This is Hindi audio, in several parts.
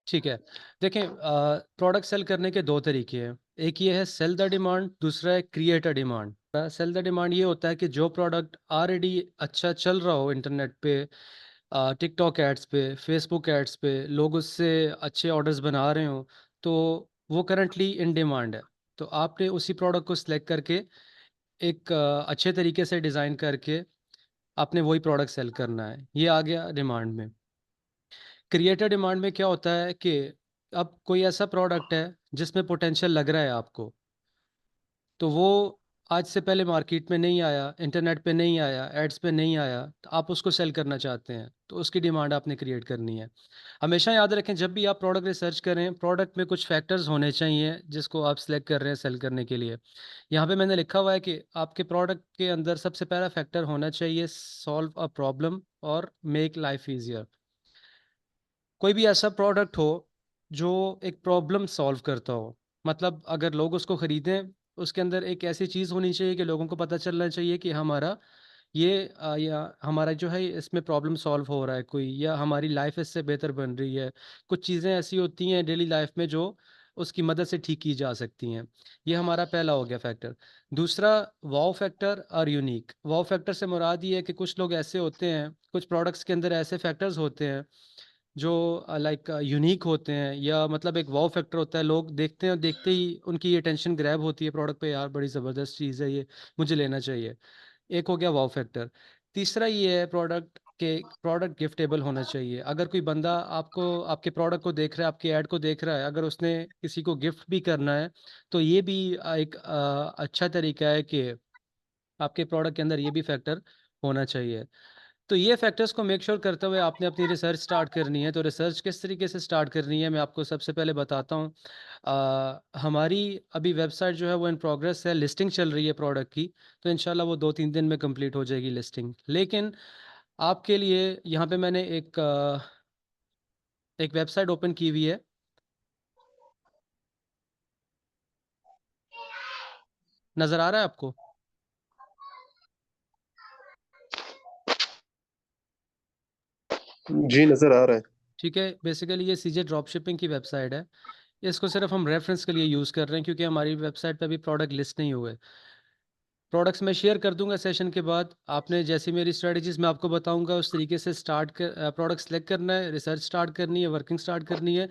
ठीक है। देखें, प्रोडक्ट सेल करने के 2 तरीके हैं। एक ये है सेल द डिमांड, दूसरा है create a demand. Sell the demand ये होता है कि जो प्रोडक्ट ऑलरेडी अच्छा चल रहा हो इंटरनेट पे, टिकटॉक एड्स पे, फेसबुक एड्स पे, लोग उससे अच्छे ऑर्डर्स बना रहे हों, तो वो करंटली इन डिमांड है। तो आपने उसी प्रोडक्ट को सिलेक्ट करके एक अच्छे तरीके से डिज़ाइन करके आपने वही प्रोडक्ट सेल करना है। ये आ गया डिमांड में। क्रिएटर डिमांड में क्या होता है कि अब कोई ऐसा प्रोडक्ट है जिसमें पोटेंशियल लग रहा है आपको, तो वो आज से पहले मार्केट में नहीं आया, इंटरनेट पे नहीं आया, एड्स पे नहीं आया, तो आप उसको सेल करना चाहते हैं, तो उसकी डिमांड आपने क्रिएट करनी है। हमेशा याद रखें, जब भी आप प्रोडक्ट रिसर्च करें, प्रोडक्ट में कुछ फैक्टर्स होने चाहिए जिसको आप सेलेक्ट कर रहे हैं सेल करने के लिए। यहाँ पे मैंने लिखा हुआ है कि आपके प्रोडक्ट के अंदर सबसे पहला फैक्टर होना चाहिए सॉल्व अ प्रॉब्लम और मेक लाइफ ईजियर। कोई भी ऐसा प्रोडक्ट हो जो एक प्रॉब्लम सॉल्व करता हो, मतलब अगर लोग उसको खरीदें, उसके अंदर एक ऐसी चीज़ होनी चाहिए कि लोगों को पता चलना चाहिए कि हमारा ये या हमारा जो है इसमें प्रॉब्लम सॉल्व हो रहा है कोई, या हमारी लाइफ इससे बेहतर बन रही है। कुछ चीज़ें ऐसी होती हैं डेली लाइफ में जो उसकी मदद से ठीक की जा सकती हैं। ये हमारा पहला हो गया फैक्टर। दूसरा, वाव फैक्टर और यूनिक। वाव फैक्टर से मुराद ये है कि कुछ लोग ऐसे होते हैं, कुछ प्रोडक्ट्स के अंदर ऐसे फैक्टर्स होते हैं जो लाइक यूनिक होते हैं, या मतलब एक वाव फैक्टर होता है, लोग देखते हैं और देखते ही उनकी अटेंशन ग्रैब होती है प्रोडक्ट पे, यार बड़ी ज़बरदस्त चीज़ है ये, मुझे लेना चाहिए। एक हो गया वाव फैक्टर। तीसरा ये है प्रोडक्ट गिफ्टेबल होना चाहिए। अगर कोई बंदा आपको आपके प्रोडक्ट को देख रहा है, आपकी ऐड को देख रहा है, अगर उसने किसी को गिफ्ट भी करना है, तो ये भी एक अच्छा तरीका है कि आपके प्रोडक्ट के अंदर ये भी फैक्टर होना चाहिए। तो ये फैक्टर्स को मेक श्योर करते हुए आपने अपनी रिसर्च स्टार्ट करनी है। तो रिसर्च किस तरीके से स्टार्ट करनी है, मैं आपको सबसे पहले बताता हूँ। हमारी अभी वेबसाइट जो है वो इन प्रोग्रेस है, लिस्टिंग चल रही है प्रोडक्ट की, तो इंशाल्लाह वो 2-3 दिन में कंप्लीट हो जाएगी लिस्टिंग। लेकिन आपके लिए यहाँ पे मैंने एक वेबसाइट ओपन की हुई है। नज़र आ रहा है आपको? जी, नज़र आ रहा है। ठीक है, बेसिकली ये सीजे ड्रॉप शिपिंग की वेबसाइट है। इसको सिर्फ हम रेफरेंस के लिए यूज़ कर रहे हैं क्योंकि हमारी वेबसाइट पे अभी प्रोडक्ट लिस्ट नहीं हुए। प्रोडक्ट्स मैं शेयर कर दूंगा सेशन के बाद। आपने जैसी मेरी स्ट्रेटजीज मैं आपको बताऊंगा उस तरीके से प्रोडक्ट सेलेक्ट करना है, रिसर्च स्टार्ट करनी है, वर्किंग स्टार्ट करनी है।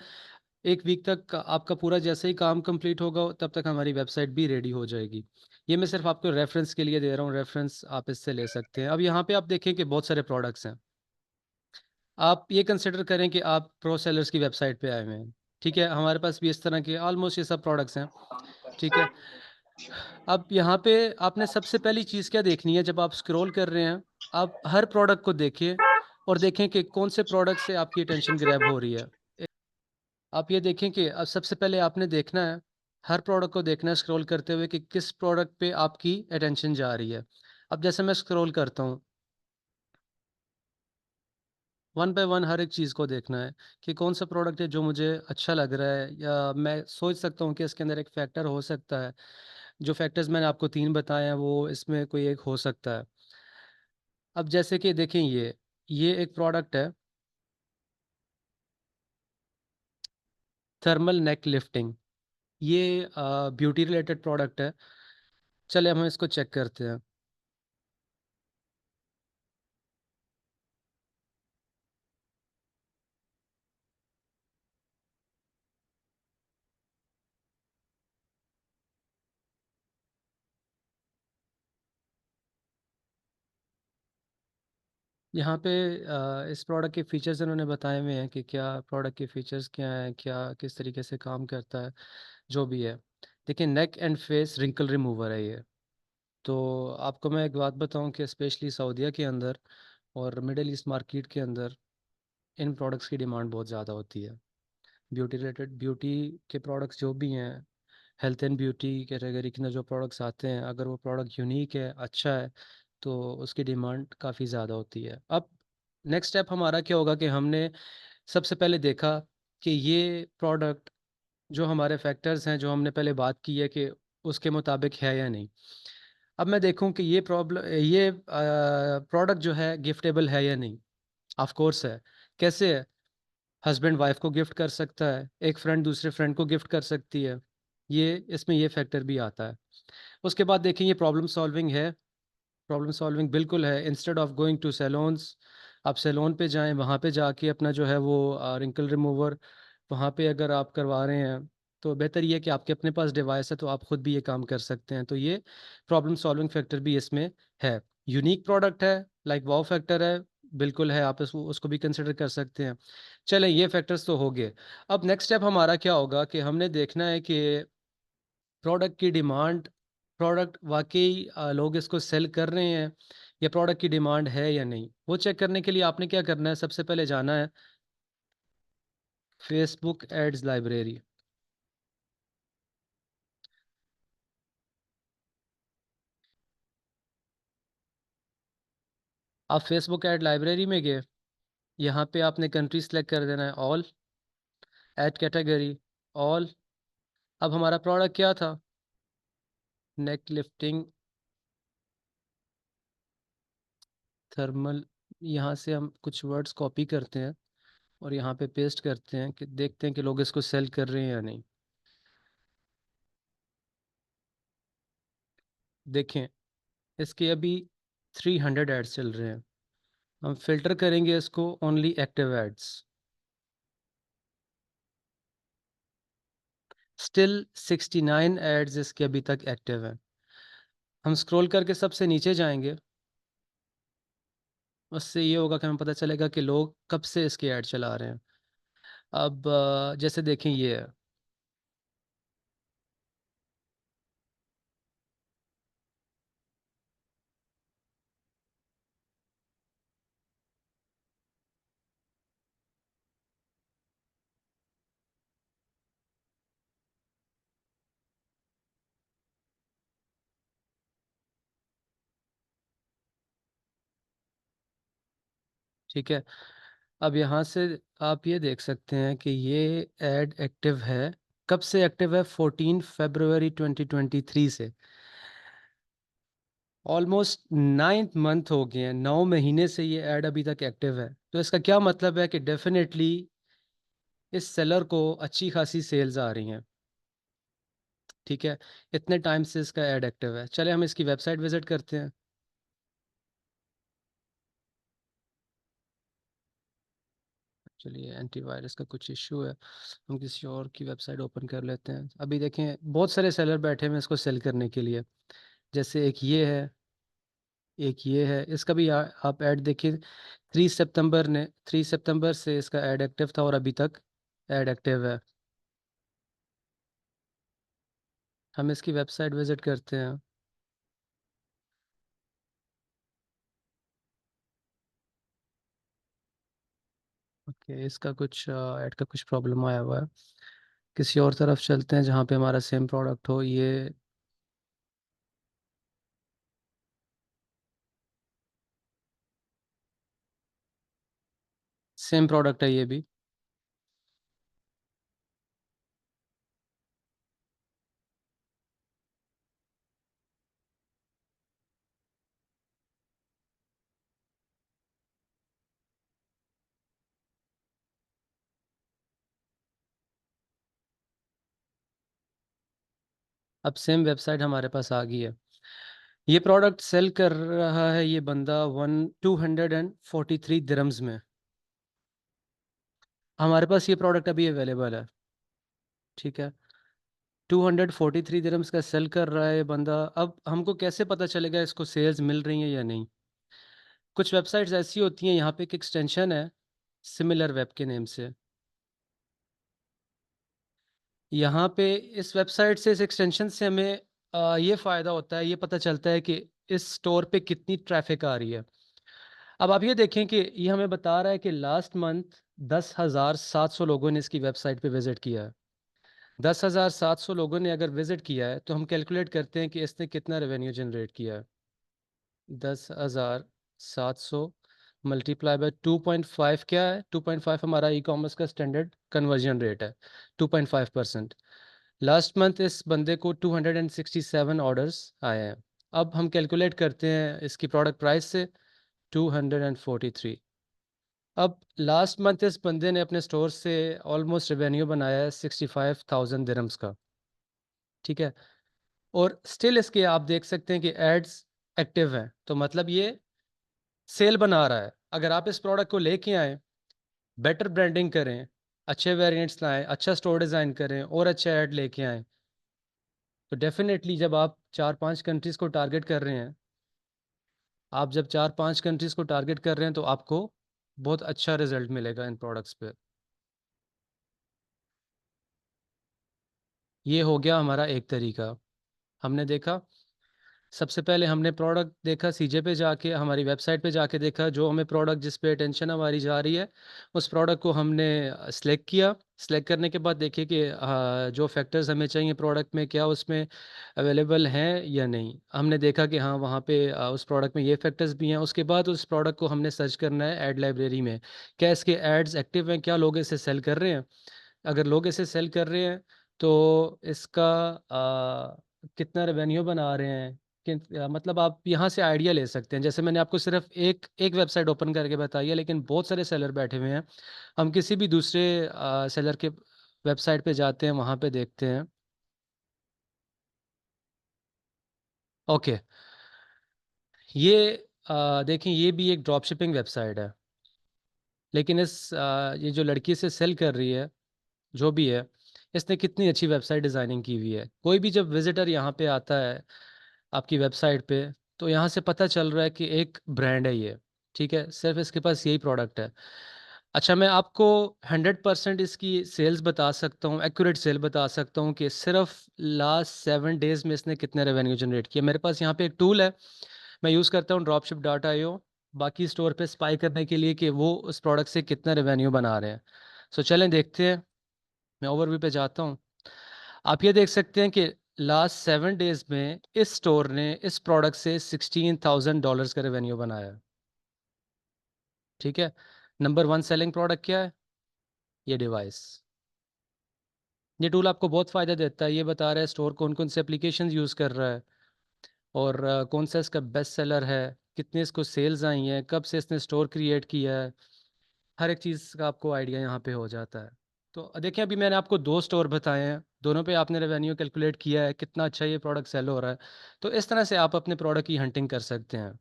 1 वीक तक आपका पूरा जैसे ही काम कंप्लीट होगा तब तक हमारी वेबसाइट भी रेडी हो जाएगी। ये मैं सिर्फ आपको रेफरेंस के लिए दे रहा हूँ, रेफरेंस आप इससे ले सकते हैं। अब यहाँ पे आप देखें कि बहुत सारे प्रोडक्ट्स हैं। आप ये कंसिडर करें कि आप प्रो सेलर्स की वेबसाइट पे आए हुए हैं। ठीक है, हमारे पास भी इस तरह के ऑलमोस्ट ये सब प्रोडक्ट्स हैं। ठीक है, अब यहाँ पे आपने सबसे पहली चीज़ क्या देखनी है जब आप स्क्रॉल कर रहे हैं, आप हर प्रोडक्ट को देखिए और देखें कि कौन से प्रोडक्ट से आपकी अटेंशन ग्रैब हो रही है। आप ये देखें कि सबसे पहले आपने देखना है, हर प्रोडक्ट को देखना है स्क्रॉल करते हुए कि किस प्रोडक्ट पे आपकी अटेंशन जा रही है। अब जैसे मैं स्क्रॉल करता हूँ, वन बाय वन हर एक चीज़ को देखना है कि कौन सा प्रोडक्ट है जो मुझे अच्छा लग रहा है, या मैं सोच सकता हूँ कि इसके अंदर एक फैक्टर हो सकता है। जो फैक्टर्स मैंने आपको 3 बताए हैं वो इसमें कोई एक हो सकता है। अब जैसे कि देखें, ये एक प्रोडक्ट है, थर्मल नेक लिफ्टिंग। ये ब्यूटी रिलेटेड प्रोडक्ट है। चलिए हम इसको चेक करते हैं। यहाँ पे इस प्रोडक्ट के फीचर्स इन्होंने बताए हुए हैं कि क्या प्रोडक्ट के फीचर्स क्या हैं, क्या किस तरीके से काम करता है, जो भी है। देखिए, neck and face wrinkle remover है ये। तो आपको मैं एक बात बताऊं कि स्पेशली सऊदीया के अंदर और मिडल ईस्ट मार्केट के अंदर इन प्रोडक्ट्स की डिमांड बहुत ज़्यादा होती है। ब्यूटी रिलेटेड, ब्यूटी के प्रोडक्ट्स जो भी हैं, हेल्थ एंड ब्यूटी कैटेगरी के अंदर जो प्रोडक्ट्स आते हैं, अगर वो प्रोडक्ट यूनिक है, अच्छा है, तो उसकी डिमांड काफ़ी ज़्यादा होती है। अब नेक्स्ट स्टेप हमारा क्या होगा कि हमने सबसे पहले देखा कि ये प्रोडक्ट, जो हमारे फैक्टर्स हैं जो हमने पहले बात की है कि उसके मुताबिक है या नहीं। अब मैं देखूं कि ये प्रोडक्ट जो है गिफ्टेबल है या नहीं। ऑफ कोर्स है। कैसे है? हस्बैंड वाइफ को गिफ्ट कर सकता है, एक फ्रेंड दूसरे फ्रेंड को गिफ्ट कर सकती है। ये इसमें ये फैक्टर भी आता है। उसके बाद देखें, ये प्रॉब्लम सॉल्विंग है, प्रॉब्लम सॉल्विंग बिल्कुल है। Instead of going to salons, आप सैलून पे जाएं, वहाँ पे जाके अपना जो है वो रिंकल रिमूवर वहाँ पे अगर आप करवा रहे हैं, तो बेहतर ये है कि आपके अपने पास डिवाइस है तो आप खुद भी ये काम कर सकते हैं। तो ये प्रॉब्लम सॉल्विंग फैक्टर भी इसमें है। यूनिक प्रोडक्ट है, लाइक वाव फैक्टर है, बिल्कुल है, आप उसको भी कंसिडर कर सकते हैं। चलें, ये फैक्टर्स तो हो गए। अब नेक्स्ट स्टेप हमारा क्या होगा कि हमने देखना है कि प्रोडक्ट की डिमांड, प्रोडक्ट वाकई लोग इसको सेल कर रहे हैं या प्रोडक्ट की डिमांड है या नहीं। वो चेक करने के लिए आपने क्या करना है, सबसे पहले जाना है फेसबुक एड्स लाइब्रेरी। आप फेसबुक ऐड लाइब्रेरी में गए, यहाँ पे आपने कंट्री सेलेक्ट कर देना है ऑल, ऐड कैटेगरी ऑल। अब हमारा प्रोडक्ट क्या था, नेक लिफ्टिंग थर्मल। यहाँ से हम कुछ वर्ड्स कॉपी करते हैं और यहाँ पे पेस्ट करते हैं, कि देखते हैं कि लोग इसको सेल कर रहे हैं या नहीं। देखें, इसके अभी 300 एड्स चल रहे हैं। हम फिल्टर करेंगे इसको only active ads, still 69 ads इसके अभी तक एक्टिव हैं। हम स्क्रॉल करके सबसे नीचे जाएंगे, उससे ये होगा कि हमें पता चलेगा कि लोग कब से इसके ऐड चला रहे हैं। अब जैसे देखें ये है, ठीक है। अब यहाँ से आप ये देख सकते हैं कि ये ऐड एक्टिव है। कब से एक्टिव है, 14 फरवरी 2023 से। ऑलमोस्ट 9th मंथ हो गए हैं, 9 महीने से ये ऐड अभी तक एक्टिव है। तो इसका क्या मतलब है कि डेफिनेटली इस सेलर को अच्छी खासी सेल्स आ रही हैं। ठीक है, इतने टाइम से इसका ऐड एक्टिव है। चले हम इसकी वेबसाइट विजिट करते हैं। चलिए, एंटीवायरस का कुछ इशू है, हम किसी और की वेबसाइट ओपन कर लेते हैं। अभी देखें, बहुत सारे सेलर बैठे हैं इसको सेल करने के लिए। जैसे एक ये है, एक ये है, इसका भी आप ऐड देखिए। 3 सितंबर से इसका ऐड एक्टिव था और अभी तक ऐड एक्टिव है। हम इसकी वेबसाइट विजिट करते हैं। ओके, इसका कुछ ऐड का कुछ प्रॉब्लम आया हुआ है। किसी और तरफ चलते हैं जहाँ पे हमारा सेम प्रोडक्ट हो। ये सेम प्रोडक्ट है ये भी। अब सेम वेबसाइट हमारे पास आ गई है। ये प्रोडक्ट सेल कर रहा है ये बंदा 243 में। हमारे पास ये प्रोडक्ट अभी अवेलेबल है। ठीक है, 243 का सेल कर रहा है ये बंदा। अब हमको कैसे पता चलेगा इसको सेल्स मिल रही हैं या नहीं। कुछ वेबसाइट्स ऐसी होती हैं, यहाँ पे एक एक्सटेंशन है सिमिलर वेब के नेम से। यहाँ पे इस वेबसाइट से, इस एक्सटेंशन से हमें ये फ़ायदा होता है, ये पता चलता है कि इस स्टोर पे कितनी ट्रैफिक आ रही है। अब आप ये देखें कि ये हमें बता रहा है कि लास्ट मंथ 10,700 लोगों ने इसकी वेबसाइट पे विज़िट किया है। 10,700 लोगों ने अगर विज़िट किया है तो हम कैलकुलेट करते हैं कि इसने कितना रेवेन्यू जनरेट किया है। 10,700 मल्टीप्लाई बाय 2.5 क्या है, 2.5 हमारा ई कॉमर्स का स्टैंडर्ड कन्वर्जन रेट है, 2.5%। लास्ट मंथ इस बंदे को 267 ऑर्डर्स आए हैं। अब हम कैलकुलेट करते हैं इसकी प्रोडक्ट प्राइस से, 243। अब लास्ट मंथ इस बंदे ने अपने स्टोर से ऑलमोस्ट रेवेन्यू बनाया है 65,000 दिरहम्स का, ठीक है। और स्टिल इसके आप देख सकते हैं कि एड्स एक्टिव हैं, तो मतलब ये सेल बना रहा है। अगर आप इस प्रोडक्ट को लेके आए, बेटर ब्रांडिंग करें, अच्छे वेरिएंट्स लाएं, अच्छा स्टोर डिज़ाइन करें और अच्छे ऐड लेके आएं, तो डेफिनेटली जब आप 4-5 कंट्रीज़ को टारगेट कर रहे हैं, आप जब 4-5 कंट्रीज़ को टारगेट कर रहे हैं, तो आपको बहुत अच्छा रिजल्ट मिलेगा इन प्रोडक्ट्स पे। ये हो गया हमारा एक तरीका। हमने देखा, सबसे पहले हमने प्रोडक्ट देखा सीजे पे जाके, हमारी वेबसाइट पे जाके देखा, जो हमें प्रोडक्ट जिस पे अटेंशन हमारी जा रही है, उस प्रोडक्ट को हमने सेलेक्ट किया। सेलेक्ट करने के बाद देखिए कि जो फैक्टर्स हमें चाहिए प्रोडक्ट में, क्या उसमें अवेलेबल हैं या नहीं। हमने देखा कि हाँ, वहाँ पे उस प्रोडक्ट में ये फैक्टर्स भी हैं। उसके बाद उस प्रोडक्ट को हमने सर्च करना है ऐड लाइब्रेरी में, क्या इसके एड्स एक्टिव हैं, क्या लोग इसे सेल कर रहे हैं। अगर लोग इसे सेल कर रहे हैं, तो इसका कितना रेवेन्यू बना रहे हैं, मतलब आप यहाँ से आइडिया ले सकते हैं। जैसे मैंने आपको सिर्फ एक एक वेबसाइट ओपन करके बताई है, लेकिन बहुत सारे सेलर बैठे हुए हैं। हम किसी भी दूसरे सेलर के वेबसाइट पे जाते हैं, वहाँ पे देखते हैं। ओके, ये देखें, ये भी एक ड्रॉप शिपिंग वेबसाइट है, लेकिन ये जो लड़की से सेल कर रही है, जो भी है, इसने कितनी अच्छी वेबसाइट डिज़ाइनिंग की हुई है। कोई भी जब विजिटर यहाँ पे आता है आपकी वेबसाइट पे, तो यहाँ से पता चल रहा है कि एक ब्रांड है ये, ठीक है, सिर्फ इसके पास यही प्रोडक्ट है। अच्छा, मैं आपको 100% इसकी सेल्स बता सकता हूँ, एक्यूरेट सेल बता सकता हूँ कि सिर्फ लास्ट 7 डेज में इसने कितने रेवेन्यू जनरेट किया। मेरे पास यहाँ पे एक टूल है, मैं यूज़ करता हूँ dropship.io, बाकी स्टोर पे स्पाई करने के लिए कि वो उस प्रोडक्ट से कितना रेवेन्यू बना रहे हैं। सो चलें देखते हैं। मैं ओवरव्यू पे जाता हूँ। आप ये देख सकते हैं कि लास्ट 7 डेज में इस स्टोर ने इस प्रोडक्ट से $16,000 का रेवेन्यू बनाया है, ठीक है। नंबर 1 सेलिंग प्रोडक्ट क्या है? ये डिवाइस। ये टूल आपको बहुत फ़ायदा देता है। ये बता रहा है स्टोर कौन कौन से एप्लीकेशन यूज़ कर रहा है, और कौन सा इसका बेस्ट सेलर है, कितने इसको सेल्स आई हैं, कब से इसने स्टोर क्रिएट किया है। हर एक चीज़ का आपको आइडिया यहाँ पे हो जाता है। तो देखिए, अभी मैंने आपको 2 स्टोर बताए हैं, दोनों पे आपने रेवेन्यू कैलकुलेट किया है, कितना अच्छा ये प्रोडक्ट सेल हो रहा है। तो इस तरह से आप अपने प्रोडक्ट की हंटिंग कर सकते हैं।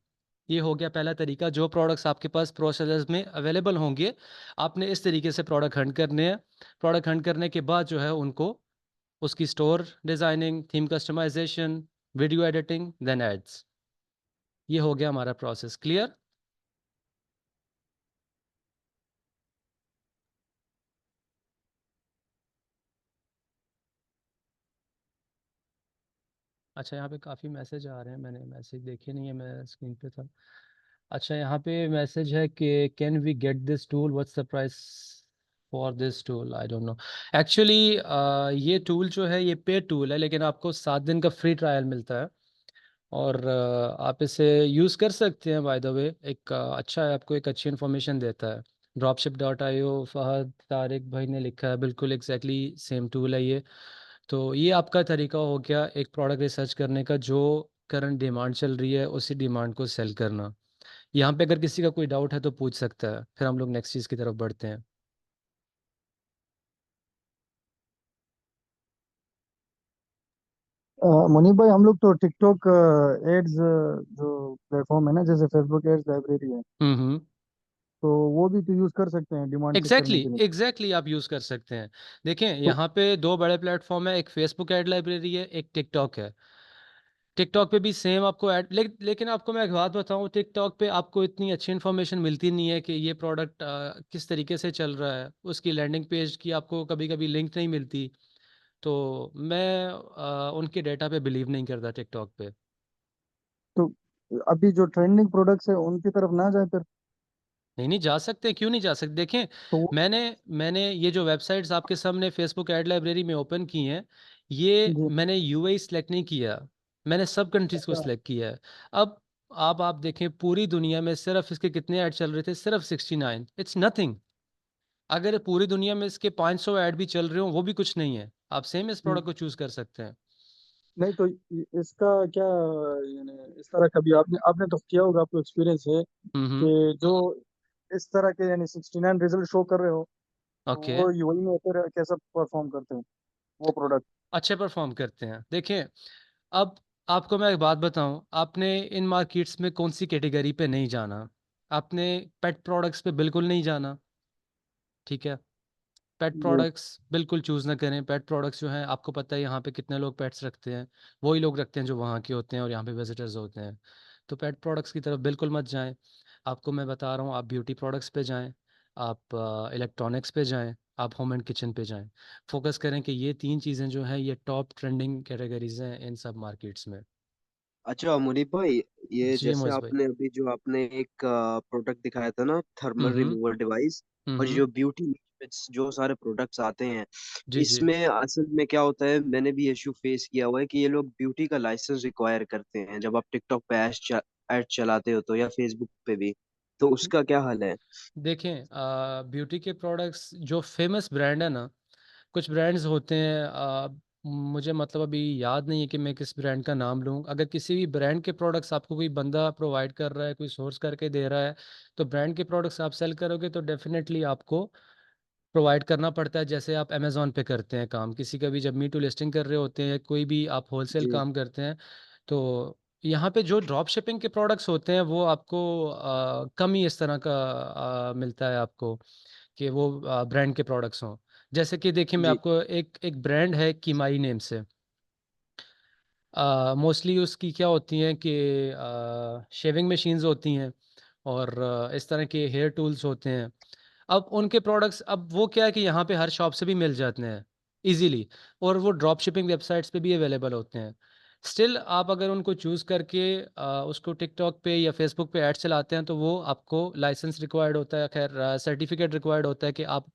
ये हो गया पहला तरीका। जो प्रोडक्ट्स आपके पास प्रोसेसर्स में अवेलेबल होंगे, आपने इस तरीके से प्रोडक्ट हंट करने हैं। प्रोडक्ट हंट करने के बाद जो है उनको, उसकी store designing, theme customisation, video editing, then ads. ये हो गया हमारा प्रोसेस। क्लियर? अच्छा, यहाँ पे काफ़ी मैसेज आ रहे हैं, मैंने मैसेज देखे नहीं है, मैं स्क्रीन पे था। अच्छा, यहाँ पे मैसेज है कि can we get this tool, what's the price for this tool? I don't know. Actually ये टूल जो है, ये पेड टूल है, लेकिन आपको 7 दिन का फ्री ट्रायल मिलता है, और आप इसे यूज़ कर सकते हैं। बाय द वे, एक अच्छा है, आपको एक अच्छी इन्फॉर्मेशन देता है। dropship.io, फहद तारिक भाई ने लिखा है, बिल्कुल एग्जैक्टली सेम टूल है ये। तो ये आपका तरीका हो गया एक प्रोडक्ट रिसर्च करने का, जो करंट डिमांड चल रही है उसी डिमांड को सेल करना। यहाँ पे अगर किसी का कोई डाउट है तो पूछ सकता है, फिर हम लोग नेक्स्ट चीज़ की तरफ बढ़ते हैं। मुनीब भाई, हम लोग तो टिकटॉक एड्स जो प्लेटफॉर्म है ना, जैसे फेसबुक एड्स लाइब्रेरी है, हम्म। तो वो भी तो यूज कर सकते हैं डिमांड चेक एग्जैक्टली करने के लिए। एग्जैक्टली आप यूज़ कर सकते हैं। देखें, तो यहाँ पे 2 बड़े प्लेटफॉर्म है, एक फेसबुक एड लाइब्रेरी है, एक टिकटॉक है। टिकटॉक पे भी सेम आपको ऐड, लेकिन आपको मैं एक बात बताऊं, टिकटॉक पे आपको इतनी अच्छी इन्फॉर्मेशन मिलती नहीं है कि ये प्रोडक्ट किस तरीके से चल रहा है। उसकी लैंडिंग पेज की आपको कभी कभी लिंक नहीं मिलती। तो मैं उनके डेटा पे बिलीव नहीं करता टिकटॉक पे। तो अभी जो ट्रेंडिंग प्रोडक्ट्स है उनकी तरफ ना जाए फिर। नहीं नहीं, जा सकते, क्यों नहीं जा सकते। देखें, तो मैंने मैंने ये जो वेबसाइट्स आपके सामने फेसबुक ऐड लाइब्रेरी में ओपन की हैं, ये जी। मैंने यूएई सेलेक्ट नहीं किया, मैंने सब कंट्रीज़ को अच्छा। सिलेक्ट किया है। अब आप देखें, पूरी दुनिया में सिर्फ इसके कितने ऐड चल रहे थे? सिर्फ 69। It's nothing. अगर पूरी दुनिया में इसके 500 ऐड भी चल रहे हो, वो भी कुछ नहीं है। आप सेम इस हम्म, प्रोडक्ट को चूज़ कर सकते हैं। नहीं तो इसका क्या, यानी इस तरह कभी आपने आपने तो किया होगा, आपको एक्सपीरियंस है हम्म। कि जो इस तरह के यानी 69 रिजल्ट शो कर रहे हो, तो ओके। वो यूआई में फिर कैसा परफॉर्म करते हैं वो प्रोडक्ट? अच्छे परफॉर्म करते हैं। देखिए, अब आपको मैं एक बात बताऊं, आपने इन मार्केट्स में कौन सी कैटेगरी पे नहीं जाना। आपने पेट प्रोडक्ट्स पे बिल्कुल नहीं जाना, ठीक है। पेट जी। प्रोडक्ट्स बिल्कुल चूज़ ना करें। पेट प्रोडक्ट्स जो हैं, आपको पता है यहाँ पे कितने लोग पेट्स रखते हैं, वही लोग रखते हैं जो वहाँ के होते हैं और यहाँ पे विजिटर्स होते हैं। तो पेट प्रोडक्ट्स की तरफ बिल्कुल मत जाएं। आपको मैं बता रहा हूँ, आप ब्यूटी प्रोडक्ट्स पे जाएं, आप इलेक्ट्रॉनिक्स पे जाएं, आप होम एंड किचन पे जाएं। फोकस करें कि ये 3 चीज़ें जो हैं, ये टॉप ट्रेंडिंग कैटेगरीज हैं इन सब मार्केट्स में। अच्छा मुनीब भाई, ये जी जैसे मोइज़ भाई। आपने अभी जो आपने एक प्रोडक्ट दिखाया था ना, हुँ, थर्मल हुँ। रिमूवल डिवाइस, हुँ, और ये हुँ। जो ब्यूटी में जो सारे प्रोडक्ट्स आते हैं, जी, जी। इसमें असल में क्या होता है, मैंने भी इशू फेस किया हुआ है कि ये लोग ब्यूटी का लाइसेंस रिक्वायर करते हैं जब आप टिकटॉक पे ऐड चलाते हो तो, या फेसबुक पे भी, तो उसका क्या हाल है? देखें, ब्यूटी के प्रोडक्ट्स जो फ़ेमस ब्रांड है ना, कुछ ब्रांड्स होते हैं, मुझे मतलब अभी याद नहीं है कि मैं किस ब्रांड का नाम लूँ। अगर किसी भी ब्रांड के प्रोडक्ट्स आपको कोई बंदा प्रोवाइड कर रहा है, कोई सोर्स करके दे रहा है, तो ब्रांड के प्रोडक्ट्स आप सेल करोगे तो डेफ़िनेटली आपको प्रोवाइड करना पड़ता है। जैसे आप अमेज़न पे करते हैं काम, किसी का भी जब मी टू लिस्टिंग कर रहे होते हैं, कोई भी आप होलसेल जी काम करते हैं, तो यहाँ पे जो ड्रॉप शिपिंग के प्रोडक्ट्स होते हैं वो आपको कम ही इस तरह का मिलता है आपको, कि वो ब्रांड के प्रोडक्ट्स हों। जैसे कि देखिए, मैं जी आपको एक एक ब्रांड है किमाई नेम से। मोस्टली उसकी क्या होती हैं कि शेविंग मशीन्स होती हैं और इस तरह के हेयर टूल्स होते हैं। अब उनके प्रोडक्ट्स, अब वो क्या है कि यहाँ पे हर शॉप से भी मिल जाते हैं ईज़िली, और वो ड्रॉप शिपिंग वेबसाइट्स पे भी अवेलेबल होते हैं। स्टिल आप अगर उनको चूज़ करके उसको टिकटॉक पे या फ़ेसबुक पे ऐड चलाते हैं, तो वो आपको लाइसेंस रिक्वायर्ड होता है, ख़ैर सर्टिफ़िकेट रिक्वायर्ड होता है कि आप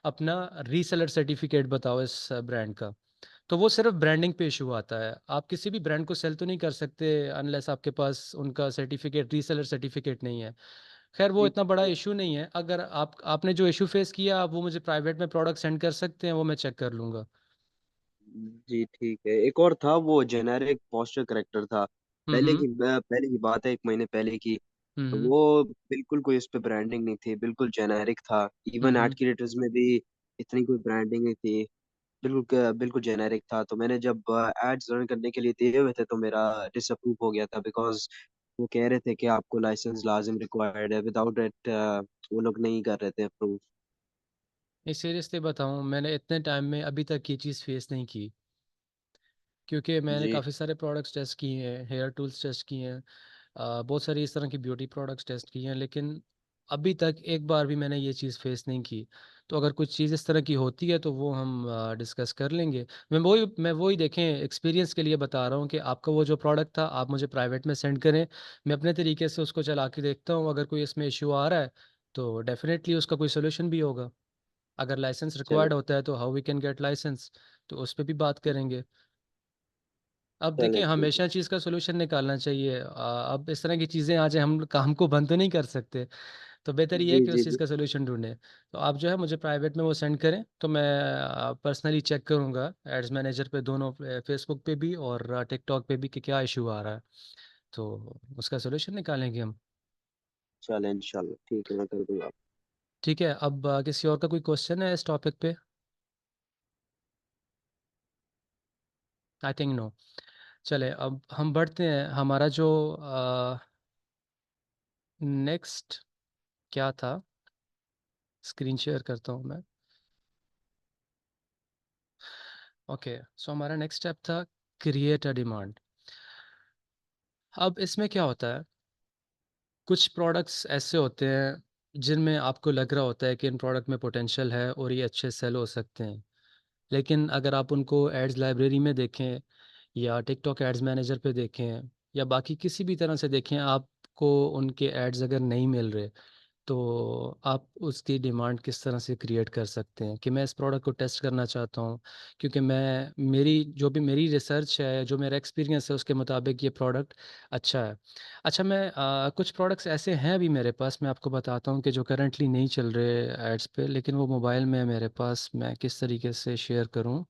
अपना रीसेलर सर्टिफ़िकेट बताओ इस ब्रांड का। तो वो सिर्फ़ ब्रांडिंग पे इश्यू आता है। आप किसी भी ब्रांड को सेल तो नहीं कर सकते अनलेस आपके पास उनका सर्टिफ़िकेट, रीसेलर सर्टिफ़िकेट नहीं है। ख़ैर वो जी इतना बड़ा इश्यू नहीं है। अगर आपने जो इश्यू फ़ेस किया, आप वो मुझे प्राइवेट में प्रोडक्ट सेंड कर सकते हैं, वो मैं चेक कर लूँगा। जी ठीक है। एक और था, वो जेनेरिक पोस्चर करेक्टर था, हुँ, हुँ। पहले की बात है, 1 महीने पहले की। हुँ, हुँ। वो बिल्कुल कोई उस पे ब्रांडिंग नहीं थी, बिल्कुल जेनेरिक था। हुँ, इवन एड हुँ। क्रिएटर्स में भी इतनी कोई ब्रांडिंग नहीं थी, बिल्कुल जेनेरिक था। तो मैंने जब एड्स रन करने के लिए दिए हुए थे तो मेरा डिसअप्रूव हो गया था, बिकॉज वो कह रहे थे कि आपको लाइसेंस लाजिम रिक्वायर्ड है, विदाउट इट वो लोग नहीं कर रहे थे अप्रूव। नहीं, सीरियसली बताऊँ, मैंने इतने टाइम में अभी तक ये चीज़ फ़ेस नहीं की। क्योंकि मैंने जी काफ़ी सारे प्रोडक्ट्स टेस्ट किए हैं, हेयर टूल्स टेस्ट किए हैं, बहुत सारी इस तरह की ब्यूटी प्रोडक्ट्स टेस्ट किए हैं, लेकिन अभी तक एक बार भी मैंने ये चीज़ फेस नहीं की। तो अगर कुछ चीज़ इस तरह की होती है तो वो हम डिस्कस कर लेंगे। मैं वही देखें, एक्सपीरियंस के लिए बता रहा हूँ कि आपका वो जो प्रोडक्ट था, आप मुझे प्राइवेट में सेंड करें, मैं अपने तरीके से उसको चला के देखता हूँ। अगर कोई इसमें इश्यू आ रहा है तो डेफ़िनेटली उसका कोई सॉल्यूशन भी होगा। अगर लाइसेंस चले रिक्वायर्ड होता है तो how we can get licence, तो उस पे भी बात करेंगे। अब देखिए, चले ठीक है। हमेशा चीज़ का सॉल्यूशन निकालना चाहिए। अब इस तरह की चीज़ें आ जाए, हम काम को बंद तो नहीं कर सकते, तो बेहतर ये है जी कि जी उस चीज़ जी। का सॉल्यूशन ढूँढें। तो आप जो है मुझे प्राइवेट में वो सेंड करें, तो मैं पर्सनली चेक करूँगा एड्स मैनेजर पे, दोनों फेसबुक पे भी और टिकटॉक पे भी, कि क्या इश्यू आ रहा है, तो उसका सॉल्यूशन निकालेंगे हम। चले इंशाल्लाह, ठीक है, मैं कर दूंगा। ठीक है, अब किसी और का कोई क्वेश्चन है इस टॉपिक पे? I think no. चले, अब हम बढ़ते हैं। हमारा जो नेक्स्ट क्या था, स्क्रीन शेयर करता हूँ मैं। ओके, सो हमारा नेक्स्ट स्टेप था क्रिएट अ डिमांड। अब इसमें क्या होता है, कुछ प्रोडक्ट्स ऐसे होते हैं जिनमें आपको लग रहा होता है कि इन प्रोडक्ट में पोटेंशियल है और ये अच्छे सेल हो सकते हैं, लेकिन अगर आप उनको एड्स लाइब्रेरी में देखें या टिकटॉक एड्स मैनेजर पे देखें या बाकी किसी भी तरह से देखें, आपको उनके एड्स अगर नहीं मिल रहे, तो आप उसकी डिमांड किस तरह से क्रिएट कर सकते हैं कि मैं इस प्रोडक्ट को टेस्ट करना चाहता हूँ, क्योंकि मैं मेरी जो भी मेरी रिसर्च है, जो मेरा एक्सपीरियंस है, उसके मुताबिक ये प्रोडक्ट अच्छा है। अच्छा, मैं कुछ प्रोडक्ट्स ऐसे हैं अभी मेरे पास, मैं आपको बताता हूँ कि जो करंटली नहीं चल रहे एड्स पे, लेकिन वो मोबाइल में है मेरे पास, मैं किस तरीके से शेयर करूँ।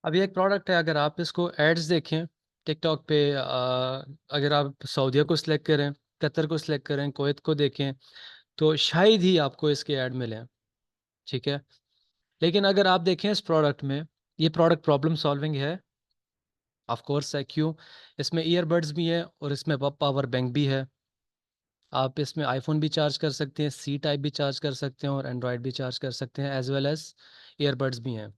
अभी एक प्रोडक्ट है, अगर आप इसको एड्स देखें टिकटॉक पे, अगर आप सऊदीया को सिलेक्ट करें, कतर को सिलेक्ट करें, कुवैत को देखें, तो शायद ही आपको इसके ऐड मिले, ठीक है। लेकिन अगर आप देखें इस प्रोडक्ट में, ये प्रोडक्ट प्रॉब्लम सॉल्विंग है, ऑफ कोर्स है। क्यों? इसमें ईयरबड्स भी है और इसमें पावर बैंक भी है। आप इसमें आईफोन भी चार्ज कर सकते हैं, सी टाइप भी चार्ज कर सकते हैं और एंड्रॉयड भी चार्ज कर सकते हैं, एज वेल एज ईयरबड्स भी हैं।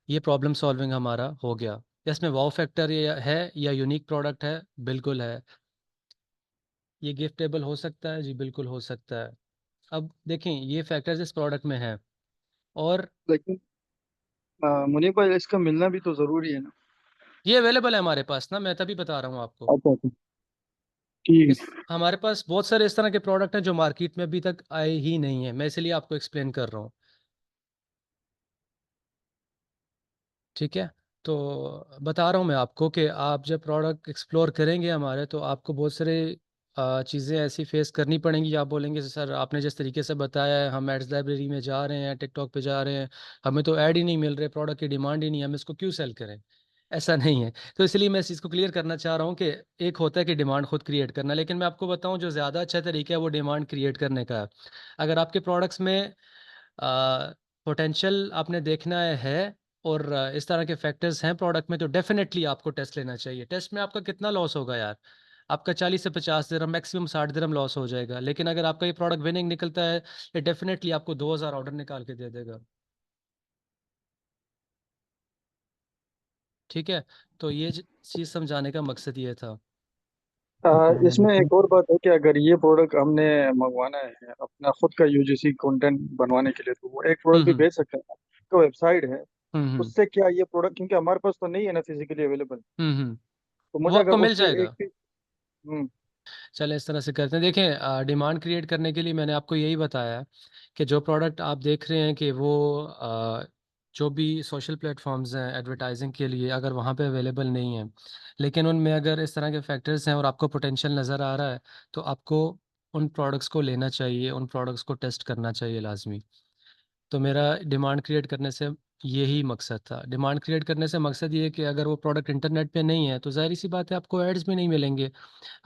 ये प्रॉब्लम सॉल्विंग हमारा हो गया। इसमें वाव फैक्टर ये है या यूनिक प्रोडक्ट है? बिल्कुल है। ये गिफ्टेबल हो सकता है? जी बिल्कुल हो सकता है। अब देखें ये फैक्टर्स इस प्रोडक्ट में हैं। और लेकिन मुनीब भाई, इसका मिलना भी तो जरूरी है ना। ये अवेलेबल है हमारे पास ना, मैं तभी बता रहा हूँ आपको। अच्छा अच्छा, ठीक इस हमारे पास बहुत सारे इस तरह के प्रोडक्ट हैं जो मार्केट में अभी तक आए ही नहीं है, मैं इसलिए आपको एक्सप्लेन कर रहा हूँ, ठीक है। तो बता रहा हूँ मैं आपको कि आप जब प्रोडक्ट एक्सप्लोर करेंगे हमारे, तो आपको बहुत सारे चीज़ें ऐसी फेस करनी पड़ेंगी। आप बोलेंगे सर आपने जिस तरीके से बताया है, हम एड्स लाइब्रेरी में जा रहे हैं, टिकटॉक पे जा रहे हैं, हमें तो ऐड ही नहीं मिल रहे, प्रोडक्ट की डिमांड ही नहीं है, हम इसको क्यों सेल करें? ऐसा नहीं है। तो इसलिए मैं इस चीज़ को क्लियर करना चाह रहा हूँ कि एक होता है कि डिमांड खुद क्रिएट करना, लेकिन मैं आपको बताऊँ जो ज़्यादा अच्छा तरीका है वो डिमांड क्रिएट करने का है। अगर आपके प्रोडक्ट्स में पोटेंशियल आपने देखना है और इस तरह के फैक्टर्स हैं प्रोडक्ट में, तो डेफिनेटली आपको टेस्ट लेना चाहिए। टेस्ट में आपका कितना लॉस होगा यार? आपका 40 से 50 दिरहम, मैक्सिमम 60 दिरहम लॉस हो जाएगा। लेकिन अगर आपका ये प्रोडक्ट विनिंग निकलता है, ये डेफिनेटली आपको 2000 ऑर्डर निकाल के दे देगा, ठीक है। तो ये चीज़ समझाने का मकसद ये था। इसमें एक और बात है कि अगर ये प्रोडक्ट हमने मंगवाना है अपना खुद का यूजीसी कंटेंट बनवाने के लिए, तो वो एक हम्म प्रोडक्ट भी हम्म भेज सकते हैं। तो वेबसाइट है, हम्म उससे क्या ये प्रोडक्ट, क्योंकि हमारे पास तो नहीं है ना फिजिकली अवेलेबल, तो वो मुझे आपको अगर मिल उससे एक जाएगा। पीस। हम्म। चले इस तरह से करते हैं। देखें डिमांड क्रिएट करने के लिए मैंने आपको यही बताया है कि जो प्रोडक्ट आप देख रहे हैं कि वो जो भी सोशल प्लेटफॉर्म्स हैं एडवर्टाइजिंग के लिए, अगर वहाँ पे अवेलेबल नहीं है, लेकिन उनमें अगर इस तरह के फैक्टर्स हैं और आपको पोटेंशियल नज़र आ रहा है, तो आपको उन प्रोडक्ट्स को लेना चाहिए, उन प्रोडक्ट्स को टेस्ट करना चाहिए लाजमी। तो मेरा डिमांड क्रिएट करने से यही मकसद था। डिमांड क्रिएट करने से मकसद ये है कि अगर वो प्रोडक्ट इंटरनेट पे नहीं है, तो ज़ाहिर सी बात है आपको एड्स भी नहीं मिलेंगे।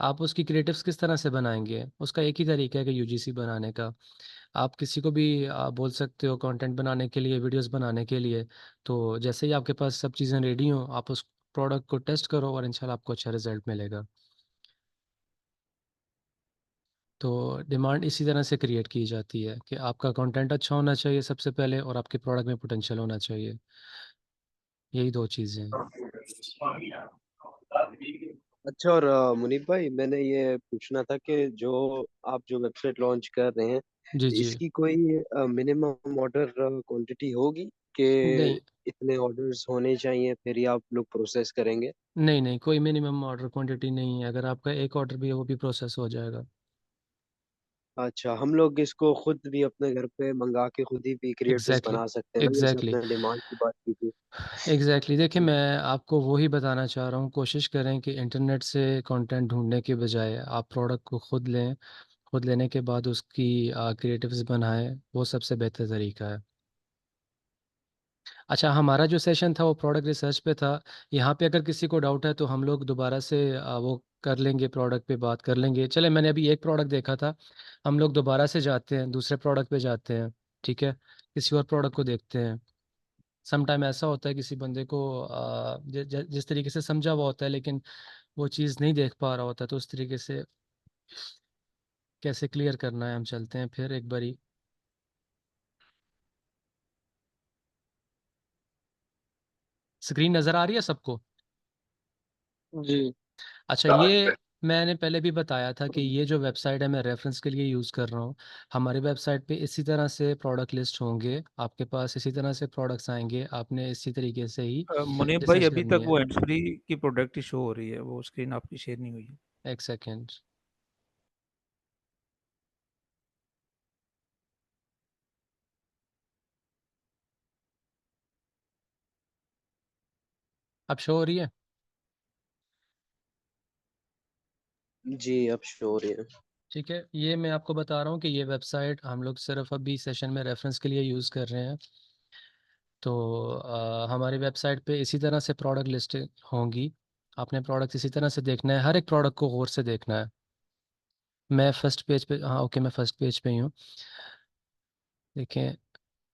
आप उसकी क्रिएटिव्स किस तरह से बनाएंगे? उसका एक ही तरीका है कि यूजीसी बनाने का। आप किसी को भी बोल सकते हो कंटेंट बनाने के लिए, वीडियोस बनाने के लिए। तो जैसे ही आपके पास सब चीज़ें रेडी हों, आप उस प्रोडक्ट को टेस्ट करो और इंशाल्लाह आपको अच्छा रिजल्ट मिलेगा। तो डिमांड इसी तरह से क्रिएट की जाती है कि आपका कंटेंट अच्छा होना चाहिए सबसे पहले, और आपके प्रोडक्ट में पोटेंशियल होना चाहिए। यही दो चीज़ें हैं। अच्छा, और मुनीब भाई, मैंने ये पूछना था कि जो आप जो वेबसाइट लॉन्च कर रहे हैं, जी जी। इसकी कोई मिनिमम ऑर्डर क्वांटिटी होगी कि नहीं इतने ऑर्डर्स होने चाहिए फिर ही आप लोग प्रोसेस करेंगे? नहीं नहीं, कोई मिनिमम ऑर्डर क्वांटिटी नहीं है। अगर आपका एक ऑर्डर भी है वो भी प्रोसेस हो जाएगा। अच्छा, हम लोग इसको खुद भी अपने घर पे मंगा के खुद ही भी क्रिएटर्स एग्जैक्टली बना सकते हैं ना, जैसे एग्जैक्टली अपने डिमांड की बात की थी। एग्जैक्टली देखिए मैं आपको वही बताना चाह रहा हूँ, कोशिश करें कि इंटरनेट से कंटेंट ढूंढने के बजाय आप प्रोडक्ट को खुद लें। खुद लेने के बाद उसकी क्रिएटिव्स बनाएं, वो सबसे बेहतर तरीका है। अच्छा, हमारा जो सेशन था वो प्रोडक्ट रिसर्च पे था। यहाँ पे अगर किसी को डाउट है तो हम लोग दोबारा से वो कर लेंगे, प्रोडक्ट पे बात कर लेंगे। चले, मैंने अभी एक प्रोडक्ट देखा था, हम लोग दोबारा से जाते हैं, दूसरे प्रोडक्ट पे जाते हैं, ठीक है। किसी और प्रोडक्ट को देखते हैं। सम टाइम ऐसा होता है किसी बंदे को जिस तरीके से समझा हुआ होता है, लेकिन वो चीज़ नहीं देख पा रहा होता, तो उस तरीके से कैसे क्लियर करना है, हम चलते हैं फिर एक बारी। स्क्रीन नज़र आ रही है सबको? जी। अच्छा, ये मैंने पहले भी बताया था कि ये जो वेबसाइट है मैं रेफरेंस के लिए यूज़ कर रहा हूँ। हमारी वेबसाइट पे इसी तरह से प्रोडक्ट लिस्ट होंगे, आपके पास इसी तरह से प्रोडक्ट्स आएंगे, आपने इसी तरीके से ही मुनीब भाई, रिसर्च अभी करनी तक है। वो हैंड्स फ्री की प्रोडक्ट ही शो हो रही है, वो स्क्रीन आपकी शेयर नहीं हुई है। एक सेकेंड। अब शो हो रही है? जी, अब शो हो रही है। ठीक है, ये मैं आपको बता रहा हूँ कि ये वेबसाइट हम लोग सिर्फ अभी सेशन में रेफरेंस के लिए यूज़ कर रहे हैं। तो हमारी वेबसाइट पे इसी तरह से प्रोडक्ट लिस्ट होंगी। आपने प्रोडक्ट इसी तरह से देखना है, हर एक प्रोडक्ट को गौर से देखना है। मैं फर्स्ट पेज पे, हाँ ओके, मैं फर्स्ट पेज पे ही हूँ। देखें,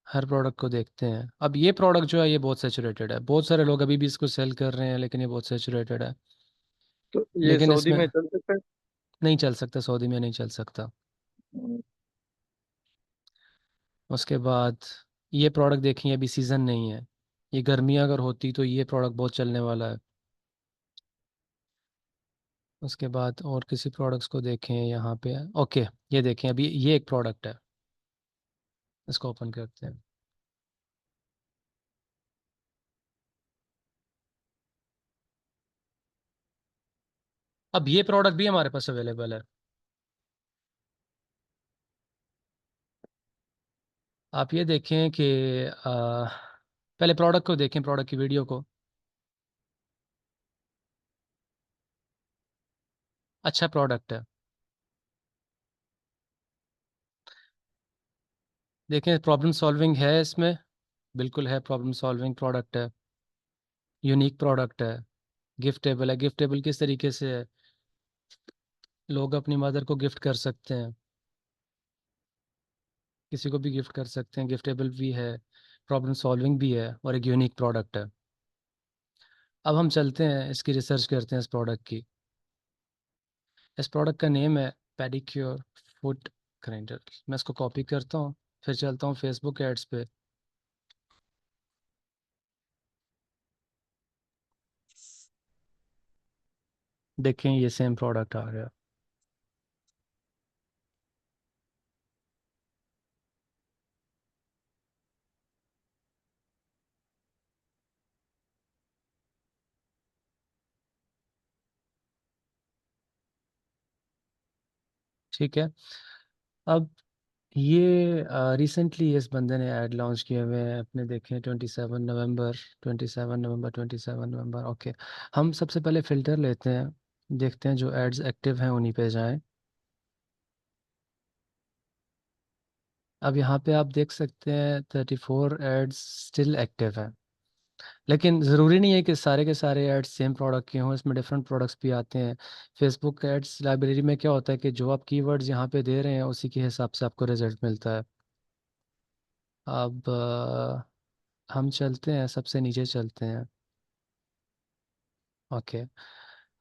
हर प्रोडक्ट को देखते हैं। अब ये प्रोडक्ट जो है ये बहुत सैचुरेटेड है, बहुत सारे लोग अभी भी इसको सेल कर रहे हैं, लेकिन ये बहुत सैचुरेटेड है। तो ये लेकिन सऊदी इसमें में चल सकता है? नहीं चल सकता, सऊदी में नहीं चल सकता। हम्म, उसके बाद ये प्रोडक्ट देखें, अभी सीज़न नहीं है, ये गर्मी अगर होती तो ये प्रोडक्ट बहुत चलने वाला है। उसके बाद और किसी प्रोडक्ट्स को देखें यहाँ पे, ओके, ये देखें, अभी ये एक प्रोडक्ट है, इसको ओपन करते हैं। अब ये प्रोडक्ट भी हमारे पास अवेलेबल है। आप ये देखें कि पहले प्रोडक्ट को देखें, प्रोडक्ट की वीडियो को। अच्छा प्रोडक्ट है। देखें, प्रॉब्लम सॉल्विंग है इसमें, बिल्कुल है, प्रॉब्लम सॉल्विंग प्रोडक्ट है, यूनिक प्रोडक्ट है, गिफ्टेबल है। गिफ्टेबल किस तरीके से है, लोग अपनी मदर को गिफ्ट कर सकते हैं, किसी को भी गिफ्ट कर सकते हैं, गिफ्टेबल भी है, प्रॉब्लम सॉल्विंग भी है, और एक यूनिक प्रोडक्ट है। अब हम चलते हैं, इसकी रिसर्च करते हैं इस प्रोडक्ट की। इस प्रोडक्ट का नेम है पेडिक्योर फुट ग्राइंडर। मैं इसको कॉपी करता हूँ, फिर चलता हूँ फेसबुक एड्स पे। देखें, ये सेम प्रोडक्ट आ गया। ठीक है। अब ये रिसेंटली इस बंदे ने ऐड लॉन्च किए हुए हैं अपने, देखें 27 नवंबर, 27 नवंबर, 27 नवंबर, ओके। हम सबसे पहले फ़िल्टर लेते हैं, देखते हैं जो एड्स एक्टिव हैं उन्हीं पे जाएं। अब यहाँ पे आप देख सकते हैं 34 एड्स स्टिल एक्टिव हैं, लेकिन ज़रूरी नहीं है कि सारे के सारे एड्स सेम प्रोडक्ट के हों, इसमें डिफरेंट प्रोडक्ट्स भी आते हैं। फेसबुक एड्स लाइब्रेरी में क्या होता है कि जो आप कीवर्ड्स यहाँ पे दे रहे हैं उसी के हिसाब से आपको रिजल्ट मिलता है। अब हम चलते हैं, सबसे नीचे चलते हैं। ओके।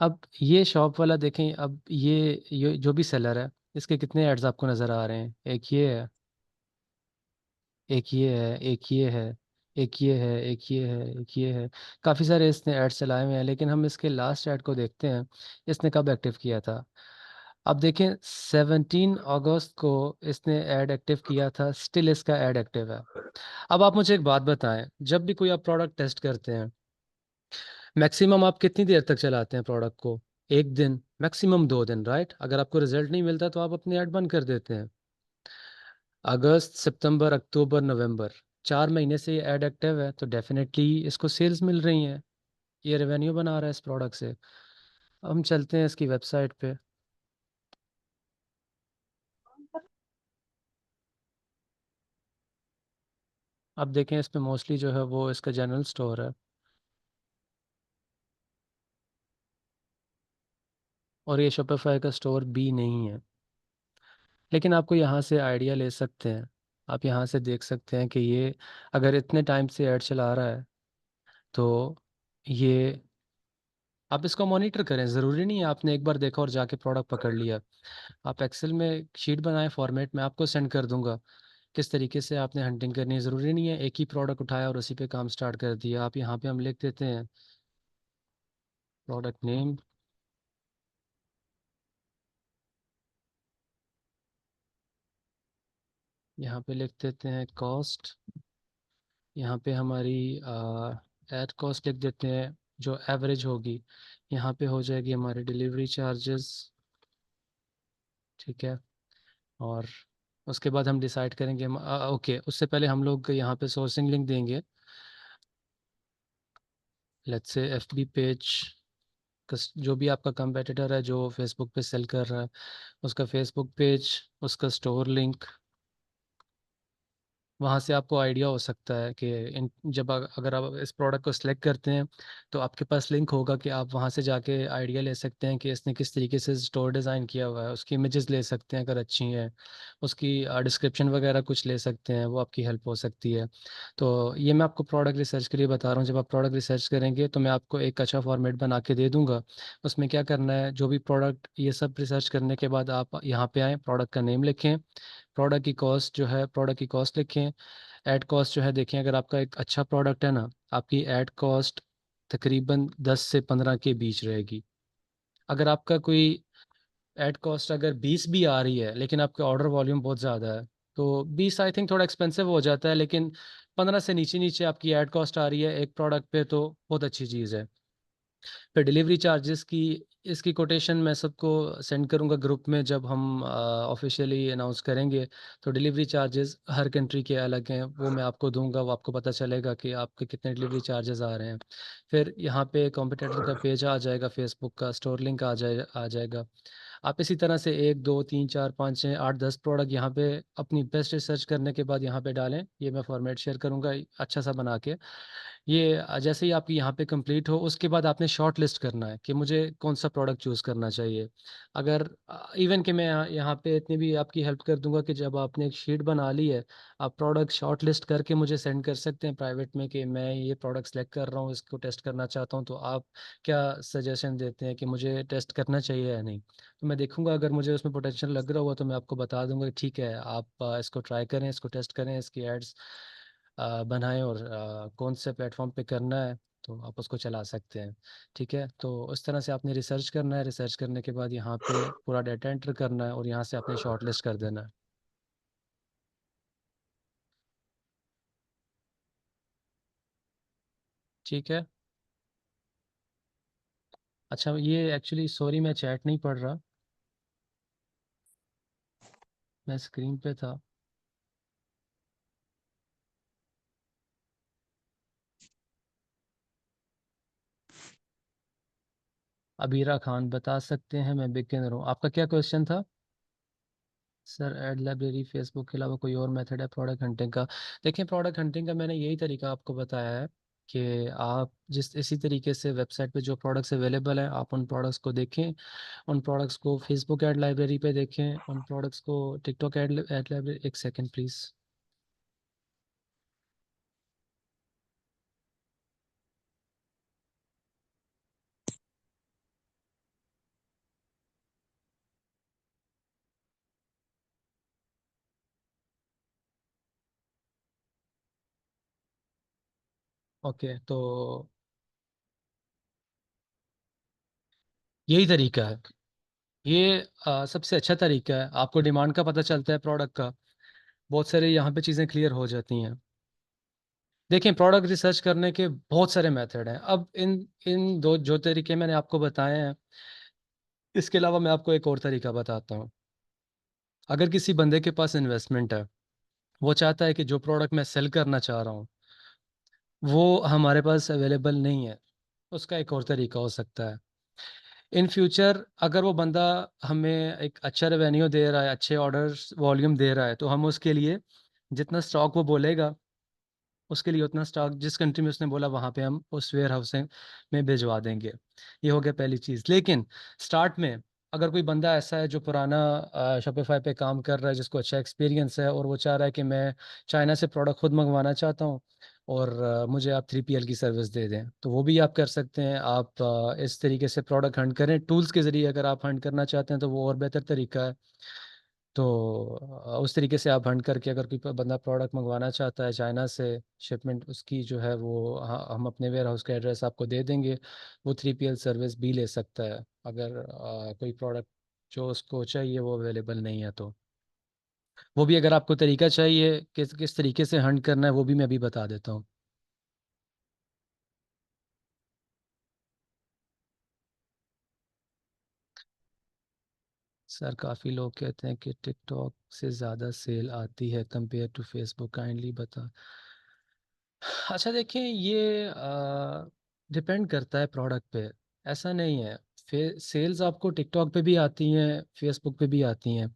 अब ये शॉप वाला देखें, अब ये जो भी सेलर है, इसके कितने एड्स आपको नज़र आ रहे हैं? एक ये है, एक ये है, एक ये है, एक ये है, एक ये है, एक ये है। काफ़ी सारे इसने ऐड चलाए हुए हैं, लेकिन हम इसके लास्ट ऐड को देखते हैं, इसने कब एक्टिव किया था। अब देखें, 17 अगस्त को इसने ऐड एक्टिव किया था, स्टिल इसका ऐड एक्टिव है। अब आप मुझे एक बात बताएं, जब भी कोई आप प्रोडक्ट टेस्ट करते हैं, मैक्सिमम आप कितनी देर तक चलाते हैं प्रोडक्ट को? एक दिन, मैक्सिमम 2 दिन, राइट? अगर आपको रिजल्ट नहीं मिलता तो आप अपनी ऐड बंद कर देते हैं। अगस्त, सितंबर, अक्टूबर, नवंबर, 4 महीने से ये ऐड एक्टिव है, तो डेफिनेटली इसको सेल्स मिल रही हैं, ये रेवेन्यू बना रहा है इस प्रोडक्ट से। अब हम चलते हैं इसकी वेबसाइट पे। अब देखें, इस पे मोस्टली जो है वो इसका जनरल स्टोर है, और ये शोपिफाई का स्टोर भी नहीं है। लेकिन आपको यहाँ से आइडिया ले सकते हैं, आप यहाँ से देख सकते हैं कि ये अगर इतने टाइम से ऐड चला रहा है तो ये, आप इसको मॉनिटर करें। ज़रूरी नहीं है आपने एक बार देखा और जाके प्रोडक्ट पकड़ लिया। आप एक्सेल में शीट बनाएं, फॉर्मेट में आपको सेंड कर दूंगा किस तरीके से आपने हंटिंग करनी है। ज़रूरी नहीं है एक ही प्रोडक्ट उठाया और उसी पे काम स्टार्ट कर दिया। आप यहाँ पे हम लिख देते हैं प्रोडक्ट नेम, यहाँ पे लिख देते हैं कॉस्ट, यहाँ पे हमारी एड कॉस्ट लिख देते हैं जो एवरेज होगी, यहाँ पे हो जाएगी हमारी डिलीवरी चार्जेस। ठीक है। और उसके बाद हम डिसाइड करेंगे हम, ओके, उससे पहले हम लोग यहाँ पे सोर्सिंग लिंक देंगे। लेट्स से एफबी पेज, जो भी आपका कंपेटिटर है जो फेसबुक पे सेल कर रहा है, उसका फेसबुक पेज, उसका स्टोर लिंक। वहाँ से आपको आइडिया हो सकता है कि अगर आप इस प्रोडक्ट को सिलेक्ट करते हैं तो आपके पास लिंक होगा कि आप वहाँ से जाके आइडिया ले सकते हैं कि इसने किस तरीके से स्टोर डिज़ाइन किया हुआ है, उसकी इमेजेस ले सकते हैं अगर अच्छी हैं, उसकी डिस्क्रिप्शन वगैरह कुछ ले सकते हैं, वो आपकी हेल्प हो सकती है। तो ये मैं आपको प्रोडक्ट रिसर्च के लिए बता रहा हूँ। जब आप प्रोडक्ट रिसर्च करेंगे तो मैं आपको एक अच्छा फॉर्मेट बना के दे दूँगा। उसमें क्या करना है, जो भी प्रोडक्ट, ये सब रिसर्च करने के बाद आप यहाँ पे आएँ, प्रोडक्ट का नेम लिखें, प्रोडक्ट की कॉस्ट लिखें, ऐड कॉस्ट जो है देखें, अगर आपका एक अच्छा प्रोडक्ट है ना, आपकी ऐड कॉस्ट तकरीबन 10 से 15 के बीच रहेगी। अगर आपका कोई ऐड कॉस्ट अगर 20 भी आ रही है लेकिन आपका ऑर्डर वॉल्यूम बहुत ज़्यादा है, तो 20 आई थिंक थोड़ा एक्सपेंसिव हो जाता है, लेकिन 15 से नीचे नीचे आपकी ऐड कॉस्ट आ रही है एक प्रोडक्ट पे तो बहुत अच्छी चीज़ है। फिर डिलीवरी चार्जेस की, इसकी कोटेशन मैं सबको सेंड करूंगा ग्रुप में जब हम ऑफिशियली अनाउंस करेंगे। तो डिलीवरी चार्जेस हर कंट्री के अलग हैं, वो मैं आपको दूंगा, वो आपको पता चलेगा कि आपके कितने डिलीवरी चार्जेस आ रहे हैं। फिर यहाँ पे कॉम्पिटिटर का पेज आ जाएगा, फेसबुक का स्टोर लिंक आ जाएगा। आप इसी तरह से 1 2 3 4 5 6 8 10 प्रोडक्ट यहाँ पे अपनी बेस्ट रिसर्च करने के बाद यहाँ पे डालें। ये मैं फॉर्मेट शेयर करूँगा अच्छा सा बना के। ये जैसे ही आपकी यहाँ पे कंप्लीट हो उसके बाद आपने शॉर्ट लिस्ट करना है कि मुझे कौन सा प्रोडक्ट चूज़ करना चाहिए। अगर इवन कि मैं यहाँ पे इतनी भी आपकी हेल्प कर दूंगा कि जब आपने एक शीट बना ली है, आप प्रोडक्ट शॉर्ट लिस्ट करके मुझे सेंड कर सकते हैं प्राइवेट में कि मैं ये प्रोडक्ट सेलेक्ट कर रहा हूँ, इसको टेस्ट करना चाहता हूँ, तो आप क्या सजेशन देते हैं कि मुझे टेस्ट करना चाहिए या नहीं। तो मैं देखूंगा, अगर मुझे उसमें पोटेंशियल लग रहा हुआ तो मैं आपको बता दूंगा कि ठीक है, आप इसको ट्राई करें, इसको टेस्ट करें, इसकी एड्स बनाएं और कौन से प्लेटफॉर्म पे करना है तो आप उसको चला सकते हैं। ठीक है, तो उस तरह से आपने रिसर्च करना है, रिसर्च करने के बाद यहाँ पे पूरा डाटा एंटर करना है और यहाँ से आपने शॉर्ट लिस्ट कर देना है। ठीक है। अच्छा, ये एक्चुअली सॉरी मैं चैट नहीं पढ़ रहा, मैं स्क्रीन पे था। अबीरा खान बता सकते हैं, मैं बिगिनर हूँ। आपका क्या क्वेश्चन था? सर एड लाइब्रेरी फेसबुक के अलावा कोई और मेथड है प्रोडक्ट हंटिंग का? देखिए, प्रोडक्ट हंटिंग का मैंने यही तरीका आपको बताया है कि आप जिस इसी तरीके से वेबसाइट पे जो प्रोडक्ट्स अवेलेबल हैं आप उन प्रोडक्ट्स को देखें, उन प्रोडक्ट्स को फेसबुक ऐड लाइब्रेरी पे देखें, उन प्रोडक्ट्स को टिकटॉक ऐड लाइब्रेरी। एक सेकंड प्लीज़। ओके, तो यही तरीका है। ये सबसे अच्छा तरीका है, आपको डिमांड का पता चलता है प्रोडक्ट का, बहुत सारे यहाँ पे चीज़ें क्लियर हो जाती हैं। देखें, प्रोडक्ट रिसर्च करने के बहुत सारे मेथड हैं। अब इन इन दो जो तरीके मैंने आपको बताए हैं, इसके अलावा मैं आपको एक और तरीका बताता हूँ। अगर किसी बंदे के पास इन्वेस्टमेंट है, वो चाहता है कि जो प्रोडक्ट मैं सेल करना चाह रहा हूँ वो हमारे पास अवेलेबल नहीं है, उसका एक और तरीका हो सकता है। इन फ्यूचर अगर वो बंदा हमें एक अच्छा रेवेन्यू दे रहा है, अच्छे ऑर्डर्स वॉल्यूम दे रहा है, तो हम उसके लिए जितना स्टॉक वो बोलेगा, उसके लिए उतना स्टॉक जिस कंट्री में उसने बोला वहाँ पे हम उस वेयर हाउस में भिजवा देंगे। ये हो गया पहली चीज़। लेकिन स्टार्ट में अगर कोई बंदा ऐसा है जो पुराना शॉपिफाई पे काम कर रहा है, जिसको अच्छा एक्सपीरियंस है और वो चाह रहा है कि मैं चाइना से प्रोडक्ट खुद मंगवाना चाहता हूँ और मुझे आप 3PL की सर्विस दे दें, तो वो भी आप कर सकते हैं। आप इस तरीके से प्रोडक्ट हंट करें टूल्स के ज़रिए। अगर आप हंट करना चाहते हैं तो वो और बेहतर तरीका है। तो उस तरीके से आप हंट करके अगर कोई बंदा प्रोडक्ट मंगवाना चाहता है चाइना से, शिपमेंट उसकी जो है वो हम अपने वेयर हाउस का एड्रेस आपको दे देंगे। वो 3PL सर्विस भी ले सकता है अगर कोई प्रोडक्ट जो उसको चाहिए वो अवेलेबल नहीं है तो। वो भी अगर आपको तरीका चाहिए किस किस तरीके से हंट करना है, वो भी मैं अभी बता देता हूँ। सर काफ़ी लोग कहते हैं कि टिकटॉक से ज़्यादा सेल आती है कंपेयर टू फेसबुक, काइंडली बता। अच्छा देखिए, ये डिपेंड करता है प्रोडक्ट पे, ऐसा नहीं है। सेल्स आपको टिकटॉक पे भी आती हैं, फेसबुक पे भी आती हैं,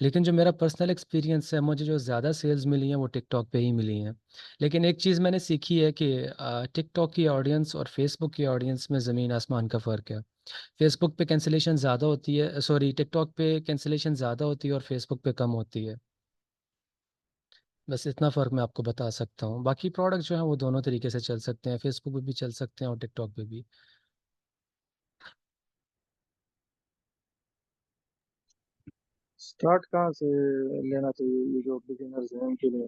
लेकिन जो मेरा पर्सनल एक्सपीरियंस है, मुझे जो ज़्यादा सेल्स मिली हैं वो टिकटॉक पे ही मिली हैं। लेकिन एक चीज़ मैंने सीखी है कि टिकटॉक की ऑडियंस और फेसबुक की ऑडियंस में ज़मीन आसमान का फ़र्क है। फेसबुक पे कैंसिलेशन ज़्यादा होती है, सॉरी, टिकटॉक पे कैंसिलेशन ज़्यादा होती है और फेसबुक पे कम होती है। बस इतना फ़र्क मैं आपको बता सकता हूँ। बाकी प्रोडक्ट जो हैं वो दोनों तरीके से चल सकते हैं, फेसबुक पे भी चल सकते हैं और टिकटॉक पे भी। स्टार्ट कहाँ से लेना चाहिए ये जो बिगिनर्स हैं उनके लिए?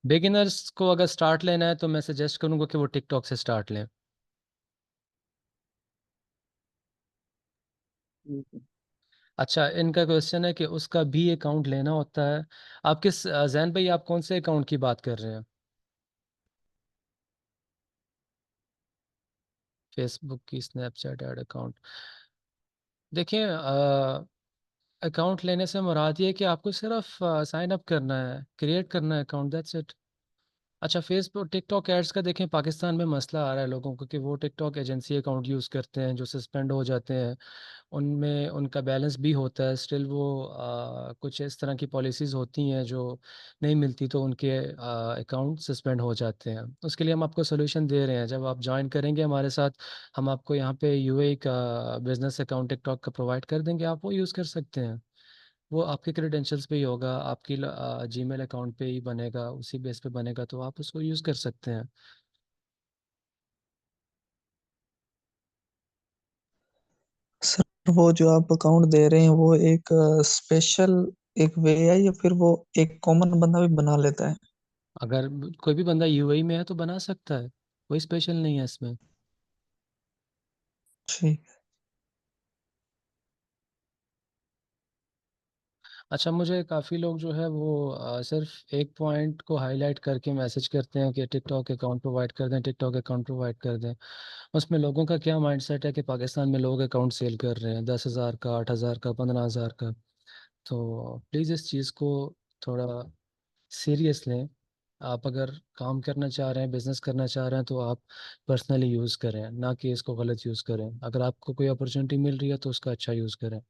बिगिनर्स को अगर स्टार्ट लेना है तो मैं सजेस्ट करूँगा कि वो टिकटॉक से स्टार्ट लें। ठीक है। अच्छा, इनका क्वेश्चन है कि उसका भी अकाउंट लेना होता है। आप किस जैन भाई, आप कौन से अकाउंट की बात कर रहे हैं? फेसबुक की, स्नैपचैट ऐड अकाउंट? देखिए, अकाउंट लेने से मुराद ये है कि आपको सिर्फ साइन अप करना है, क्रिएट करना है अकाउंट, दैट्स इट। अच्छा, फेसबुक टिकटॉक एड्स का देखें, पाकिस्तान में मसला आ रहा है लोगों को कि वो टिकटॉक एजेंसी अकाउंट यूज़ करते हैं जो सस्पेंड हो जाते हैं। उनमें उनका बैलेंस भी होता है, स्टिल वो कुछ इस तरह की पॉलिसीज़ होती हैं जो नहीं मिलती, तो उनके अकाउंट सस्पेंड हो जाते हैं। उसके लिए हम आपको सोल्यूशन दे रहे हैं। जब आप ज्वाइन करेंगे हमारे साथ, हम आपको यहाँ पे यूएई का बिजनेस अकाउंट टिकटॉक का प्रोवाइड कर देंगे, आप वो यूज़ कर सकते हैं। वो आपके क्रेडेंशियल्स पे ही होगा, आपकी जीमेल अकाउंट पे ही बनेगा, उसी बेस पे बनेगा, तो आप उसको यूज़ कर सकते हैं। सर वो जो आप अकाउंट दे रहे हैं वो एक स्पेशल एक वे है या फिर वो एक कॉमन बंदा भी बना लेता है? अगर कोई भी बंदा यूएई में है तो बना सकता है, कोई स्पेशल नहीं है इसमें। ठीक। अच्छा, मुझे काफ़ी लोग जो है वो सिर्फ एक पॉइंट को हाईलाइट करके मैसेज करते हैं कि टिकटॉक अकाउंट प्रोवाइड कर दें, टिकटॉक अकाउंट प्रोवाइड कर दें। उसमें लोगों का क्या माइंडसेट है कि पाकिस्तान में लोग अकाउंट सेल कर रहे हैं 10,000 का, 8,000 का, 15,000 का। तो प्लीज़ इस चीज़ को थोड़ा सीरियस लें। आप अगर काम करना चाह रहे हैं, बिजनेस करना चाह रहे हैं, तो आप पर्सनली यूज़ करें, ना कि इसको गलत यूज़ करें। अगर आपको कोई अपॉर्चुनिटी मिल रही है तो उसका अच्छा यूज़ करें।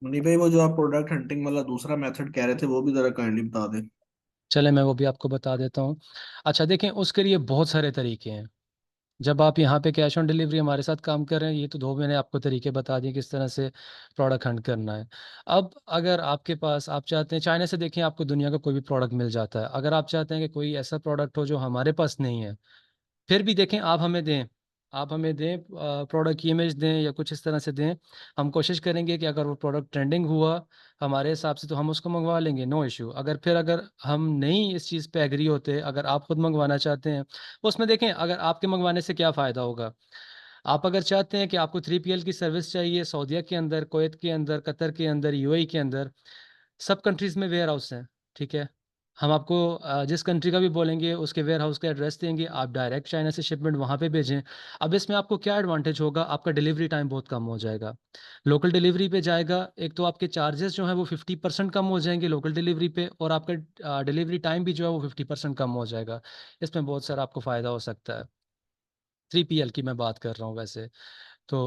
मनी भाई वो जो आप प्रोडक्ट हंटिंग वाला दूसरा मेथड कह रहे थे वो भी जरा काइंडली बता दें। चले, मैं वो भी आपको बता देता हूँ। अच्छा देखें, उसके लिए बहुत सारे तरीके हैं। जब आप यहाँ पे कैश ऑन डिलीवरी हमारे साथ काम कर रहे हैं, ये तो दो मैंने आपको तरीके बता दिए किस तरह से प्रोडक्ट हंट करना है। अब अगर आपके पास, आप चाहते हैं चाइना से, देखें आपको दुनिया का कोई भी प्रोडक्ट मिल जाता है। अगर आप चाहते हैं कि कोई ऐसा प्रोडक्ट हो जो हमारे पास नहीं है, फिर भी देखें, आप हमें दें प्रोडक्ट की इमेज दें या कुछ इस तरह से दें। हम कोशिश करेंगे कि अगर वो प्रोडक्ट ट्रेंडिंग हुआ हमारे हिसाब से तो हम उसको मंगवा लेंगे, नो इशू। अगर हम नहीं इस चीज़ पे एग्री होते, अगर आप खुद मंगवाना चाहते हैं, उसमें देखें अगर आपके मंगवाने से क्या फ़ायदा होगा। आप अगर चाहते हैं कि आपको 3PL की सर्विस चाहिए सऊदीया के अंदर, कुवैत के अंदर, कतर के अंदर, यूएई के अंदर, सब कंट्रीज़ में वेयर हाउस हैं, ठीक है। हम आपको जिस कंट्री का भी बोलेंगे उसके वेयर हाउस का एड्रेस देंगे, आप डायरेक्ट चाइना से शिपमेंट वहाँ पे भेजें। अब इसमें आपको क्या एडवांटेज होगा, आपका डिलीवरी टाइम बहुत कम हो जाएगा। लोकल डिलीवरी पे जाएगा, एक तो आपके चार्जेस जो हैं वो 50% कम हो जाएंगे लोकल डिलीवरी पे, और आपका डिलीवरी टाइम भी जो है वो 50% कम हो जाएगा। इसमें बहुत सारा आपको फ़ायदा हो सकता है। 3PL की मैं बात कर रहा हूँ वैसे तो।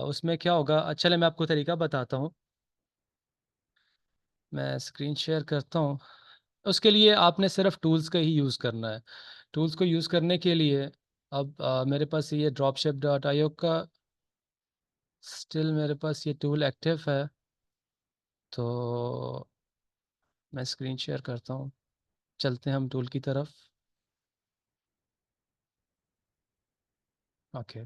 उसमें क्या होगा, चले मैं आपको तरीका बताता हूँ। मैं स्क्रीन शेयर करता हूँ। उसके लिए आपने सिर्फ टूल्स का ही यूज़ करना है। टूल्स को यूज़ करने के लिए, अब मेरे पास ये dropship.io का स्टिल मेरे पास ये टूल एक्टिव है, तो मैं स्क्रीन शेयर करता हूँ। चलते हैं हम टूल की तरफ। ओके,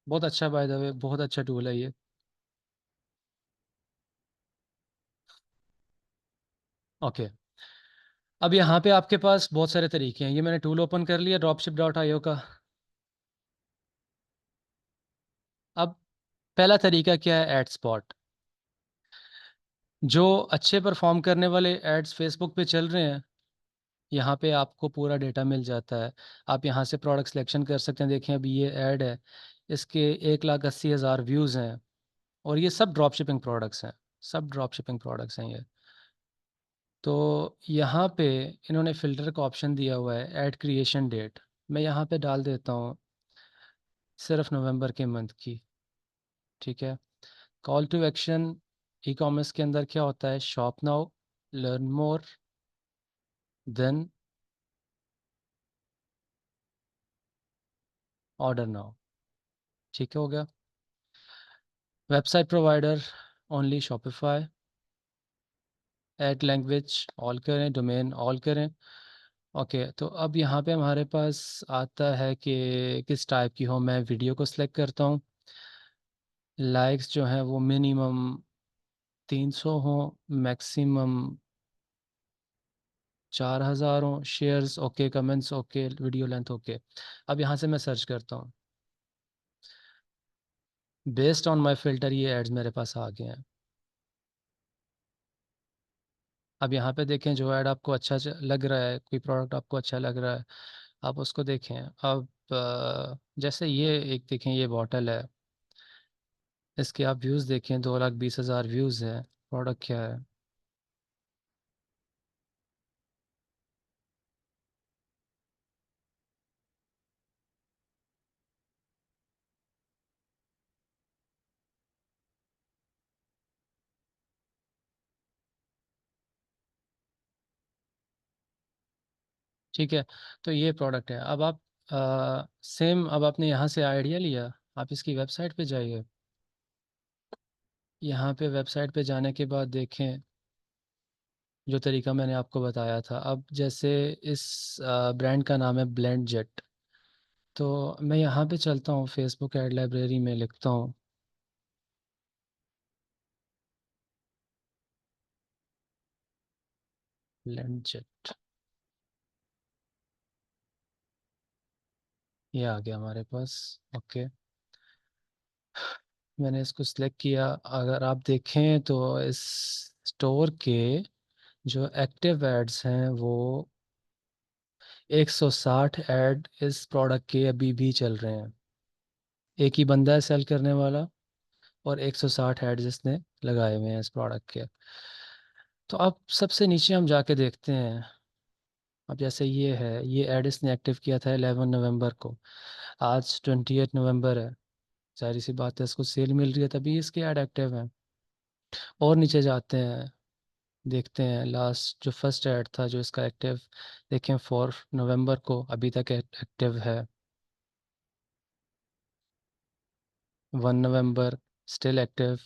बहुत अच्छा, बाय द वे बहुत अच्छा टूल है ये। ओके, अब यहाँ पे आपके पास बहुत सारे तरीके हैं। ये मैंने टूल ओपन कर लिया dropship.io का। अब पहला तरीका क्या है, एड स्पॉट। जो अच्छे परफॉर्म करने वाले एड्स फेसबुक पे चल रहे हैं, यहाँ पे आपको पूरा डेटा मिल जाता है। आप यहाँ से प्रोडक्ट सिलेक्शन कर सकते हैं। देखें अभी ये ऐड है, इसके 1,80,000 व्यूज़ हैं, और ये सब ड्रॉप शिपिंग प्रोडक्ट्स हैं, सब ड्रॉप शिपिंग प्रोडक्ट्स हैं ये। तो यहाँ पे इन्होंने फ़िल्टर का ऑप्शन दिया हुआ है ऐड क्रिएशन डेट। मैं यहाँ पे डाल देता हूँ सिर्फ नवंबर के मंथ की। ठीक है। Call to action e commerce के अंदर क्या होता है, shop now, learn more, then order now. ठीक हो गया। Website provider only Shopify, add language all करें, डोमेन ऑल करें। ओके, तो अब यहाँ पे हमारे पास आता है कि किस टाइप की हो। मैं वीडियो को सिलेक्ट करता हूँ। लाइक्स जो हैं वो मिनिमम 300 हो, मैक्सिमम 4000 हो, shares okay, comments okay, video length okay. अब यहाँ से मैं सर्च करता हूँ। बेस्ड ऑन माय फ़िल्टर ये एड्स मेरे पास आ गए हैं। अब यहाँ पे देखें, जो ऐड आपको अच्छा लग रहा है, कोई प्रोडक्ट आपको अच्छा लग रहा है, आप उसको देखें। अब जैसे ये एक देखें, ये बॉटल है, इसके आप व्यूज़ देखें, 2,20,000 व्यूज़ हैं। प्रोडक्ट क्या है, ठीक है। तो ये प्रोडक्ट है। अब आप सेम, अब आपने यहाँ से आइडिया लिया, आप इसकी वेबसाइट पे जाइए। यहाँ पे वेबसाइट पे जाने के बाद देखें जो तरीका मैंने आपको बताया था। अब जैसे इस ब्रांड का नाम है ब्लेंड जेट। तो मैं यहाँ पे चलता हूँ, फेसबुक ऐड लाइब्रेरी में लिखता हूँ ब्लेंड जेट। ये आ गया हमारे पास। ओके, मैंने इसको सिलेक्ट किया। अगर आप देखें तो इस स्टोर के जो एक्टिव एड्स हैं वो 160 ऐड इस प्रोडक्ट के अभी भी चल रहे हैं। एक ही बंदा है सेल करने वाला, और 160 ऐड जिसने लगाए हुए हैं इस प्रोडक्ट के। तो अब सबसे नीचे हम जाके देखते हैं। अब जैसे ये है, ये ऐड इसने एक्टिव किया था 11 नवंबर को, आज 28 नवंबर है। सारी सी बात है, इसको सेल मिल रही है तभी इसके ऐड एक्टिव हैं। और नीचे जाते हैं, देखते हैं लास्ट जो फर्स्ट ऐड था जो इसका एक्टिव, देखें 4 नवंबर को अभी तक एक्टिव है। 1 नवंबर स्टिल एक्टिव।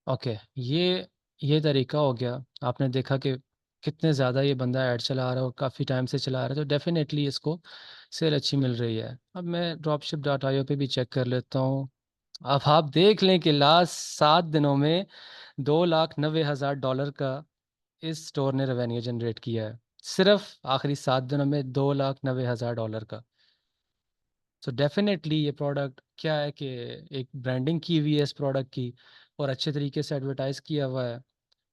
ओके, ये तरीका हो गया। आपने देखा कि कितने ज़्यादा ये बंदा ऐड चला रहा है और काफ़ी टाइम से चला रहा है, तो डेफिनेटली इसको सेल अच्छी मिल रही है। अब मैं ड्रॉपशिप डॉट आईओ पे भी चेक कर लेता हूँ। अब आप देख लें कि लास्ट 7 दिनों में $2,90,000 का इस स्टोर ने रेवेन्यू जनरेट किया है। सिर्फ आखिरी 7 दिनों में $2,90,000 का। सो डेफिनेटली ये प्रोडक्ट क्या है कि एक ब्रांडिंग की हुई है इस प्रोडक्ट की, और अच्छे तरीके से एडवर्टाइज़ किया हुआ है,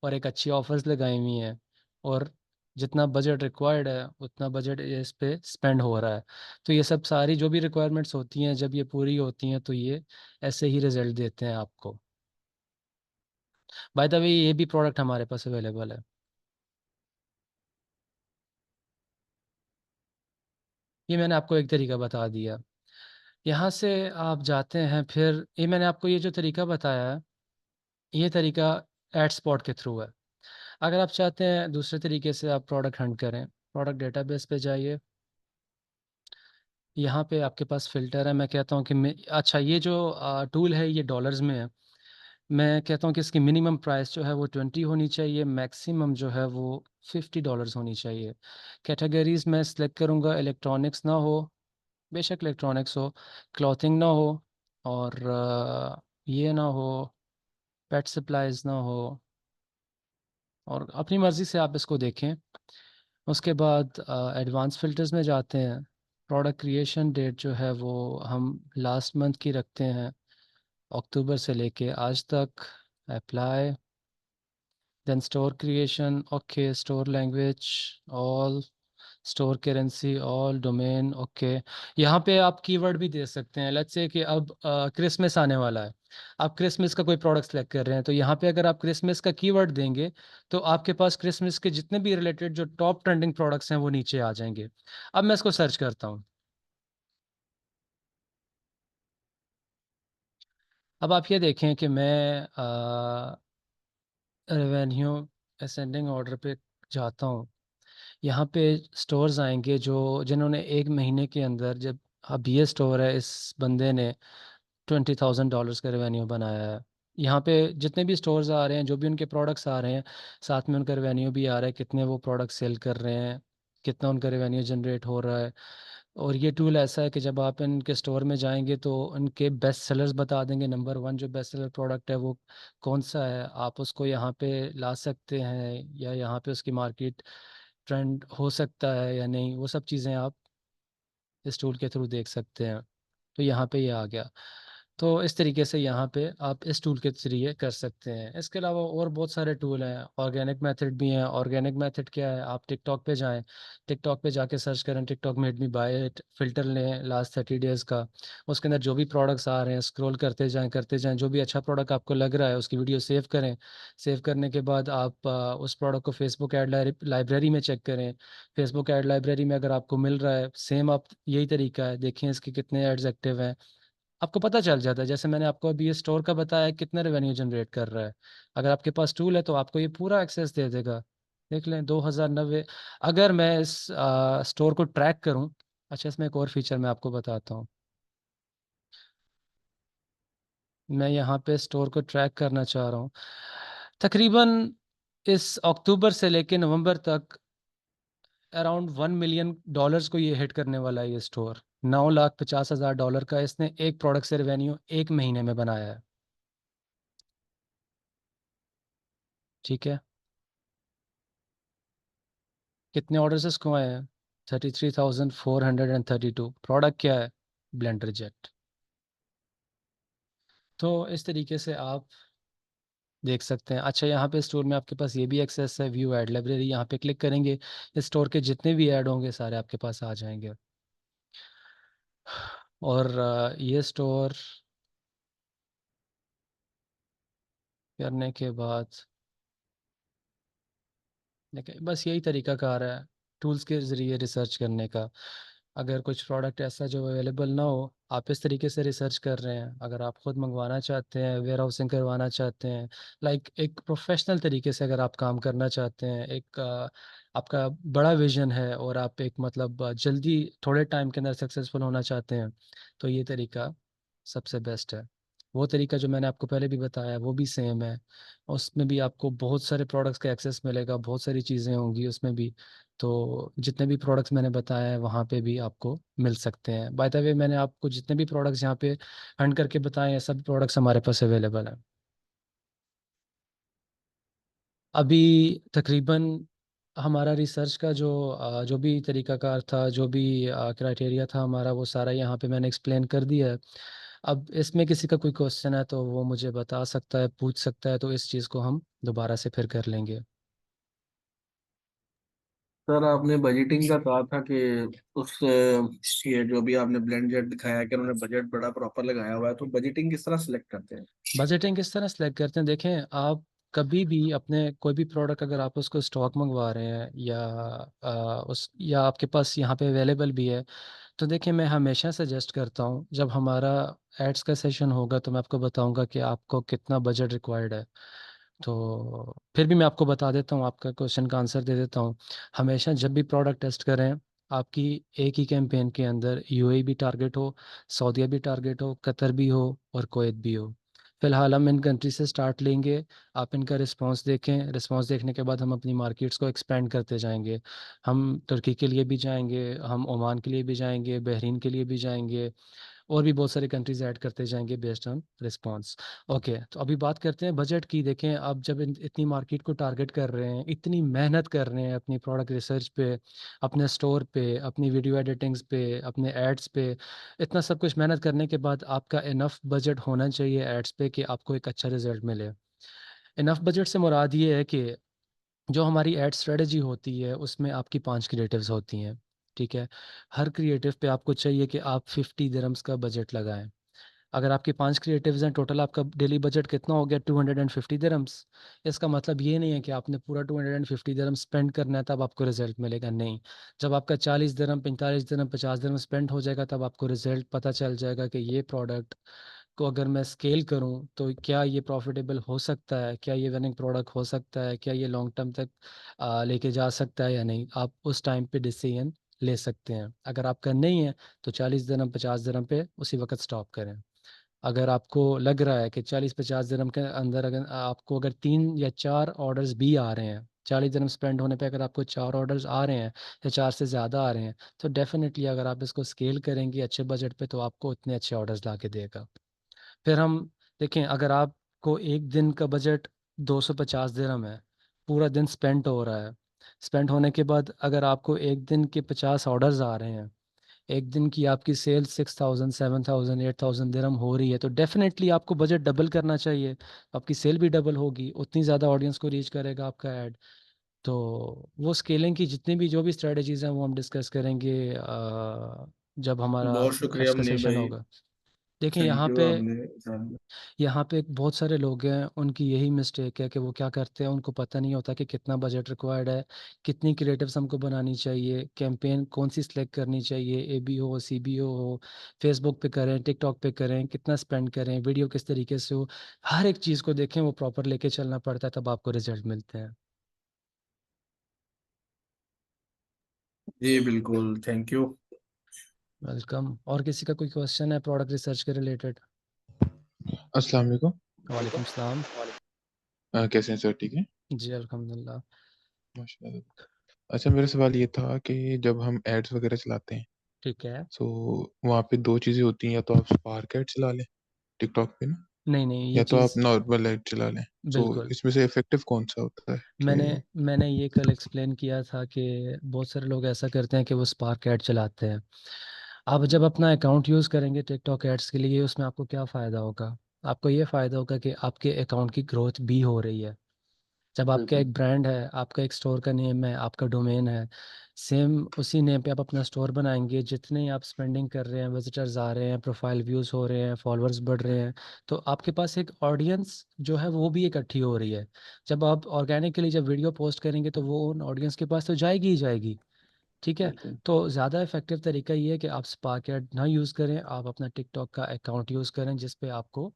और एक अच्छी ऑफर्स लगाई हुई हैं, और जितना बजट रिक्वायर्ड है उतना बजट इस पे स्पेंड हो रहा है। तो ये सब सारी जो भी रिक्वायरमेंट्स होती हैं, जब ये पूरी होती हैं तो ये ऐसे ही रिजल्ट देते हैं आपको। बाय द वे, ये भी प्रोडक्ट हमारे पास अवेलेबल है। ये मैंने आपको एक तरीका बता दिया। यहाँ से आप जाते हैं, फिर ये मैंने आपको ये जो तरीका बताया है, ये तरीका एड स्पॉट के थ्रू है। अगर आप चाहते हैं दूसरे तरीके से आप प्रोडक्ट हंट करें, प्रोडक्ट डेटाबेस पे जाइए। यहाँ पे आपके पास फ़िल्टर है। मैं कहता हूँ कि अच्छा, ये जो टूल है ये डॉलर्स में है। मैं कहता हूँ कि इसकी मिनिमम प्राइस जो है वो 20 होनी चाहिए, मैक्सिमम जो है वो $50 होनी चाहिए। कैटेगरीज मैं सिलेक्ट करूँगा, इलेक्ट्रॉनिक्स ना हो, बेशक इलेक्ट्रॉनिक्स हो, क्लॉथिंग ना हो, और ये ना हो, पेट सप्लाइज ना हो, और अपनी मर्ज़ी से आप इसको देखें। उसके बाद एडवांस फ़िल्टर्स में जाते हैं। प्रोडक्ट क्रिएशन डेट जो है वो हम लास्ट मंथ की रखते हैं, अक्टूबर से लेके आज तक। Apply, then store creation, okay, store language all, store currency all domain, okay. यहाँ पे आप कीवर्ड भी दे सकते हैं। लेट्स से कि अब क्रिसमस आने वाला है, आप क्रिसमस का कोई प्रोडक्ट सेलेक्ट कर रहे हैं, तो यहाँ पे अगर आप क्रिसमस का कीवर्ड देंगे तो आपके पास क्रिसमस के जितने भी रिलेटेड जो टॉप ट्रेंडिंग प्रोडक्ट्स हैं वो नीचे आ जाएंगे। अब मैं इसको सर्च करता हूँ। अब आप ये देखें कि मैं रेवेन्यू असेंडिंग ऑर्डर पे जाता हूँ। यहाँ पे स्टोर्स आएंगे जो जिन्होंने एक महीने के अंदर, जब अब ये स्टोर है, इस बंदे ने $20,000 का रेवेन्यू बनाया है। यहाँ पे जितने भी स्टोर्स आ रहे हैं, जो भी उनके प्रोडक्ट्स आ रहे हैं, साथ में उनका रेवेन्यू भी आ रहा है, कितने वो प्रोडक्ट सेल कर रहे हैं, कितना उनका रेवेन्यू जनरेट हो रहा है। और ये टूल ऐसा है कि जब आप इनके स्टोर में जाएंगे तो उनके बेस्ट सेलर्स बता देंगे, नंबर 1 जो बेस्ट सेलर प्रोडक्ट है वो कौन सा है, आप उसको यहाँ पे ला सकते हैं या यहाँ पे उसकी मार्केट ट्रेंड हो सकता है या नहीं, वो सब चीज़ें आप इस टूल के थ्रू देख सकते हैं। तो यहाँ पे ये आ गया। तो इस तरीके से यहाँ पे आप इस टूल के जरिए कर सकते हैं। इसके अलावा और बहुत सारे टूल हैं, ऑर्गेनिक मेथड भी हैं। ऑर्गेनिक मेथड क्या है, आप टिकटॉक पे जाएं, टिकटॉक पे जाके सर्च करें TikTok made me buy it, filter लें लास्ट 30 डेज़ का, उसके अंदर जो भी प्रोडक्ट्स आ रहे हैं स्क्रॉल करते जाएं, जो भी अच्छा प्रोडक्ट आपको लग रहा है उसकी वीडियो सेव करें। सेव करने के बाद आप उस प्रोडक्ट को फेसबुक ऐड लाइब्रेरी में चेक करें। फेसबुक ऐड लाइब्रेरी में अगर आपको मिल रहा है सेम, आप यही तरीका है, देखें इसके कितने एड्स एक्टिव हैं, आपको पता चल जाता है। जैसे मैंने आपको अभी ये स्टोर का बताया है कितना रेवेन्यू जनरेट कर रहा है, अगर आपके पास टूल है तो आपको ये पूरा एक्सेस दे देगा। देख लें 2090। अगर मैं इस स्टोर को ट्रैक करूं, अच्छा इसमें एक और फीचर मैं आपको बताता हूं। मैं यहाँ पे स्टोर को ट्रैक करना चाह रहा हूँ। तकरीबन इस अक्टूबर से लेकर नवंबर तक अराउंड $1 मिलियन को ये हिट करने वाला है। ये स्टोर $9,50,000 का इसने एक प्रोडक्ट से रेवेन्यू एक महीने में बनाया है। ठीक है, कितने ऑर्डर्स इसको आए हैं? 33,432। प्रोडक्ट क्या है? Blender jet. तो इस तरीके से आप देख सकते हैं। अच्छा, यहाँ पे स्टोर में आपके पास ये भी एक्सेस है, व्यू ऐड लाइब्रेरी, यहाँ पे क्लिक करेंगे, इस स्टोर के जितने भी ऐड होंगे सारे आपके पास आ जाएंगे। और ये स्टोर करने के बाद देखिए बस यही तरीका कार है टूल्स के ज़रिए रिसर्च करने का। अगर कुछ प्रोडक्ट ऐसा जो अवेलेबल ना हो, आप इस तरीके से रिसर्च कर रहे हैं, अगर आप खुद मंगवाना चाहते हैं, वेयर हाउसिंग करवाना चाहते हैं, लाइक एक प्रोफेशनल तरीके से अगर आप काम करना चाहते हैं, एक आपका बड़ा विजन है और आप एक मतलब जल्दी थोड़े टाइम के अंदर सक्सेसफुल होना चाहते हैं, तो ये तरीका सबसे बेस्ट है। वो तरीका जो मैंने आपको पहले भी बताया वो भी सेम है, उसमें भी आपको बहुत सारे प्रोडक्ट्स का एक्सेस मिलेगा, बहुत सारी चीज़ें होंगी उसमें भी। तो जितने भी प्रोडक्ट्स मैंने बताया है वहाँ पे भी आपको मिल सकते हैं। बाय द वे मैंने आपको जितने भी प्रोडक्ट्स यहाँ पे हंट करके बताए हैं सब प्रोडक्ट्स हमारे पास अवेलेबल हैं। अभी तकरीबन हमारा रिसर्च का जो भी तरीकाकार था, जो भी क्राइटेरिया था हमारा, वो सारा यहाँ पे मैंने एक्सप्लेन कर दिया है। अब इसमें किसी का कोई क्वेश्चन है तो वो मुझे बता सकता है, पूछ सकता है, तो इस चीज़ को हम दोबारा से फिर कर लेंगे। सर आपने बजटिंग का कहा था कि उस ये जो भी आपने ब्लेंड जेट दिखाया कि उन्होंने बजट बड़ा प्रॉपर लगाया हुआ है, तो बजटिंग किस तरह सिलेक्ट करते हैं? बजटिंग किस तरह सेलेक्ट करते हैं, देखें आप कभी भी अपने कोई भी प्रोडक्ट अगर आप उसको स्टॉक मंगवा रहे हैं या या आपके पास यहाँ पे अवेलेबल भी है, तो देखिए मैं हमेशा सजेस्ट करता हूँ जब हमारा एड्स का सेशन होगा तो मैं आपको बताऊंगा कि आपको कितना बजट रिक्वायर्ड है। तो फिर भी मैं आपको बता देता हूँ, आपका क्वेश्चन का आंसर दे देता हूँ। हमेशा जब भी प्रोडक्ट टेस्ट करें, आपकी एक ही कैंपेन के अंदर यूएई भी टारगेट हो, सऊदीया भी टारगेट हो, कतर भी हो और कुवैत भी हो। फिलहाल हम इन कंट्री से स्टार्ट लेंगे, आप इनका रिस्पांस देखें, रिस्पांस देखने के बाद हम अपनी मार्केट्स को एक्सपेंड करते जाएंगे। हम तुर्की के लिए भी जाएंगे, हम ओमान के लिए भी जाएंगे, बहरीन के लिए भी जाएंगे, और भी बहुत सारे कंट्रीज ऐड करते जाएंगे बेस्ड ऑन रिस्पांस। ओके, तो अभी बात करते हैं बजट की। देखें आप जब इतनी मार्केट को टारगेट कर रहे हैं, इतनी मेहनत कर रहे हैं अपनी प्रोडक्ट रिसर्च पे, अपने स्टोर पे, अपनी वीडियो एडिटिंग्स पे, अपने एड्स पे, इतना सब कुछ मेहनत करने के बाद आपका इनफ बजट होना चाहिए एड्स पे कि आपको एक अच्छा रिजल्ट मिले। इनफ बजट से मुराद ये है कि जो हमारी एड स्ट्रेटजी होती है उसमें आपकी 5 क्रिएटिव्स होती हैं, ठीक है। हर क्रिएटिव पे आपको चाहिए कि आप 50 दिरहम्स का बजट लगाएं। अगर आपके 5 क्रिएटिव्स हैं, टोटल आपका डेली बजट कितना हो गया? 250 दिरहम्स। इसका मतलब ये नहीं है कि आपने पूरा 250 दिरहम स्पेंड करना है तब आपको रिजल्ट मिलेगा, नहीं। जब आपका 40 दिरहम, 45 दिरहम, 50 दिरहम स्पेंड हो जाएगा तब आपको रिजल्ट पता चल जाएगा कि ये प्रोडक्ट को अगर मैं स्केल करूं तो क्या ये प्रॉफिटेबल हो सकता है, क्या ये विनिंग प्रोडक्ट हो सकता है, क्या ये लॉन्ग टर्म तक लेके जा सकता है या नहीं। आप उस टाइम पे डिसीजन ले सकते हैं। अगर आपका नहीं है तो 40 दिरहम, 50 दिरहम पे उसी वक्त स्टॉप करें। अगर आपको लग रहा है कि 40-50 दिरहम के अंदर अगर आपको अगर 3 या 4 ऑर्डर्स भी आ रहे हैं, 40 दिरहम स्पेंड होने पे अगर आपको 4 ऑर्डर्स आ रहे हैं या 4 से ज़्यादा आ रहे हैं, तो डेफिनेटली अगर आप इसको स्केल करेंगे अच्छे बजट पे तो आपको उतने अच्छे ऑर्डर्स ला के देगा। फिर हम देखें, अगर आपको एक दिन का बजट 250 दिरहम है, पूरा दिन स्पेंड हो रहा है, स्पेंड होने के बाद अगर आपको एक दिन के 50 ऑर्डर्स आ रहे हैं, एक दिन की आपकी सेल 6000, 7000, 8000 दिरहम हो रही है, तो डेफिनेटली आपको बजट डबल करना चाहिए। आपकी सेल भी डबल होगी, उतनी ज़्यादा ऑडियंस को रीच करेगा आपका ऐड। तो वो स्केलिंग की जितनी भी जो भी स्ट्रेटजीज़ हैं वो हम डिस्कस करेंगे जब हमारा बहुत शुक्रिया एड्स का मुनीब सेशन भाई। होगा। देखें थैंक यहाँ यू पे, आपने। यहाँ पे बहुत सारे लोग हैं, उनकी यही मिस्टेक है कि वो क्या करते हैं, उनको पता नहीं होता कि कितना बजट रिक्वायर्ड है, कितनी क्रिएटिव्स हमको बनानी चाहिए, कैंपेन कौन सी सिलेक्ट करनी चाहिए, एबी हो, सीबीओ हो, फेसबुक पे करें, टिकटॉक पे करें, कितना स्पेंड करें, वीडियो किस तरीके से हो। हर एक चीज़ को देखें, वो प्रॉपर लेके चलना पड़ता है, तब आपको रिजल्ट मिलते हैं। जी बिल्कुल, थैंक यू। वेलकम। और किसी का कोई क्वेश्चन है प्रोडक्ट रिसर्च के रिलेटेड? अस्सलाम वालेकुम। वालेकुम सलाम। कैसे हैं सर? ठीक है, जी अल्हम्दुलिल्लाह। माशाल्लाह। अच्छा, मेरा सवाल ये था कि जब हम एड्स वगैरह चलाते हैं, ठीक है। सो वहाँ पे दो चीज़ें होती हैं, या तो आप स्पार्क एड चला लें टिकटॉक पे ना, नहीं नहीं, ये या तो आप चीज़ नॉर्मल एड चला लें। सो बिल्कुल, इसमें से इफेक्टिव कौन सा होता है मैंने कि? मैंने ये कल एक्सप्लेन किया था कि बहुत सारे लोग ऐसा करते हैं कि वो स्पार्क ऐड चलाते हैं। आप जब अपना अकाउंट यूज़ करेंगे टिकटॉक एड्स के लिए, उसमें आपको क्या फ़ायदा होगा? आपको ये फ़ायदा होगा कि आपके अकाउंट की ग्रोथ भी हो रही है। जब आपका बिल्कुल। एक ब्रांड है, आपका एक स्टोर का नेम है, आपका डोमेन है, सेम उसी नेम पे आप अपना स्टोर बनाएंगे, जितने आप स्पेंडिंग कर रहे हैं, विजिटर्स आ रहे हैं, प्रोफाइल व्यूज़ हो रहे हैं, फॉलोअर्स बढ़ रहे हैं, तो आपके पास एक ऑडियंस जो है वो भी इकट्ठी हो रही है। जब आप ऑर्गेनिकली जब वीडियो पोस्ट करेंगे तो वो उन ऑडियंस के पास तो जाएगी ही जाएगी, ठीक है। बिल्कुल। तो ज़्यादा इफेक्टिव तरीका ये है कि आप स्पार्क ऐड ना यूज़ करें, आप अपना टिकटॉक का अकाउंट यूज़ करें जिस पे आपको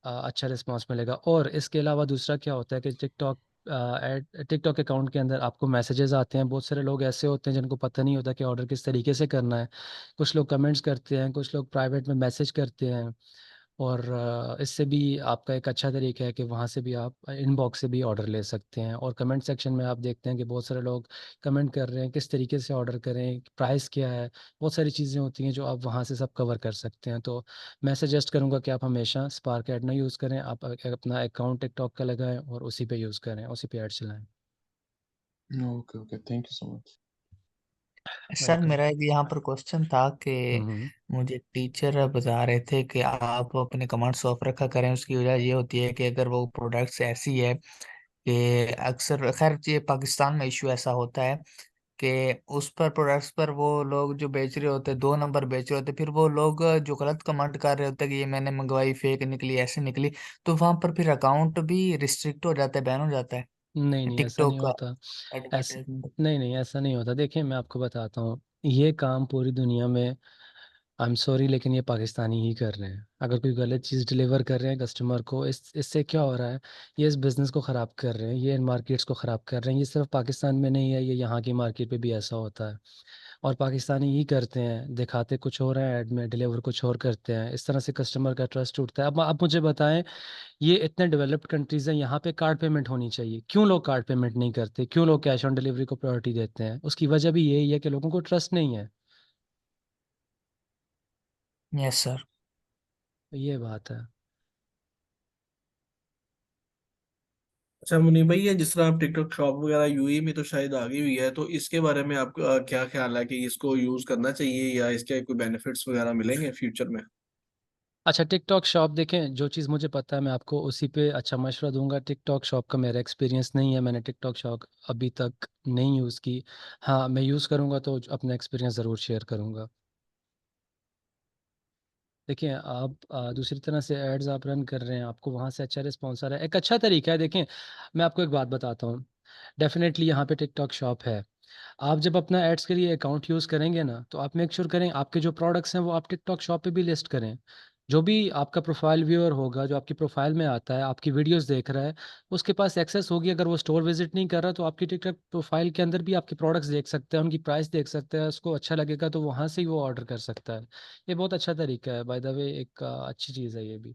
अच्छा रिस्पांस मिलेगा। और इसके अलावा दूसरा क्या होता है कि टिकटॉक अकाउंट के अंदर आपको मैसेजेस आते हैं। बहुत सारे लोग ऐसे होते हैं जिनको पता नहीं होता कि ऑर्डर किस तरीके से करना है। कुछ लोग कमेंट्स करते हैं, कुछ लोग प्राइवेट में मैसेज करते हैं, और इससे भी आपका एक अच्छा तरीका है कि वहाँ से भी आप इनबॉक्स से भी ऑर्डर ले सकते हैं। और कमेंट सेक्शन में आप देखते हैं कि बहुत सारे लोग कमेंट कर रहे हैं किस तरीके से ऑर्डर करें, प्राइस क्या है, बहुत सारी चीज़ें होती हैं जो आप वहाँ से सब कवर कर सकते हैं। तो मैं सजेस्ट करूँगा कि आप हमेशा स्पार्क ऐड ना यूज़ करें, आप अपना अकाउंट टिकटॉक का लगाएं और उसी पे यूज़ करें, उसी पे ऐड चलाएं। Okay okay, thank you so much. Sir welcome. मेरा एक यहाँ पर क्वेश्चन था कि हम्म। मुझे टीचर बता रहे थे कि आप अपने कमांड्स ऑफ रखा करें। उसकी वजह ये होती है कि अगर वो प्रोडक्ट्स ऐसी है कि अक्सर, खैर ये पाकिस्तान में इशू ऐसा होता है कि उस पर प्रोडक्ट्स पर वो लोग जो बेच रहे होते हैं 2 नंबर बेच रहे होते हैं, फिर वो लोग जो गलत कमेंट कर रहे होते हैं कि ये मैंने मंगवाई फेक निकली, ऐसे निकली, तो वहां पर फिर अकाउंट भी रिस्ट्रिक्ट हो जाता है, बैन हो जाता है नहीं नहीं, ऐसा नहीं टिकटॉक का होता। ऐसा एडवर्टाइजमेंट। नहीं नहीं, ऐसा नहीं होता। देखिए मैं आपको बताता हूँ, ये काम पूरी दुनिया में, आई एम सॉरी लेकिन ये पाकिस्तानी ही कर रहे हैं। अगर कोई गलत चीज़ डिलीवर कर रहे हैं कस्टमर को, इससे क्या हो रहा है, ये इस बिज़नेस को ख़राब कर रहे हैं, ये इन मार्केट्स को ख़राब कर रहे हैं। ये सिर्फ पाकिस्तान में नहीं है, ये यहाँ की मार्केट पे भी ऐसा होता है। और पाकिस्तानी ही करते हैं, दिखाते कुछ और हैं ऐड में, डिलीवर कुछ और करते हैं। इस तरह से कस्टमर का ट्रस्ट टूटता है। अब आप मुझे बताएं, ये इतने डेवलप्ड कंट्रीज़ हैं, यहाँ पे कार्ड पेमेंट होनी चाहिए, क्यों लोग कार्ड पेमेंट नहीं करते, क्यों लोग कैश ऑन डिलीवरी को प्रायोरिटी देते हैं? उसकी वजह भी यही है कि लोगों को ट्रस्ट नहीं है। Yes sir. तो ये बात है। अच्छा मुनीब भाई, ये जिस तरह आप टिकटॉक शॉप वगैरह यूएई में तो शायद आ गई हुई है, तो इसके बारे में आपका क्या ख्याल है कि इसको यूज करना चाहिए या इसके कोई बेनिफिट्स वगैरह मिलेंगे फ्यूचर में? अच्छा, टिकटॉक शॉप देखें, जो चीज़ मुझे पता है मैं आपको उसी पे अच्छा मशवरा दूंगा। टिकटॉक शॉप का मेरा एक्सपीरियंस नहीं है, मैंने टिकटॉक शॉप अभी तक नहीं यूज़ की। हाँ, मैं यूज़ करूँगा तो अपना एक्सपीरियंस ज़रूर शेयर करूँगा। देखिए, आप दूसरी तरह से एड्स आप रन कर रहे हैं, आपको वहाँ से अच्छा रिस्पॉन्स आ रहा है, एक अच्छा तरीका है। देखें, मैं आपको एक बात बताता हूँ, डेफिनेटली यहाँ पे टिकटॉक शॉप है। आप जब अपना एड्स के लिए अकाउंट यूज़ करेंगे ना, तो आप मेक श्योर करें आपके जो प्रोडक्ट्स हैं वो आप टिकटॉक शॉप पे भी लिस्ट करें। जो भी आपका प्रोफाइल व्यूअर होगा, जो आपकी प्रोफाइल में आता है, आपकी वीडियोस देख रहा है, उसके पास एक्सेस होगी। अगर वो स्टोर विजिट नहीं कर रहा, तो आपकी टिकटॉक प्रोफाइल के अंदर भी आपके प्रोडक्ट्स देख सकते हैं, उनकी प्राइस देख सकते हैं, उसको अच्छा लगेगा तो वहाँ से ही वो ऑर्डर कर सकता है। ये बहुत अच्छा तरीका है, बाय द वे, एक अच्छी चीज़ है ये भी।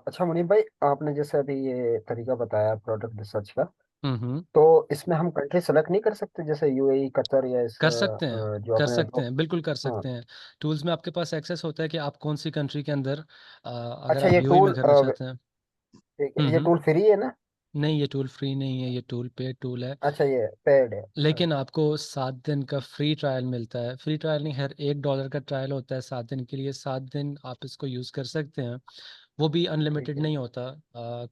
अच्छा मुनीब भाई, आपने जैसे अभी ये तरीका बताया प्रोडक्ट रिसर्च का, हम्म। तो इसमें हम कंट्री सेलेक्ट नहीं कर सकते, जैसे यूएई, कतर या इस कर सकते हैं, जो कर अपने सकते दो। हैं, बिल्कुल कर हाँ। सकते हैं। टूल्स में आपके पास एक्सेस होता है कि आप कौन सी कंट्री के अंदर, अगर अच्छा आप ये यूएई में टूल करना चाहते हैं। ये हम्म। टूल फ्री है ना? नहीं, ये टूल फ्री नहीं है, ये टूल पेड टूल है। अच्छा ये पेड है। लेकिन आपको 7 दिन का फ्री ट्रायल मिलता है। फ्री ट्रायल नहीं, हर $1 का ट्रायल होता है 7 दिन के लिए। 7 दिन आप इसको यूज़ कर सकते हैं। वो भी ठीक अनलिमिटेड है। नहीं होता।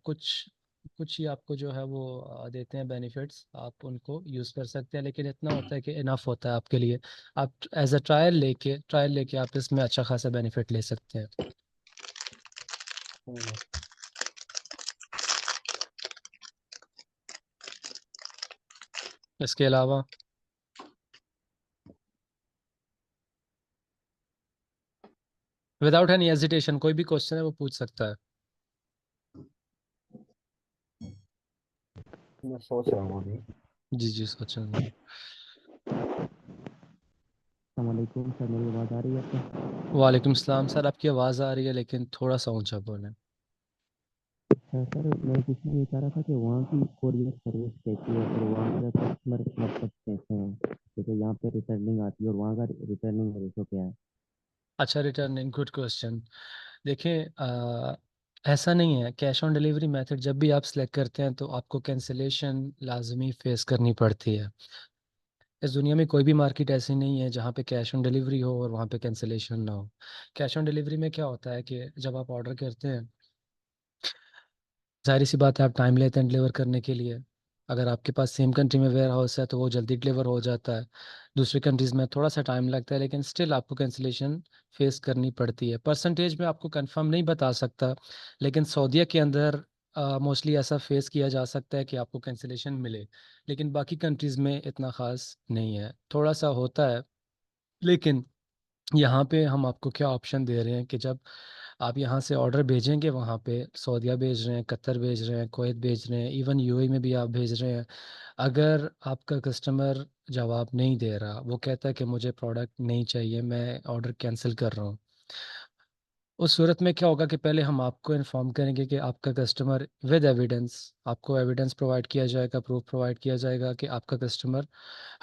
कुछ कुछ ही आपको जो है वो देते हैं बेनिफिट्स, आप उनको यूज़ कर सकते हैं, लेकिन इतना होता है कि इनफ होता है आपके लिए। आप एज अ ट्रायल लेके आप इसमें अच्छा खासा बेनिफिट ले सकते हैं। हम्म, इसके अलावा विदाउट एनी हेजिटेशन कोई भी क्वेश्चन है वो पूछ सकता है। मैं सोच रहा हूँ अभी। जी जी, सोचें। अस्सलामुअलैकुम सर, मेरी आवाज़ आ रही है आपको? वालेकुम सलाम सर, आपकी आवाज़ आ रही है लेकिन थोड़ा सा ऊंचा बोलें। अच्छा सर, मैं पूछना ये चाह रहा था कि वहाँ की कोरियर सर्विस कैसी है और वहाँ का कस्टमर मतलब कैसे हैं? जैसे यहाँ पे रिटर्निंग आती है और वहाँ का रिटर्निंग रेशो क्या है? अच्छा, रिटर्निंग, गुड क्वेश्चन। देखिए, ऐसा नहीं है, कैश ऑन डिलीवरी मेथड जब भी आप सिलेक्ट करते हैं तो आपको कैंसिलेशन लाजमी फेस करनी पड़ती है। इस दुनिया में कोई भी मार्केट ऐसी नहीं है जहाँ पे कैश ऑन डिलीवरी हो और वहाँ पे कैंसिलेशन ना हो। कैश ऑन डिलीवरी में क्या होता है कि जब आप ऑर्डर करते हैं, जाहिर सी बात है आप टाइम लेते हैं डिलीवर करने के लिए। अगर आपके पास सेम कंट्री में वेयर हाउस है तो वो जल्दी डिलीवर हो जाता है। दूसरी कंट्रीज़ में थोड़ा सा टाइम लगता है, लेकिन स्टिल आपको कैंसिलेशन फेस करनी पड़ती है। परसेंटेज में आपको कंफर्म नहीं बता सकता, लेकिन सऊदीया के अंदर मोस्टली ऐसा फेस किया जा सकता है कि आपको कैंसिलेशन मिले। लेकिन बाकी कंट्रीज़ में इतना ख़ास नहीं है, थोड़ा सा होता है। लेकिन यहाँ पे हम आपको क्या ऑप्शन दे रहे हैं कि जब आप यहाँ से ऑर्डर भेजेंगे, वहाँ पे सऊदीया भेज रहे हैं, कतर भेज रहे हैं, कुवैत भेज रहे हैं, इवन यूएई में भी आप भेज रहे हैं। अगर आपका कस्टमर जवाब नहीं दे रहा, वो कहता है कि मुझे प्रोडक्ट नहीं चाहिए, मैं ऑर्डर कैंसिल कर रहा हूँ, उस सूरत में क्या होगा कि पहले हम आपको इन्फॉर्म करेंगे कि आपका कस्टमर विद एविडेंस, आपको एविडेंस प्रोवाइड किया जाएगा, प्रूफ प्रोवाइड किया जाएगा कि आपका कस्टमर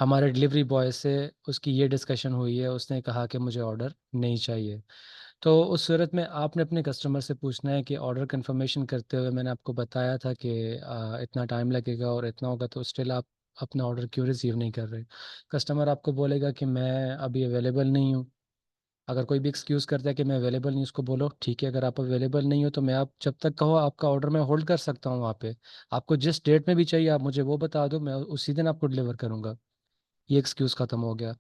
हमारे डिलीवरी बॉय से उसकी ये डिस्कशन हुई है, उसने कहा कि मुझे ऑर्डर नहीं चाहिए। तो उस सूरत में आपने अपने कस्टमर से पूछना है कि ऑर्डर कंफर्मेशन करते हुए मैंने आपको बताया था कि इतना टाइम लगेगा और इतना होगा, तो स्टिल आप अपना ऑर्डर क्यों रिसीव नहीं कर रहे। कस्टमर आपको बोलेगा कि मैं अभी अवेलेबल नहीं हूँ। अगर कोई भी एक्सक्यूज़ करता है कि मैं अवेलेबल नहीं, उसको बोलो ठीक है, अगर आप अवेलेबल नहीं हो तो मैं, आप जब तक कहो आपका ऑर्डर मैं होल्ड कर सकता हूँ वहाँ पे। आपको जिस डेट में भी चाहिए आप मुझे वो बता दो, मैं उसी दिन आपको डिलीवर करूँगा। ये एक्सक्यूज़ ख़त्म हो गया।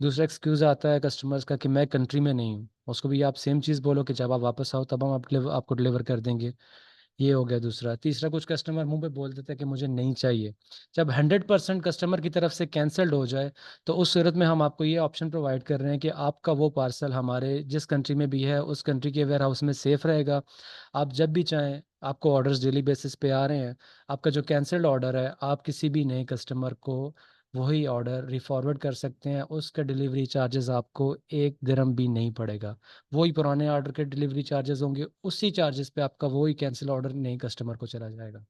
दूसरा एक्सक्यूज़ आता है कस्टमर्स का कि मैं कंट्री में नहीं हूँ, उसको भी आप सेम चीज़ बोलो कि जब आप वापस आओ तब हम आपको डिलीवर कर देंगे। ये हो गया दूसरा। तीसरा, कुछ कस्टमर मुंह पे बोल देते हैं कि मुझे नहीं चाहिए। जब 100% कस्टमर की तरफ से कैंसल्ड हो जाए, तो उस सूरत में हम आपको ये ऑप्शन प्रोवाइड कर रहे हैं कि आपका वो पार्सल हमारे जिस कंट्री में भी है उस कंट्री के वेयर हाउस में सेफ रहेगा। आप जब भी चाहें, आपको ऑर्डर्स डेली बेसिस पे आ रहे हैं, आपका जो कैंसल्ड ऑर्डर है आप किसी भी नए कस्टमर को वही ऑर्डर रिफॉरवर्ड कर सकते हैं। उसका डिलीवरी चार्जेस आपको 1 दिरहम भी नहीं पड़ेगा। वही पुराने ऑर्डर के डिलीवरी चार्जेस होंगे, उसी चार्जेस पे आपका वही कैंसिल ऑर्डर नए कस्टमर को चला जाएगा।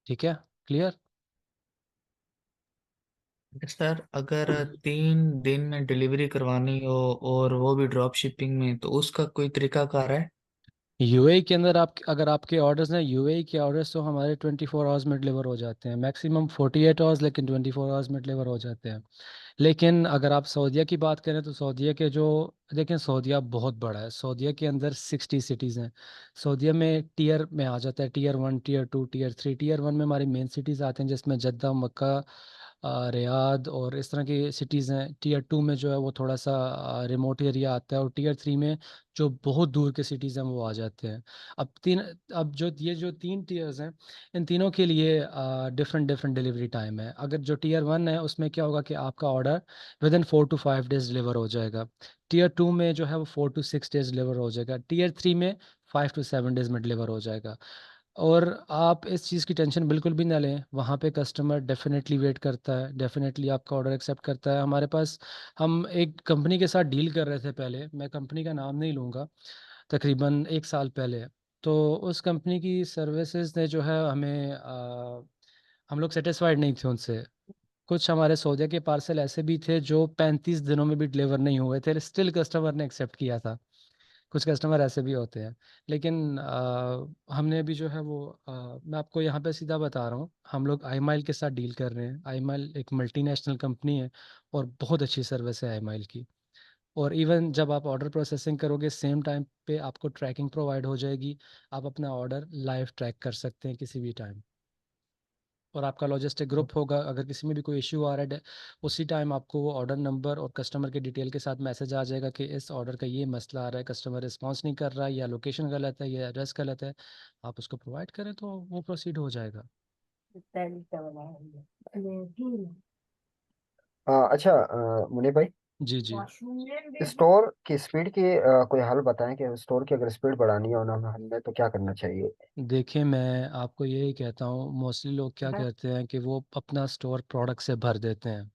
ठीक है, क्लियर। सर अगर 3 दिन में डिलीवरी करवानी हो और वो भी ड्रॉप शिपिंग में, तो उसका कोई तरीका कार है? यूएई के अंदर आप अगर आपके ऑर्डर्स हैं यूएई के ऑर्डर्स तो हमारे 24 आवर्स में डिलीवर हो जाते हैं, मैक्सिमम 48 आवर्स, लेकिन 24 आवर्स में डिलीवर हो जाते हैं। लेकिन अगर आप सऊदीया की बात करें तो सऊदीया के जो देखें, सऊदीया बहुत बड़ा है, सऊदीया के अंदर 60 सिटीज़ हैं। सऊदीया में टीयर में आ जाता है, टीयर 1, टीयर 2, टीयर 3। टीयर 1 में हमारी मेन सिटीज़ आते हैं जिसमें जद्दा, मक्का, रियाद और इस तरह की सिटीज़ हैं। टीयर 2 में जो है वो थोड़ा सा रिमोट एरिया आता है, और टीयर 3 में जो बहुत दूर के सिटीज़ हैं वो आ जाते हैं। अब जो ये जो 3 टीयर्स हैं, इन तीनों के लिए डिफरेंट डिफरेंट डिलीवरी टाइम है। अगर जो टीयर 1 है उसमें क्या होगा कि आपका order with in 4 to 5 days deliver हो जाएगा। टीयर 2 में जो है वो 4 to 6 डेज डिलीवर हो जाएगा। टीयर 3 में 5 to 7 डेज में डिलीवर हो जाएगा। और आप इस चीज़ की टेंशन बिल्कुल भी ना लें, वहाँ पे कस्टमर डेफिनेटली वेट करता है, डेफिनेटली आपका ऑर्डर एक्सेप्ट करता है। हमारे पास हम एक कंपनी के साथ डील कर रहे थे पहले, मैं कंपनी का नाम नहीं लूँगा, तकरीबन 1 साल पहले। तो उस कंपनी की सर्विसेज ने जो है हमें हम लोग सेटिस्फाइड नहीं थे उनसे। कुछ हमारे सौदे के पार्सल ऐसे भी थे जो 35 दिनों में भी डिलीवर नहीं हुए थे, स्टिल कस्टमर ने एक्सेप्ट किया था। कुछ कस्टमर ऐसे भी होते हैं। लेकिन हमने भी जो है वो मैं आपको यहाँ पे सीधा बता रहा हूँ, हम लोग आईमाइल के साथ डील कर रहे हैं। आईमाइल एक मल्टीनेशनल कंपनी है और बहुत अच्छी सर्विस है आईमाइल की। और इवन जब आप ऑर्डर प्रोसेसिंग करोगे सेम टाइम पे आपको ट्रैकिंग प्रोवाइड हो जाएगी। आप अपना ऑर्डर लाइव ट्रैक कर सकते हैं किसी भी टाइम। और आपका लॉजिस्टिक ग्रुप होगा, अगर किसी में भी कोई इश्यू आ रहा है उसी टाइम आपको वो ऑर्डर नंबर और कस्टमर के डिटेल के साथ मैसेज आ जाएगा कि इस ऑर्डर का ये मसला आ रहा है, कस्टमर रिस्पॉन्स नहीं कर रहा है, या लोकेशन गलत है, या एड्रेस गलत है। आप उसको प्रोवाइड करें तो वो प्रोसीड हो जाएगा। अच्छा मुनीब भाई, जी जी। स्टोर की स्पीड की कोई हल बताएं कि स्टोर की अगर स्पीड बढ़ानी है उन्होंने हमें तो क्या करना चाहिए। देखिए, मैं आपको यही कहता हूँ, मोस्टली लोग क्या करते हैं कि वो अपना स्टोर प्रोडक्ट से भर देते हैं।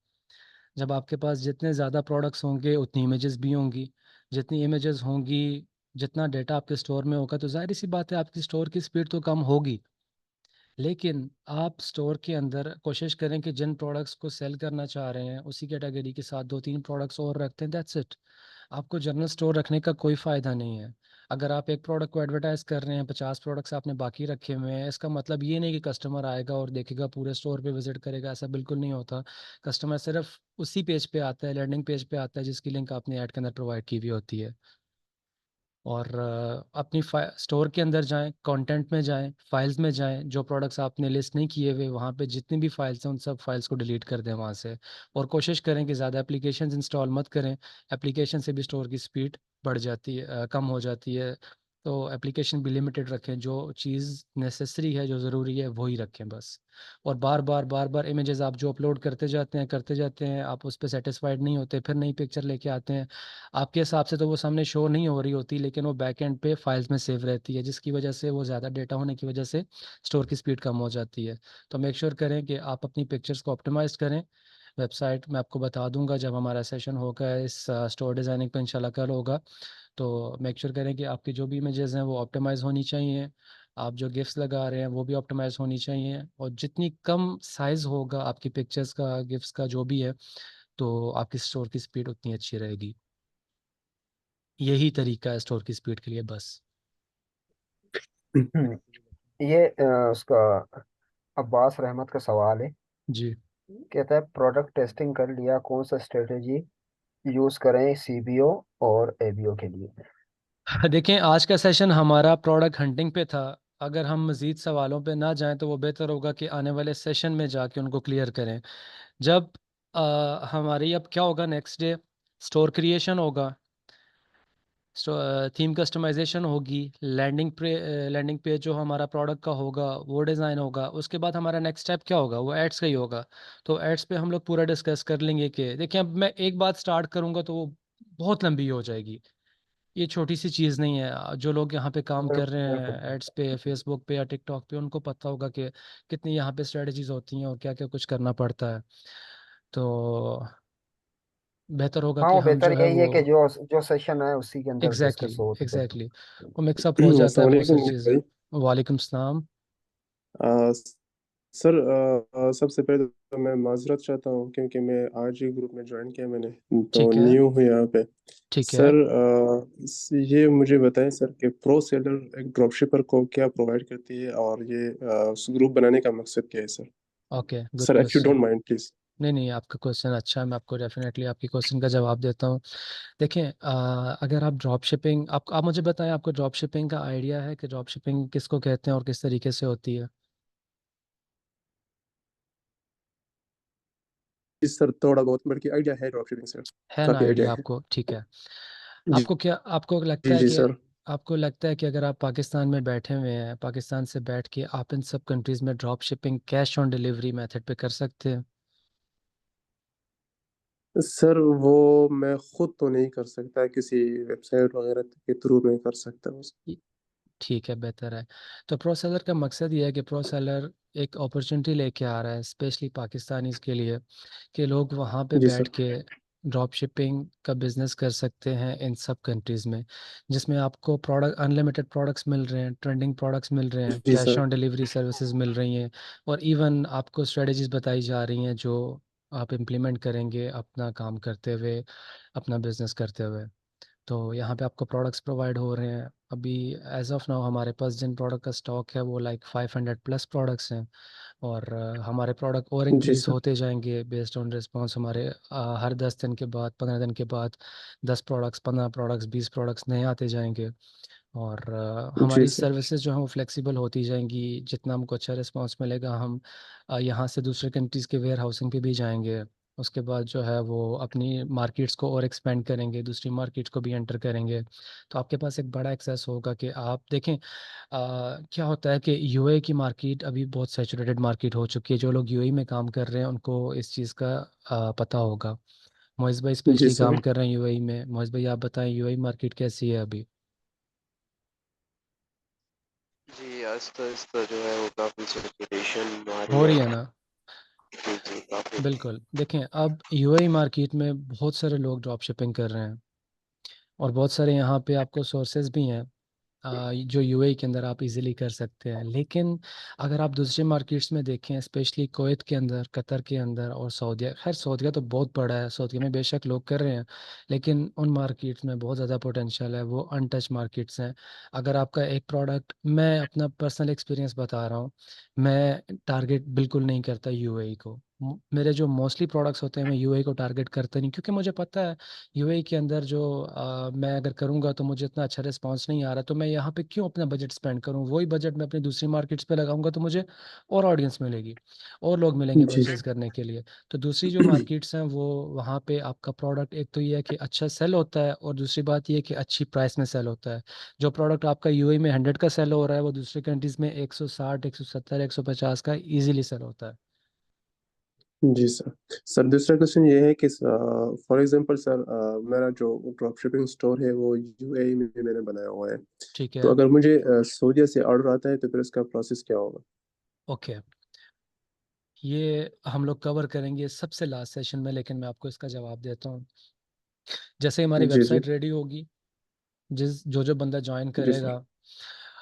जब आपके पास जितने ज़्यादा प्रोडक्ट्स होंगे उतनी इमेजेस भी होंगी, जितनी इमेजेस होंगी, जितना डेटा आपके स्टोर में होगा, तो जाहिर सी बात है आपकी स्टोर की स्पीड तो कम होगी। लेकिन आप स्टोर के अंदर कोशिश करें कि जिन प्रोडक्ट्स को सेल करना चाह रहे हैं उसी कैटेगरी के साथ 2-3 प्रोडक्ट्स और रखते हैं, दैट्स इट। आपको जनरल स्टोर रखने का कोई फ़ायदा नहीं है। अगर आप एक प्रोडक्ट को एडवर्टाइज कर रहे हैं, 50 प्रोडक्ट्स आपने बाकी रखे हुए हैं, इसका मतलब ये नहीं कि कस्टमर आएगा और देखेगा, पूरे स्टोर पे विजिट करेगा, ऐसा बिल्कुल नहीं होता। कस्टमर सिर्फ उसी पेज पे आता है, लैंडिंग पेज पे आता है जिसकी लिंक आपने ऐड के अंदर प्रोवाइड की हुई होती है। और अपनी स्टोर के अंदर जाएं, कंटेंट में जाएं, फाइल्स में जाएं, जो प्रोडक्ट्स आपने लिस्ट नहीं किए हुए वहाँ पे जितनी भी फाइल्स हैं उन सब फाइल्स को डिलीट कर दें वहाँ से। और कोशिश करें कि ज़्यादा एप्लीकेशंस इंस्टॉल मत करें। एप्लीकेशन से भी स्टोर की स्पीड बढ़ जाती है, कम हो जाती है। तो एप्लीकेशन भी लिमिटेड रखें, जो चीज़ नेसेसरी है, जो ज़रूरी है वही रखें बस। और बार बार इमेजेस आप जो अपलोड करते जाते हैं, आप उस पर सेटिस्फाइड नहीं होते, फिर नई पिक्चर लेके आते हैं। आपके हिसाब से तो वो सामने शो नहीं हो रही होती, लेकिन वो बैक एंड पे फाइल्स में सेव रहती है, जिसकी वजह से वो ज़्यादा डेटा होने की वजह से स्टोर की स्पीड कम हो जाती है। तो मेक श्योर करें कि आप अपनी पिक्चर्स को ऑप्टिमाइज करें। वेबसाइट मैं आपको बता दूंगा जब हमारा सेशन होगा इस स्टोर डिज़ाइनिंग पे, इंशाल्लाह कल होगा। तो मेक श्योर करें कि आपकी जो भी इमेजेस हैं वो ऑप्टिमाइज होनी चाहिए। आप जो गिफ्स लगा रहे हैं वो भी ऑप्टिमाइज होनी चाहिए, और जितनी कम साइज़ होगा आपकी पिक्चर्स का, गिफ्स का, जो भी है, तो आपकी स्टोर की स्पीड उतनी अच्छी रहेगी। यही तरीका है स्टोर की स्पीड के लिए बस। ये उसका अब्बास रहमत का सवाल है। जी। कहता है प्रोडक्ट टेस्टिंग कर लिया, कौन सा स्ट्रेटेजी यूज करें सीबीओ और एबीओ के लिए। देखें, आज का सेशन हमारा प्रोडक्ट हंटिंग पे था। अगर हम मज़ीद सवालों पे ना जाएं तो वो बेहतर होगा कि आने वाले सेशन में जाके उनको क्लियर करें। जब हमारी अब क्या होगा, नेक्स्ट डे स्टोर क्रिएशन होगा, थीम कस्टमाइजेशन होगी, लैंडिंग पेज जो हमारा प्रोडक्ट का होगा वो डिज़ाइन होगा। उसके बाद हमारा नेक्स्ट स्टेप क्या होगा, वो एड्स का ही होगा। तो एड्स पे हम लोग पूरा डिस्कस कर लेंगे कि देखिए, अब मैं एक बात स्टार्ट करूँगा तो वो बहुत लंबी हो जाएगी। ये छोटी सी चीज़ नहीं है। जो लोग यहाँ पे काम कर रहे बिल्कुल बिल्कुल। हैं एड्स पे, फेसबुक पे या टिकटॉक पे, उनको पता होगा कि कितनी यहाँ पे स्ट्रेटजीज होती हैं और क्या क्या कुछ करना पड़ता है। तो बेहतर होगा हाँ कि वो हम बेहतर जो है यही वो है कि जो जो सेशन है उसी के अंदर एग्जैक्टली डिस्कस हो तो एग्जैक्टली वो मिक्सअप हो जाता है अस्सलाम बहुत वालेकुम सारी मुनीब चीज़ें। भाई। वालेकुम सलाम। अ, सर सबसे पहले तो मैं माजरत चाहता हूँ क्योंकि मैं आज ही ग्रुप में ज्वाइन किया मैंने, तो ठीक है, न्यू हूँ यहाँ पे। ठीक है, सर ये मुझे बताएं सर कि प्रो सेलर एक ड्रॉपशिपर को क्या प्रोवाइड करती है और ये ग्रुप बनाने का मकसद क्या है sir? Okay, good sir if you question. Don't mind please. नहीं नहीं, आपका क्वेश्चन अच्छा है, मैं आपको डेफिनेटली आपकी क्वेश्चन का जवाब देता हूँ। देखें, अगर आप ड्रॉप शिपिंग, आप मुझे बताएं, आपको ड्रॉप शिपिंग का आइडिया है कि ड्रॉप शिपिंग किसको कहते हैं और किस तरीके से होती है? जी सर, थोड़ा बहुत बल्कि आइडिया है ड्रॉप शिपिंग सर, है ना काफी आइडिया आइडिया है। आपको? ठीक है। जी आपको लगता जी है जी कि सर। अगर आप पाकिस्तान में बैठे हुए हैं, पाकिस्तान से बैठ के आप इन सब कंट्रीज़ में drop shipping cash on delivery method पे कर सकते हैं? सर वो मैं खुद तो नहीं कर सकता, किसी वेबसाइट वगैरह के थ्रू मैं कर सकता हूँ। ठीक है, बेहतर है। तो प्रो सेलर का मकसद ये है कि प्रो सेलर एक अपॉर्चुनिटी लेके आ रहा है स्पेशली पाकिस्तानीज़ के लिए, कि लोग वहाँ पे जी बैठ सर। के ड्रॉप शिपिंग का बिज़नेस कर सकते हैं इन सब कंट्रीज़ में, जिसमें आपको प्रोडक्ट, अनलिमिटेड प्रोडक्ट्स मिल रहे हैं, ट्रेंडिंग प्रोडक्ट्स मिल रहे हैं, जी cash sir. On delivery services मिल रही हैं, और इवन आपको स्ट्रेटजीज बताई जा रही हैं जो आप इम्प्लीमेंट करेंगे अपना काम करते हुए, अपना बिज़नेस करते हुए। तो यहाँ पे आपको प्रोडक्ट्स प्रोवाइड हो रहे हैं। अभी एज ऑफ नाउ हमारे पास जिन प्रोडक्ट का स्टॉक है वो लाइक 500 प्लस प्रोडक्ट्स हैं, और हमारे प्रोडक्ट और जी इंक्रीज़ सर। होते जाएंगे बेस्ड ऑन रिस्पांस। हमारे हर 10 दिन के बाद, 15 दिन के बाद 10 प्रोडक्ट्स, 15 प्रोडक्ट्स, 20 प्रोडक्ट्स नए आते जाएंगे, और जी हमारी सर। सर्विसेज जो हैं वो फ्लेक्सिबल होती जाएंगी। जितना हमको अच्छा रिस्पांस मिलेगा, हम यहाँ से दूसरे कंट्रीज़ के वेयर हाउसिंग पे भी जाएंगे। उसके बाद जो है वो अपनी मार्केट्स को और एक्सपेंड करेंगे, दूसरी मार्केट्स को भी एंटर करेंगे। तो आपके पास एक बड़ा एक्सेस होगा कि आप देखें, क्या होता है कि यूएई की मार्केट अभी बहुत सैचुरेटेड मार्केट हो चुकी है। जो लोग यूएई में काम कर रहे हैं उनको इस चीज़ का पता होगा। मोइज़ भाई जी स्पेशली सर। काम कर रहे हैं यूएई में। मोइज़ भाई आप बताएं, यूएई मार्केट कैसी है अभी? जी आहिस्ता आहिस्ता जो है वो काफ़ी सैचुरेशन आ रही हो रही है। है ना? जी जी काफ़ी। बिल्कुल। देखें, अब यूएई मार्केट में बहुत सारे लोग ड्रॉप शिपिंग कर रहे हैं, और बहुत सारे यहाँ पे आपको सोर्सेज भी हैं जो यूएई के अंदर आप इजीली कर सकते हैं। लेकिन अगर आप दूसरे मार्केट्स में देखें, स्पेशली कुवैत के अंदर, कतर के अंदर और सऊदीया, खैर सऊदीया तो बहुत बड़ा है, सऊदीया में बेशक लोग कर रहे हैं, लेकिन उन मार्केट्स में बहुत ज़्यादा पोटेंशियल है, वो अनटच मार्केट्स हैं। अगर आपका एक प्रोडक्ट, मैं अपना पर्सनल एक्सपीरियंस बता रहा हूँ, मैं टारगेट बिल्कुल नहीं करता यूएई को। मेरे जो मोस्टली प्रोडक्ट्स होते हैं मैं यूएई को टारगेट करता नहीं, क्योंकि मुझे पता है यूएई के अंदर जो मैं अगर करूँगा तो मुझे इतना अच्छा रिस्पांस नहीं आ रहा, तो मैं यहाँ पे क्यों अपना बजट स्पेंड करूँ? वही बजट मैं अपनी दूसरी मार्केट्स पे लगाऊंगा तो मुझे और ऑडियंस मिलेगी, और लोग मिलेंगे जी परचेज करने के लिए। तो दूसरी जो मार्केट्स हैं वो, वहाँ पे आपका प्रोडक्ट एक तो ये है कि अच्छा सेल होता है, और दूसरी बात ये है कि अच्छी प्राइस में सेल होता है। जो प्रोडक्ट आपका यूएई में 100 का सेल हो रहा है वो दूसरी कंट्रीज़ में 160, 170, 150 का ईजिली सेल होता है। जी सर। सर दूसरा क्वेश्चन ये है कि फॉर एग्जांपल सर, मेरा जो ड्रॉप शिपिंग स्टोर है वो यूएई में भी मैंने बनाया हुआ है। ठीक तो है, अगर मुझे सऊदीया से ऑर्डर आता है तो फिर उसका प्रोसेस क्या होगा? ओके। ये हम लोग कवर करेंगे सबसे लास्ट सेशन में, लेकिन मैं आपको इसका जवाब देता हूँ। जैसे ही हमारी जी जी। वेबसाइट रेडी होगी, जो जो बंदा ज्वाइन जी सर। करेगा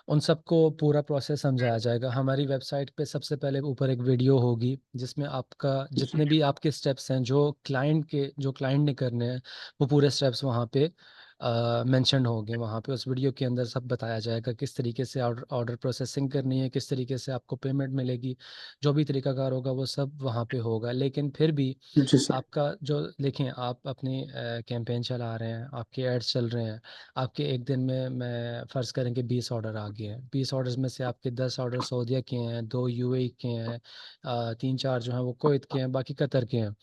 उन सबको पूरा प्रोसेस समझाया जाएगा। हमारी वेबसाइट पे सबसे पहले ऊपर एक वीडियो होगी जिसमें आपका जितने भी आपके स्टेप्स हैं जो क्लाइंट ने करने हैं, वो पूरे स्टेप्स वहाँ पे मेंशन होंगे। वहाँ पे उस वीडियो के अंदर सब बताया जाएगा किस तरीके से ऑर्डर ऑर्डर प्रोसेसिंग करनी है, किस तरीके से आपको पेमेंट मिलेगी, जो भी तरीकाकार होगा वो सब वहाँ पे होगा। लेकिन फिर भी जी सर। आपका जो, देखें, आप अपनी कैंपेन चला रहे हैं, आपके एड्स चल रहे हैं, आपके एक दिन में मैं फ़र्ज़ करें कि 20 ऑर्डर आ गए हैं। 20 ऑर्डर्स में से आपके 10 ऑर्डर सऊदीया के हैं, 2 यूएई के हैं, 3-4 जो हैं वो कुवैत के हैं, बाकी कतर के हैं।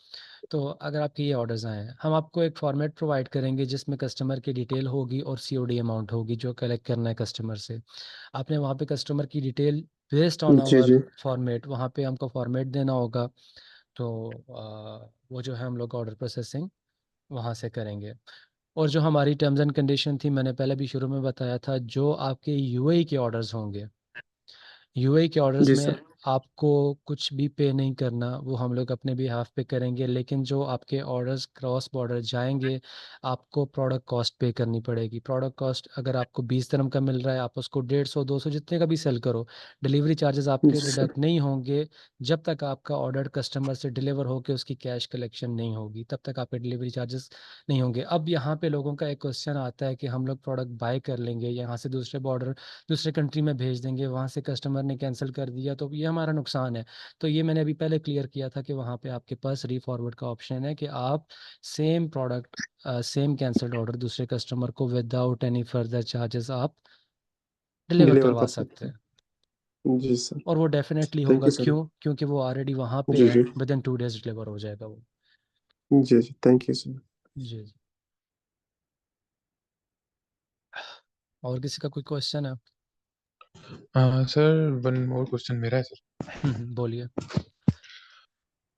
तो अगर आपके ये ऑर्डर्स आए हैं, हम आपको एक फॉर्मेट प्रोवाइड करेंगे जिसमें कस्टमर की डिटेल होगी और सीओडी अमाउंट होगी जो कलेक्ट करना है कस्टमर से। आपने वहाँ पे कस्टमर की डिटेल बेस्ड ऑन जी आवर जी। फॉर्मेट, वहाँ पे हमको फॉर्मेट देना होगा। तो वो जो है हम लोग ऑर्डर प्रोसेसिंग वहाँ से करेंगे। और जो हमारी टर्म्स एंड कंडीशन थी, मैंने पहले भी शुरू में बताया था, जो आपके यूएई के ऑर्डर्स होंगे, यूएई के ऑर्डर्स जी में सर। आपको कुछ भी पे नहीं करना, वो हम लोग अपने बिहाफ पे करेंगे, लेकिन जो आपके ऑर्डर्स क्रॉस बॉर्डर जाएंगे आपको प्रोडक्ट कॉस्ट पे करनी पड़ेगी। प्रोडक्ट कॉस्ट अगर आपको 20 dirham का मिल रहा है, आप उसको 150 200 जितने का भी सेल करो, डिलीवरी चार्जेस आपके जी सर। डिडक्ट नहीं होंगे जब तक आपका ऑर्डर कस्टमर से डिलीवर होकर उसकी कैश कलेक्शन नहीं होगी, तब तक आपके डिलीवरी चार्जेस नहीं होंगे। अब यहाँ पे लोगों का एक क्वेश्चन आता है कि हम लोग प्रोडक्ट बाय कर लेंगे, यहाँ से दूसरे कंट्री में भेज देंगे, वहाँ से कस्टमर ने कैंसिल कर दिया तो ये हमारा नुकसान है। तो ये मैंने अभी पहले क्लियर किया था कि वहाँ पे आपके पास रीफॉरवर्ड का ऑप्शन है कि आप same product same cancelled order दूसरे कस्टमर को विदाउट एनी फर्दर चार्जेस आप डिलीवर डिलीवर करवा कर सकते सकते हैं। हैं। जी सर। और वो डेफिनेटली थैंक होगा, यू सर। क्योंकि वो ऑलरेडी वहाँ पे जी है, जी। विद इन 2 days डिलीवर हो जाएगा वो। जी जी, थैंक यू सर। जी जी। और किसी का कोई क्वेश्चन है? सर वन मोर क्वेश्चन मेरा है सर। बोलिए।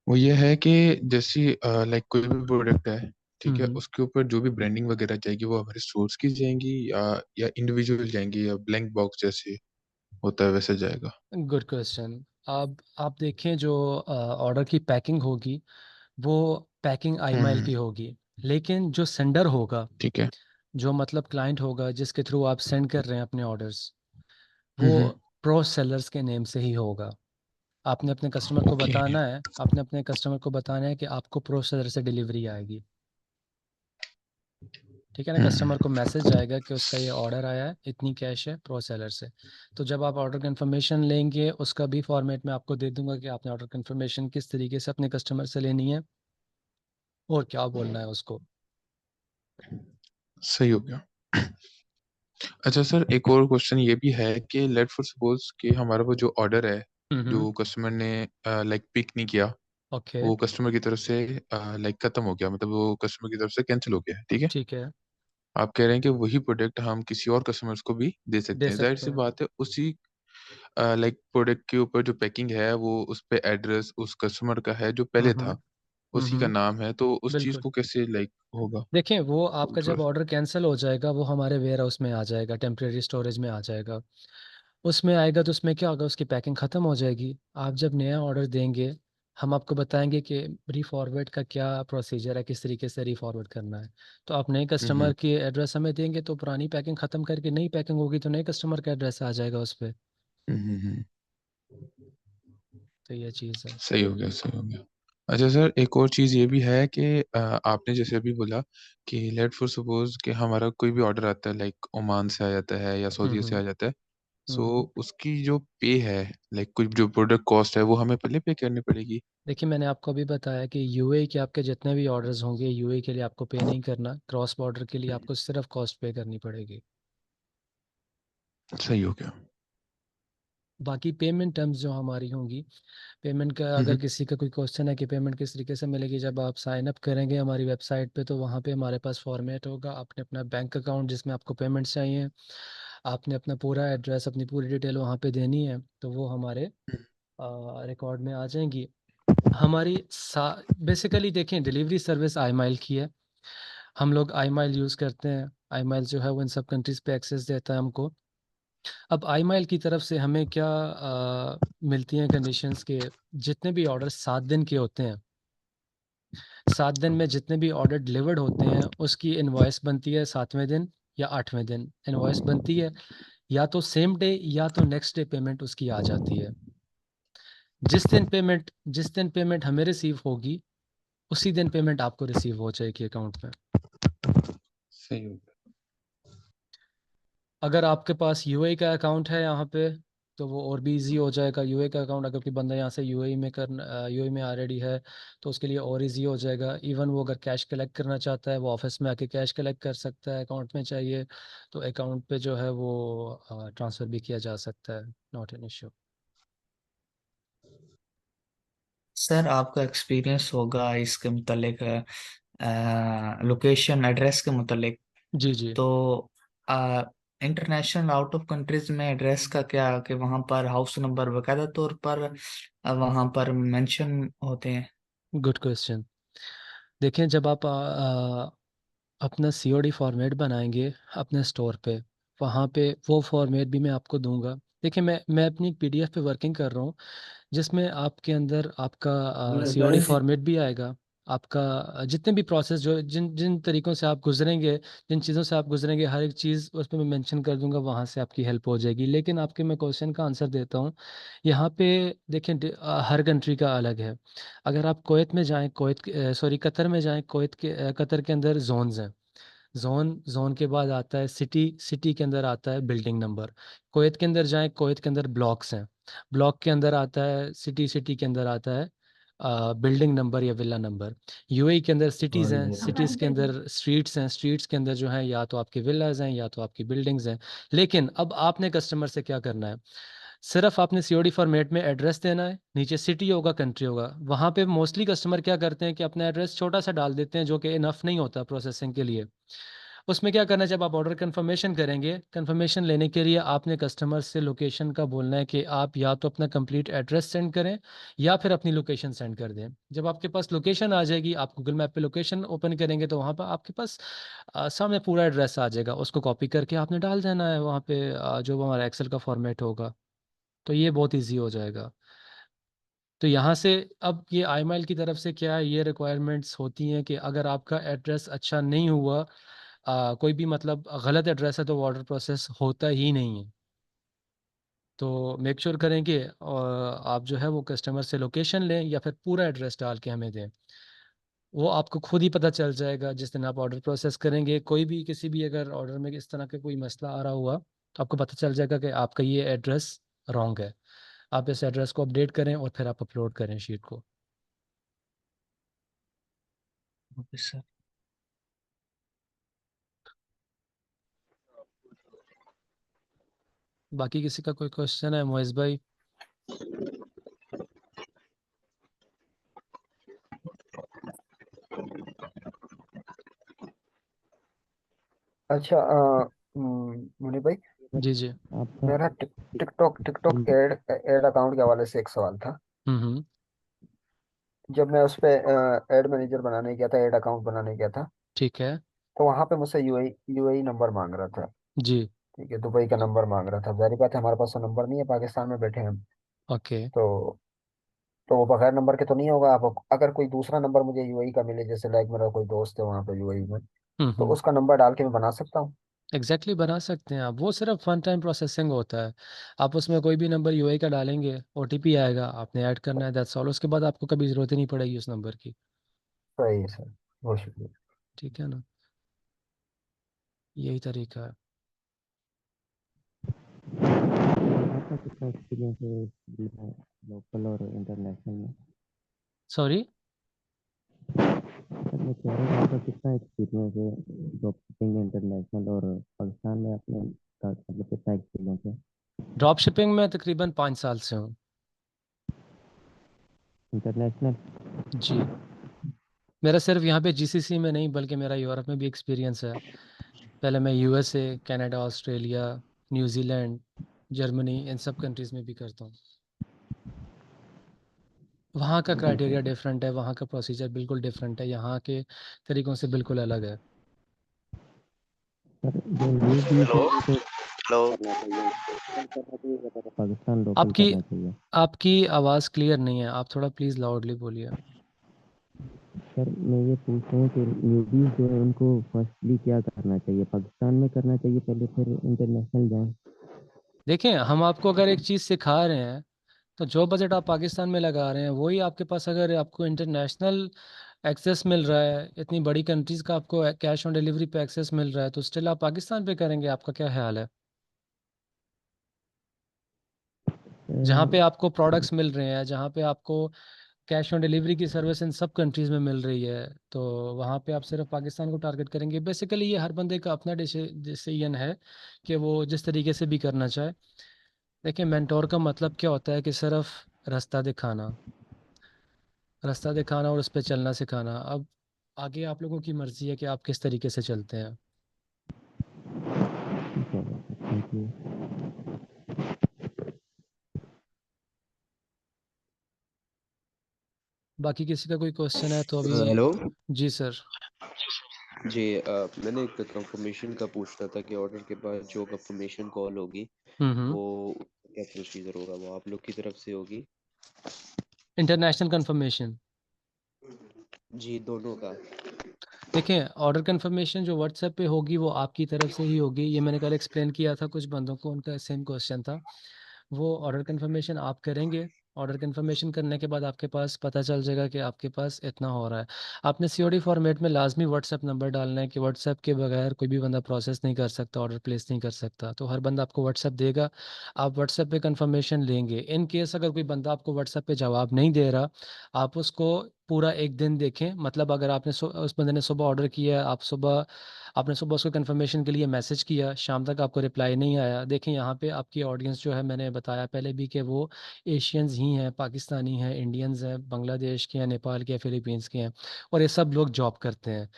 वो ये है कि जैसे लाइक कोई भी प्रोडक्ट है, ठीक है, हम्म उसके ऊपर जो भी ब्रांडिंग वगैरह जाएगी वो हमारे स्टोर्स की जाएंगी या इंडिविजुअल जाएंगी या ब्लैंक बॉक्स जैसे होता है वैसे जाएगा? Good question. अब आप देखें जो ऑर्डर की पैकिंग होगी वो पैकिंग आईमाइल की होगी, लेकिन जो सेंडर होगा, ठीक है। जो मतलब क्लाइंट होगा जिसके थ्रू आप सेंड कर रहे हैं अपने ऑर्डर्स, वो हम्म। प्रो सेलर्स के नेम से ही होगा। आपने अपने कस्टमर को ओके। बताना है, आपने अपने कस्टमर को बताना है कि आपको प्रो सेलर से डिलीवरी आएगी। ठीक है ना, हम्म। कस्टमर को मैसेज आएगा कि उसका ये ऑर्डर आया है, इतनी कैश है प्रो सेलर से। तो जब आप ऑर्डर कन्फर्मेशन लेंगे उसका भी फॉर्मेट में आपको दे दूंगा कि आपने ऑर्डर कन्फर्मेशन किस तरीके से अपने कस्टमर से लेनी है और क्या बोलना है उसको। सही हो गया। अच्छा सर, एक और क्वेश्चन ये भी है कि लेट फॉर सपोज कि हमारा वो जो ऑर्डर है हम्म। जो कस्टमर ने लाइक पिक नहीं किया, ओके। वो कस्टमर की तरफ से लाइक खत्म हो गया, मतलब वो कस्टमर की तरफ से कैंसिल हो गया है, ठीक है। ठीक है। आप कह रहे हैं कि वही प्रोडक्ट हम किसी और कस्टमर्स को भी दे दे सकते हैं, जाहिर सकते सी हैं। बात है उसी लाइक प्रोडक्ट के ऊपर जो पैकिंग है वो उस पे एड्रेस उस कस्टमर का है जो पहले था, उसी का हम्म। नाम है, तो उस चीज बिल्कुल। को कैसे लाइक होगा? देखें, वो आपका थोड़ा जब ऑर्डर कैंसिल हो जाएगा वो हमारे वेयर हाउस में आ जाएगा, टेम्परेरी स्टोरेज में आ जाएगा। उसमें आएगा तो उसमें क्या होगा, उसकी पैकिंग ख़त्म हो जाएगी। आप जब नया ऑर्डर देंगे हम आपको बताएंगे कि रीफॉरवर्ड का क्या प्रोसीजर है, किस तरीके से रीफॉरवर्ड करना है। तो आप नए कस्टमर हम्म। की एड्रेस हमें देंगे तो पुरानी पैकिंग ख़त्म करके नई पैकिंग होगी तो नए कस्टमर का एड्रेस आ जाएगा उस पर। हम्म। तो ये चीज़ है। सही हो गया, सही हो गया। अच्छा सर, एक और चीज़ ये भी है कि आपने जैसे अभी बोला कि लेट फॉर सपोज कि हमारा कोई भी ऑर्डर आता है लाइक ओमान से आ जाता है या सऊदी से हम्म आ जाता है, सो हम्म। उसकी जो पे है, लाइक कुछ जो प्रोडक्ट कॉस्ट है वो हमें पहले पे करनी पड़ेगी? देखिए, मैंने आपको अभी बताया कि यूएई के आपके जितने भी ऑर्डर्स होंगे यूएई के लिए आपको पे नहीं करना, क्रॉस बॉर्डर के लिए आपको सिर्फ कॉस्ट पे करनी पड़ेगी। सही हो गया। बाकी पेमेंट टर्म्स जो हमारी होंगी, पेमेंट का अगर हम्म। किसी का कोई क्वेश्चन है कि पेमेंट किस तरीके से मिलेगी, जब आप साइन अप करेंगे हमारी वेबसाइट पे तो वहाँ पे हमारे पास फॉर्मेट होगा। आपने अपना बैंक अकाउंट जिसमें आपको पेमेंट चाहिए, आपने अपना पूरा एड्रेस अपनी पूरी डिटेल वहाँ पे देनी है, तो वो हमारे रिकॉर्ड में आ जाएंगी। हमारी बेसिकली देखें, डिलीवरी सर्विस आईमाइल की है, हम लोग आईमाइल यूज़ करते हैं। आईमाइल जो है वो इन सब कंट्रीज़ पे एक्सेस देता है हमको। अब आईमाइल की तरफ से हमें क्या मिलती हैं कंडीशंस के, जितने भी ऑर्डर 7 दिन के होते हैं, 7 दिन में जितने भी ऑर्डर डिलीवर्ड होते हैं उसकी इनवॉइस बनती है 7वें दिन या 8वें दिन इनवॉइस बनती है, या तो सेम डे या तो नेक्स्ट डे पेमेंट उसकी आ जाती है। जिस दिन पेमेंट हमें रिसीव होगी उसी दिन पेमेंट आपको रिसीव हो जाएगी अकाउंट में। सही हो गया। अगर आपके पास यूएई का अकाउंट है यहाँ पे तो वो और भी इजी हो जाएगा। यूएई का अकाउंट अगर कोई बंदा यहाँ से यूएई में ऑलरेडी है तो उसके लिए और इजी हो जाएगा। इवन वो अगर कैश कलेक्ट करना चाहता है वो ऑफिस में आके कैश कलेक्ट कर सकता है, अकाउंट में चाहिए तो अकाउंट पे जो है वो ट्रांसफ़र भी किया जा सकता है, नॉट एन इशू। सर आपका एक्सपीरियंस होगा इसके मुतालिक, लोकेशन एड्रेस के मुतालिक। जी जी। तो इंटरनेशनल आउट ऑफ कंट्रीज में एड्रेस का क्या कि वहाँ पर हाउस नंबर बाकायदा तौर पर वहाँ पर मेंशन होते हैं? Good question. देखें, जब आप अपना सीओडी फॉर्मेट बनाएंगे अपने स्टोर पे, वहाँ पे वो फॉर्मेट भी मैं आपको दूंगा। देखिए मैं अपनी पीडीएफ पे वर्किंग कर रहा हूँ, जिसमें आपके अंदर आपका सीओडी फॉर्मेट भी आएगा, आपका जितने भी प्रोसेस जो जिन जिन तरीक़ों से आप गुज़रेंगे, जिन चीज़ों से आप गुज़रेंगे, हर एक चीज़ उसपे मैं मेंशन कर दूँगा, वहाँ से आपकी हेल्प हो जाएगी। लेकिन आपके मैं क्वेश्चन का आंसर देता हूँ। यहाँ पे देखें हर कंट्री का अलग है। अगर आप कुवैत में जाएँ, कतर में जाएँ, कतर के अंदर ज़ोन्स हैं। ज़ोन के बाद आता है सिटी, सिटी के अंदर आता है बिल्डिंग नंबर। कुवैत के अंदर जाएँ, कुवैत के अंदर ब्लॉक्स हैं। ब्लॉक के अंदर आता है सिटी, सिटी के अंदर आता है बिल्डिंग नंबर या विला नंबर। यूएई के अंदर सिटीज़ हैं, सिटीज़ के अंदर स्ट्रीट्स हैं, स्ट्रीट्स के अंदर जो हैं या तो आपके विलाज़ हैं या तो आपकी बिल्डिंग्स हैं। लेकिन अब आपने कस्टमर से क्या करना है? सिर्फ़ आपने सीओडी फॉर्मेट में एड्रेस देना है, नीचे सिटी होगा, कंट्री होगा। वहाँ पे मोस्टली कस्टमर क्या करते हैं कि अपना एड्रेस छोटा-सा डाल देते हैं, जो कि इनफ नहीं होता प्रोसेसिंग के लिए। उसमें क्या करना है, जब आप ऑर्डर कन्फर्मेशन करेंगे, कन्फर्मेशन लेने के लिए आपने कस्टमर से लोकेशन का बोलना है कि आप या तो अपना कंप्लीट एड्रेस सेंड करें या फिर अपनी लोकेशन सेंड कर दें। जब आपके पास लोकेशन आ जाएगी, आप गूगल मैप पे लोकेशन ओपन करेंगे तो वहाँ पर आपके पास सामने पूरा एड्रेस आ जाएगा। उसको कॉपी करके आपने डाल देना है वहाँ पे, जो हमारा एक्सेल का फॉर्मेट होगा। तो ये बहुत ईज़ी हो जाएगा। तो यहाँ से अब ये आईमेल की तरफ से क्या है, ये रिक्वायरमेंट्स होती हैं कि अगर आपका एड्रेस अच्छा नहीं हुआ, कोई भी मतलब गलत एड्रेस है, तो वो ऑर्डर प्रोसेस होता ही नहीं है। तो मेक श्योर करें कि आप जो है वो कस्टमर से लोकेशन लें या फिर पूरा एड्रेस डाल के हमें दें। वो आपको खुद ही पता चल जाएगा जिस दिन आप ऑर्डर प्रोसेस करेंगे। कोई भी किसी भी अगर ऑर्डर में इस तरह का कोई मसला आ रहा हुआ, तो आपको पता चल जाएगा कि आपका ये एड्रेस रॉन्ग है। आप इस एड्रेस को अपडेट करें और फिर आप अपलोड करें शीट को। Okay sir. बाकी किसी का कोई क्वेश्चन है मोइज़ भाई? अच्छा मुनीब भाई, जी, जी। आपका मेरा TikTok TikTok ad ad account के हवाले से एक सवाल था। हुँ। जब मैं उस पे एड मैनेजर बनाने गया था, एड अकाउंट बनाने गया था, ठीक है। तो वहां पे मुझसे यूएई नंबर मांग रहा था। जी, ठीक है, दुबई का नंबर मांग रहा था। जारी बात है, हमारे पास तो नंबर नहीं है, पाकिस्तान में बैठे हैं हम। ओके। तो तो वो बगैर नंबर के तो नहीं होगा। आप अगर कोई दूसरा नंबर मुझे यूएई का मिले, जैसे लाइक मेरा कोई दोस्त है वहाँ पे यूएई में, तो हुँ। उसका नंबर डाल के मैं बना सकता हूँ? एग्ज़ैक्टली बना सकते हैं आप। वो सिर्फ़ वन टाइम प्रोसेसिंग होता है। आप उसमें कोई भी नंबर यूआई का डालेंगे, ओटीपी आएगा, आपने ऐड करना है, दैट्स ऑल। उसके बाद आपको कभी ज़रूरत ही नहीं पड़ेगी उस नंबर की। सही है सर, बहुत शुक्रिया। ठीक है ना? यही तरीका है। आपका कितना एक्सपीरियंस है लोकल और इंटरनेशनल में? सॉरी? सर मैं कह रहा हूँ आपका कितना एक्सपीरियंस है ड्रॉप शिपिंग इंटरनेशनल और पाकिस्तान में आपने का मतलब कितना एक्सपीरियंस है ड्रॉप शिपिंग में तकरीबन 5 साल से हूँ। इंटरनेशनल? जी। मेरा सिर्फ़ यहाँ पे जीसीसी में नहीं, बल्कि मेरा यूरोप में भी एक्सपीरियंस है। पहले मैं USA, Canada, Australia, New Zealand, Germany, इन सब कंट्रीज़ में भी करता हूँ। वहाँ का क्राइटेरिया डिफरेंट है, वहाँ का प्रोसीजर बिल्कुल डिफरेंट है, यहाँ के तरीक़ों से बिल्कुल अलग है। सर जो न्यूबीज है उनको हेलो पाकिस्तान लोकल आपकी करना चाहिए। आपकी आवाज़ क्लियर नहीं है, आप थोड़ा प्लीज़ लाउडली बोलिए। सर मैं ये पूछ रहा हूँ कि न्यूबीज जो है उनको फर्स्टली क्या करना चाहिए, पाकिस्तान में करना चाहिए पहले फिर इंटरनेशनल जाएं? देखें, हम आपको अगर एक चीज़ सिखा रहे हैं, तो जो बजट आप पाकिस्तान में लगा रहे हैं, वही आपके पास अगर आपको इंटरनेशनल एक्सेस मिल रहा है, इतनी बड़ी कंट्रीज़ का आपको कैश ऑन डिलीवरी पे एक्सेस मिल रहा है, तो स्टिल आप पाकिस्तान पे करेंगे। आपका क्या ख़्याल है? जहाँ पे आपको प्रोडक्ट्स मिल रहे हैं, जहाँ पे आपको कैश ऑन डिलीवरी की सर्विस इन सब कंट्रीज़ में मिल रही है, तो वहाँ पे आप सिर्फ पाकिस्तान को टारगेट करेंगे। बेसिकली ये हर बंदे का अपना डिसीजन है कि वो जिस तरीके से भी करना चाहे। देखिए, मेंटोर का मतलब क्या होता है कि सिर्फ रास्ता दिखाना और उस पे चलना सिखाना। अब आगे आप लोगों की मर्ज़ी है कि आप किस तरीके से चलते हैं। ठीक है, थैंक यू। बाकी किसी का कोई क्वेश्चन है तो अभी। हेलो जी सर। जी मैंने एक कंफर्मेशन का पूछना था कि ऑर्डर के बाद जो कंफर्मेशन कॉल होगी हुँ। वो क्या प्रोसीजर होगा, वो आप लोग की तरफ से होगी? International confirmation. जी, दोनों का। देखें, ऑर्डर कंफर्मेशन जो व्हाट्सएप पे होगी वो आपकी तरफ से ही होगी। ये मैंने कल एक्सप्लेन किया था कुछ बंदों को, उनका सेम क्वेश्चन था। वो ऑर्डर कंफर्मेशन आप करेंगे। ऑर्डर कंफर्मेशन करने के बाद आपके पास पता चल जाएगा कि आपके पास इतना हो रहा है। आपने सीओडी फॉर्मेट में लाजमी व्हाट्सएप नंबर डालना है कि व्हाट्सएप के बगैर कोई भी बंदा प्रोसेस नहीं कर सकता, ऑर्डर प्लेस नहीं कर सकता। तो हर बंदा आपको व्हाट्सएप देगा, आप व्हाट्सएप पे कंफर्मेशन लेंगे। इन केस अगर कोई बंदा आपको व्हाट्सएप पे जवाब नहीं दे रहा, आप उसको पूरा एक दिन देखें। मतलब अगर आपने उस बंदे ने सुबह ऑर्डर किया, आपने सुबह उसको कंफर्मेशन के लिए मैसेज किया, शाम तक आपको रिप्लाई नहीं आया। देखें यहाँ पे आपकी ऑडियंस जो है, मैंने बताया पहले भी कि वो एशियंस ही हैं, पाकिस्तानी हैं, इंडियंस हैं, बांग्लादेश के हैं, नेपाल के हैं, फिलीपींस के हैं, और ये सब लोग जॉब करते हैं।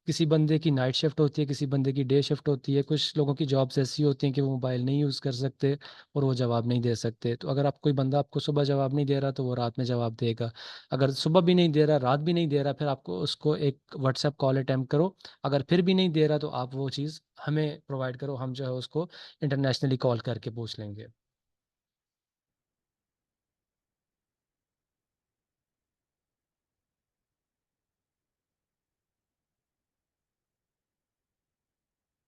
किसी बंदे की नाइट शिफ्ट होती है, किसी बंदे की डे शिफ्ट होती है। कुछ लोगों की जॉब्स ऐसी होती हैं कि वो मोबाइल नहीं यूज़ कर सकते और वो जवाब नहीं दे सकते। तो अगर आप कोई बंदा आपको सुबह जवाब नहीं दे रहा तो वो रात में जवाब देगा। अगर सुबह भी नहीं दे रहा, रात भी नहीं दे रहा, फिर आपको उसको एक व्हाट्सएप कॉल अटैम्प्ट करो। अगर फिर भी नहीं दे रहा तो आप वो चीज़ हमें प्रोवाइड करो, हम जो है उसको इंटरनेशनली कॉल करके पूछ लेंगे।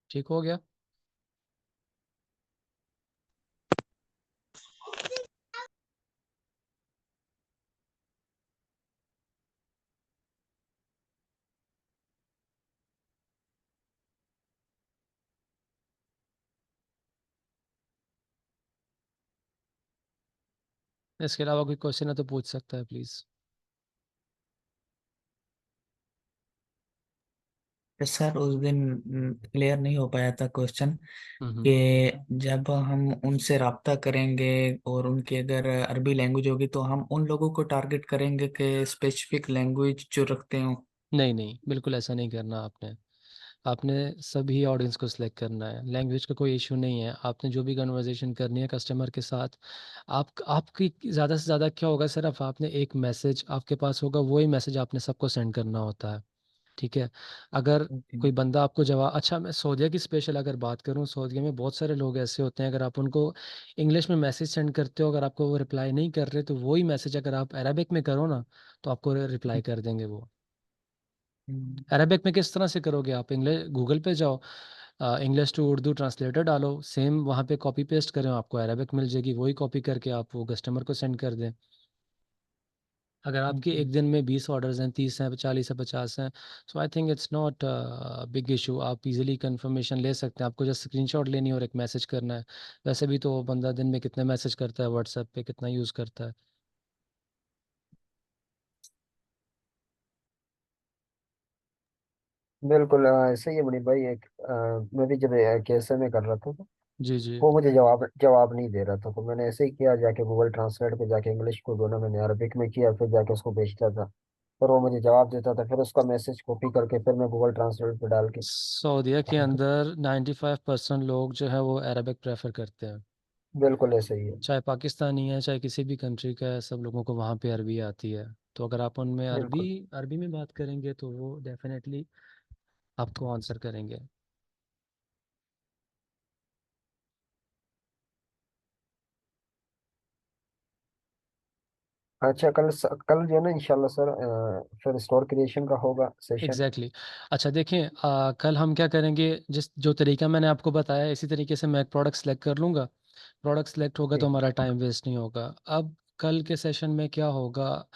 ठीक हो गया? इसके अलावा कोई क्वेश्चन है तो पूछ सकता है प्लीज़। तो सर उस दिन क्लियर नहीं हो पाया था क्वेश्चन हम्म। कि जब हम उनसे रब्ता करेंगे और उनकी अगर अरबी लैंग्वेज होगी तो हम उन लोगों को टारगेट करेंगे कि स्पेसिफिक लैंग्वेज जो रखते हो। नहीं नहीं, बिल्कुल ऐसा नहीं करना आपने। आपने सभी ऑडियंस को सिलेक्ट करना है। लैंग्वेज का कोई इशू नहीं है। आपने जो भी कन्वर्सेशन करनी है कस्टमर के साथ, आपकी ज़्यादा से ज़्यादा क्या होगा, सिर्फ आपने एक मैसेज आपके पास होगा, वही मैसेज आपने सबको सेंड करना होता है। ठीक है? अगर कोई बंदा आपको जवाब, अच्छा मैं सऊदीया की स्पेशल अगर बात करूं, सऊदीया में बहुत सारे लोग ऐसे होते हैं, अगर आप उनको इंग्लिश में मैसेज सेंड करते हो, अगर आपको वो रिप्लाई नहीं कर रहे, तो वही मैसेज अगर आप अरबिक में करो ना, तो आपको रिप्लाई कर देंगे वो। अरबिक में किस तरह से करोगे आप? इंग्लिश गूगल पे जाओ, इंग्लिश टू उर्दू ट्रांसलेटर डालो, सेम वहाँ पे कॉपी पेस्ट करें, आपको अरबिक मिल जाएगी। वही कॉपी करके आप वो कस्टमर को सेंड कर दें। अगर आपके एक दिन में 20 ऑर्डर्स हैं, 30 हैं, 40 हैं, 50 हैं, so I think it's not big issue. आप इजीली कंफर्मेशन ले सकते हैं। आपको जस्ट स्क्रीनशॉट लेनी है और एक मैसेज करना है। वैसे भी तो वो बंदा दिन में कितने मैसेज करता है, व्हाट्सएप पे कितना यूज़ करता है। बिल्कुल सही है मणि भाई। एक मैं भी जब कैसे में कर रहा था तो जी जी। वो मुझे जवाब जवाब नहीं दे रहा था, तो मैंने ऐसे ही किया, जाके गूगल ट्रांसलेट पे जाके इंग्लिश को दोनों मैंने अरबिक में किया, फिर जाके उसको भेजता था, फिर वो मुझे जवाब देता था, फिर उसका मैसेज कॉपी करके फिर मैं गूगल ट्रांसलेट पे डाल के। सऊदीया के अंदर 95% लोग जो है वो अरबिक प्रेफर करते हैं। बिल्कुल ऐसे ही है। चाहे पाकिस्तानी है, चाहे किसी भी कंट्री का है, सब लोगों को वहाँ पे अरबी आती है। तो अगर आप उनमें अरबी बिल्कुल। अरबी में बात करेंगे तो वो डेफिनेटली आपको आंसर करेंगे। अच्छा, कल जो है ना इंशाल्लाह सर, फिर स्टोर क्रिएशन का होगा सेशन। Exactly exactly. अच्छा देखें, कल हम क्या करेंगे, जिस जो तरीका मैंने आपको बताया इसी तरीके से मैं एक प्रोडक्ट सेलेक्ट कर लूँगा। प्रोडक्ट सेलेक्ट होगा तो जी। हमारा टाइम वेस्ट नहीं होगा। अब कल के सेशन में क्या होगा,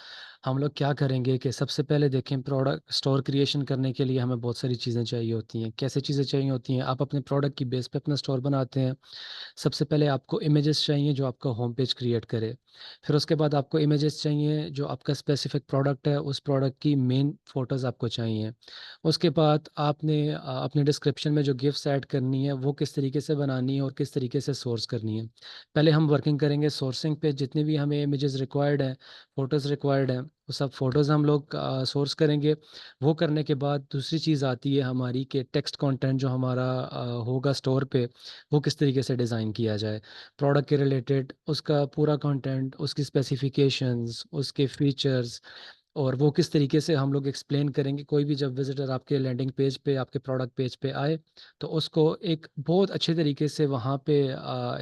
हम लोग क्या करेंगे कि सबसे पहले देखें, प्रोडक्ट स्टोर क्रिएशन करने के लिए हमें बहुत सारी चीज़ें चाहिए होती हैं। कैसे चीज़ें चाहिए होती हैं? आप अपने प्रोडक्ट की बेस पे अपना स्टोर बनाते हैं। सबसे पहले आपको इमेजेस चाहिए जो आपका होम पेज क्रिएट करे। फिर उसके बाद आपको इमेजेस चाहिए जो आपका स्पेसिफिक प्रोडक्ट है, उस प्रोडक्ट की मेन फोटोज़ आपको चाहिए। उसके बाद आपने अपने डिस्क्रिप्शन में जो गिफ्ट्स ऐड करनी है वो किस तरीके से बनानी है और किस तरीके से सोर्स करनी है। पहले हम वर्किंग करेंगे सोर्सिंग पे, जितने भी हमें इमेजेस रिक्वायर्ड हैं, फ़ोटोज़ रिक्वायर्ड हैं, वो सब फ़ोटोज़ हम लोग सोर्स करेंगे। वो करने के बाद दूसरी चीज़ आती है हमारी कि टेक्स्ट कंटेंट जो हमारा होगा स्टोर पे, वो किस तरीके से डिज़ाइन किया जाए। प्रोडक्ट के रिलेटेड उसका पूरा कंटेंट, उसकी स्पेसिफिकेशंस, उसके फीचर्स, और वो किस तरीके से हम लोग एक्सप्लेन करेंगे। कोई भी जब विजिटर आपके लैंडिंग पेज पे, आपके प्रोडक्ट पेज पे आए, तो उसको एक बहुत अच्छे तरीके से वहाँ पे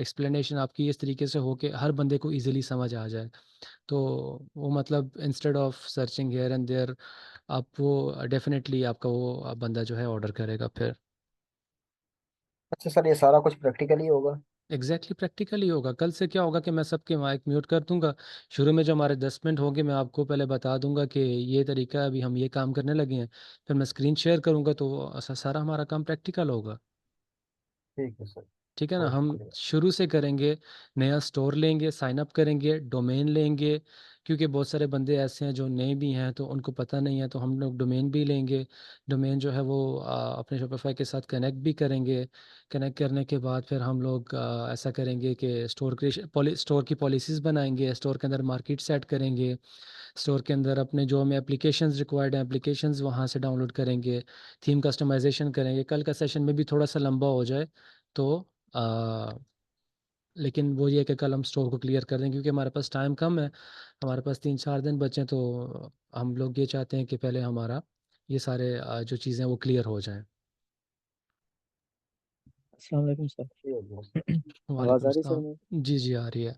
एक्सप्लेनेशन आपकी इस तरीके से हो कि हर बंदे को इजीली समझ आ जाए। तो वो मतलब instead of searching here and there, आप वो डेफिनेटली आपका वो बंदा जो है ऑर्डर करेगा फिर। अच्छा सर, ये सारा कुछ प्रैक्टिकली होगा? एग्जैक्टली प्रैक्टिकल ही होगा। कल से क्या होगा कि मैं सबके माइक म्यूट कर दूंगा। शुरू में जो हमारे 10 मिनट होंगे मैं आपको पहले बता दूंगा कि ये तरीका है, अभी हम ये काम करने लगे हैं। फिर मैं स्क्रीन शेयर करूंगा तो सारा हमारा काम प्रैक्टिकल होगा। ठीक है सर। ठीक है ना। बहुत हम शुक्रिया। शुरू से करेंगे, नया स्टोर लेंगे, साइन अप करेंगे, डोमेन लेंगे, क्योंकि बहुत सारे बंदे ऐसे हैं जो नए भी हैं तो उनको पता नहीं है, तो हम लोग डोमेन भी लेंगे। डोमेन जो है वो अपने शॉपिफाई के साथ कनेक्ट भी करेंगे। कनेक्ट करने के बाद फिर हम लोग ऐसा करेंगे कि स्टोर की पॉलिसीज़ बनाएंगे, स्टोर के अंदर मार्केट सेट करेंगे, स्टोर के अंदर अपने जो हमें एप्लीकेशंस रिक्वायर्ड हैं एप्लीकेशंस वहाँ से डाउनलोड करेंगे, थीम कस्टमाइजेशन करेंगे। कल का सेशन में भी थोड़ा सा लंबा हो जाए तो आ, लेकिन वो ये है कि कल हम स्टोर को क्लियर कर दें, क्योंकि हमारे पास टाइम कम है। हमारे पास 3-4 दिन बचे हैं, तो हम लोग ये चाहते हैं कि पहले हमारा ये सारे जो चीज़ें वो क्लियर हो जाएं। अस्सलाम वालेकुम सर। ठीक है सर। आवाज़ वालेकुम आ रही सर अस्सलाम। मेरी? जी जी आ रही है।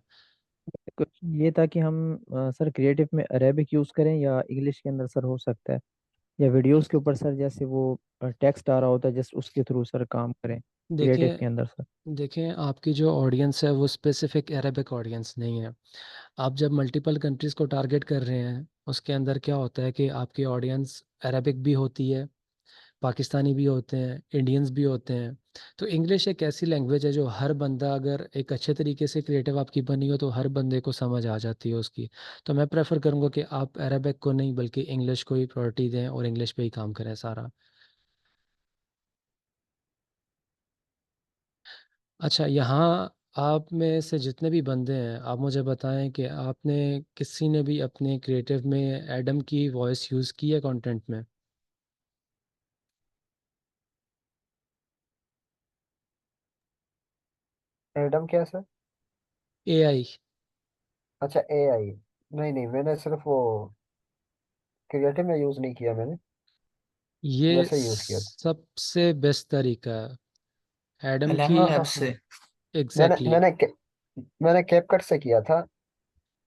कुछ ये था कि हम सर क्रिएटिव में अरेबिक यूज़ करें या इंग्लिश के अंदर सर हो सकता है, या वीडियोस के ऊपर सर जैसे वो टेक्स्ट आ रहा होता है जस्ट उसके थ्रू सर काम करें क्रिएटिव देखिए के अंदर सर। देखें, आपकी जो ऑडियंस है वो स्पेसिफिक अरेबिक ऑडियंस नहीं है। आप जब मल्टीपल कंट्रीज़ को टारगेट कर रहे हैं, उसके अंदर क्या होता है कि आपकी ऑडियंस अरेबिक भी होती है, पाकिस्तानी भी होते हैं, इंडियंस भी होते हैं। तो इंग्लिश एक ऐसी लैंग्वेज है जो हर बंदा, अगर एक अच्छे तरीके से क्रिएटिव आपकी बनी हो तो हर बंदे को समझ आ जाती है उसकी। तो मैं प्रेफर करूँगा कि आप अरेबिक को नहीं बल्कि इंग्लिश को ही प्रायोरिटी दें और इंग्लिश पे ही काम करें सारा। अच्छा, यहाँ आप में से जितने भी बंदे हैं, आप मुझे बताएं कि आपने किसी ने भी अपने क्रिएटिव में एडम की वॉइस यूज़ की है कंटेंट में? एडम क्या सर? एआई। अच्छा, एआई। नहीं नहीं, मैंने सिर्फ वो क्रिएटिव में यूज नहीं किया मैंने, ये वैसे यूज किया था। सबसे बेस्ट तरीका है एडम की। एलएमएल ऐप से। मैंने एग्जैक्टली। मैंने मैंने कैपकट से किया था।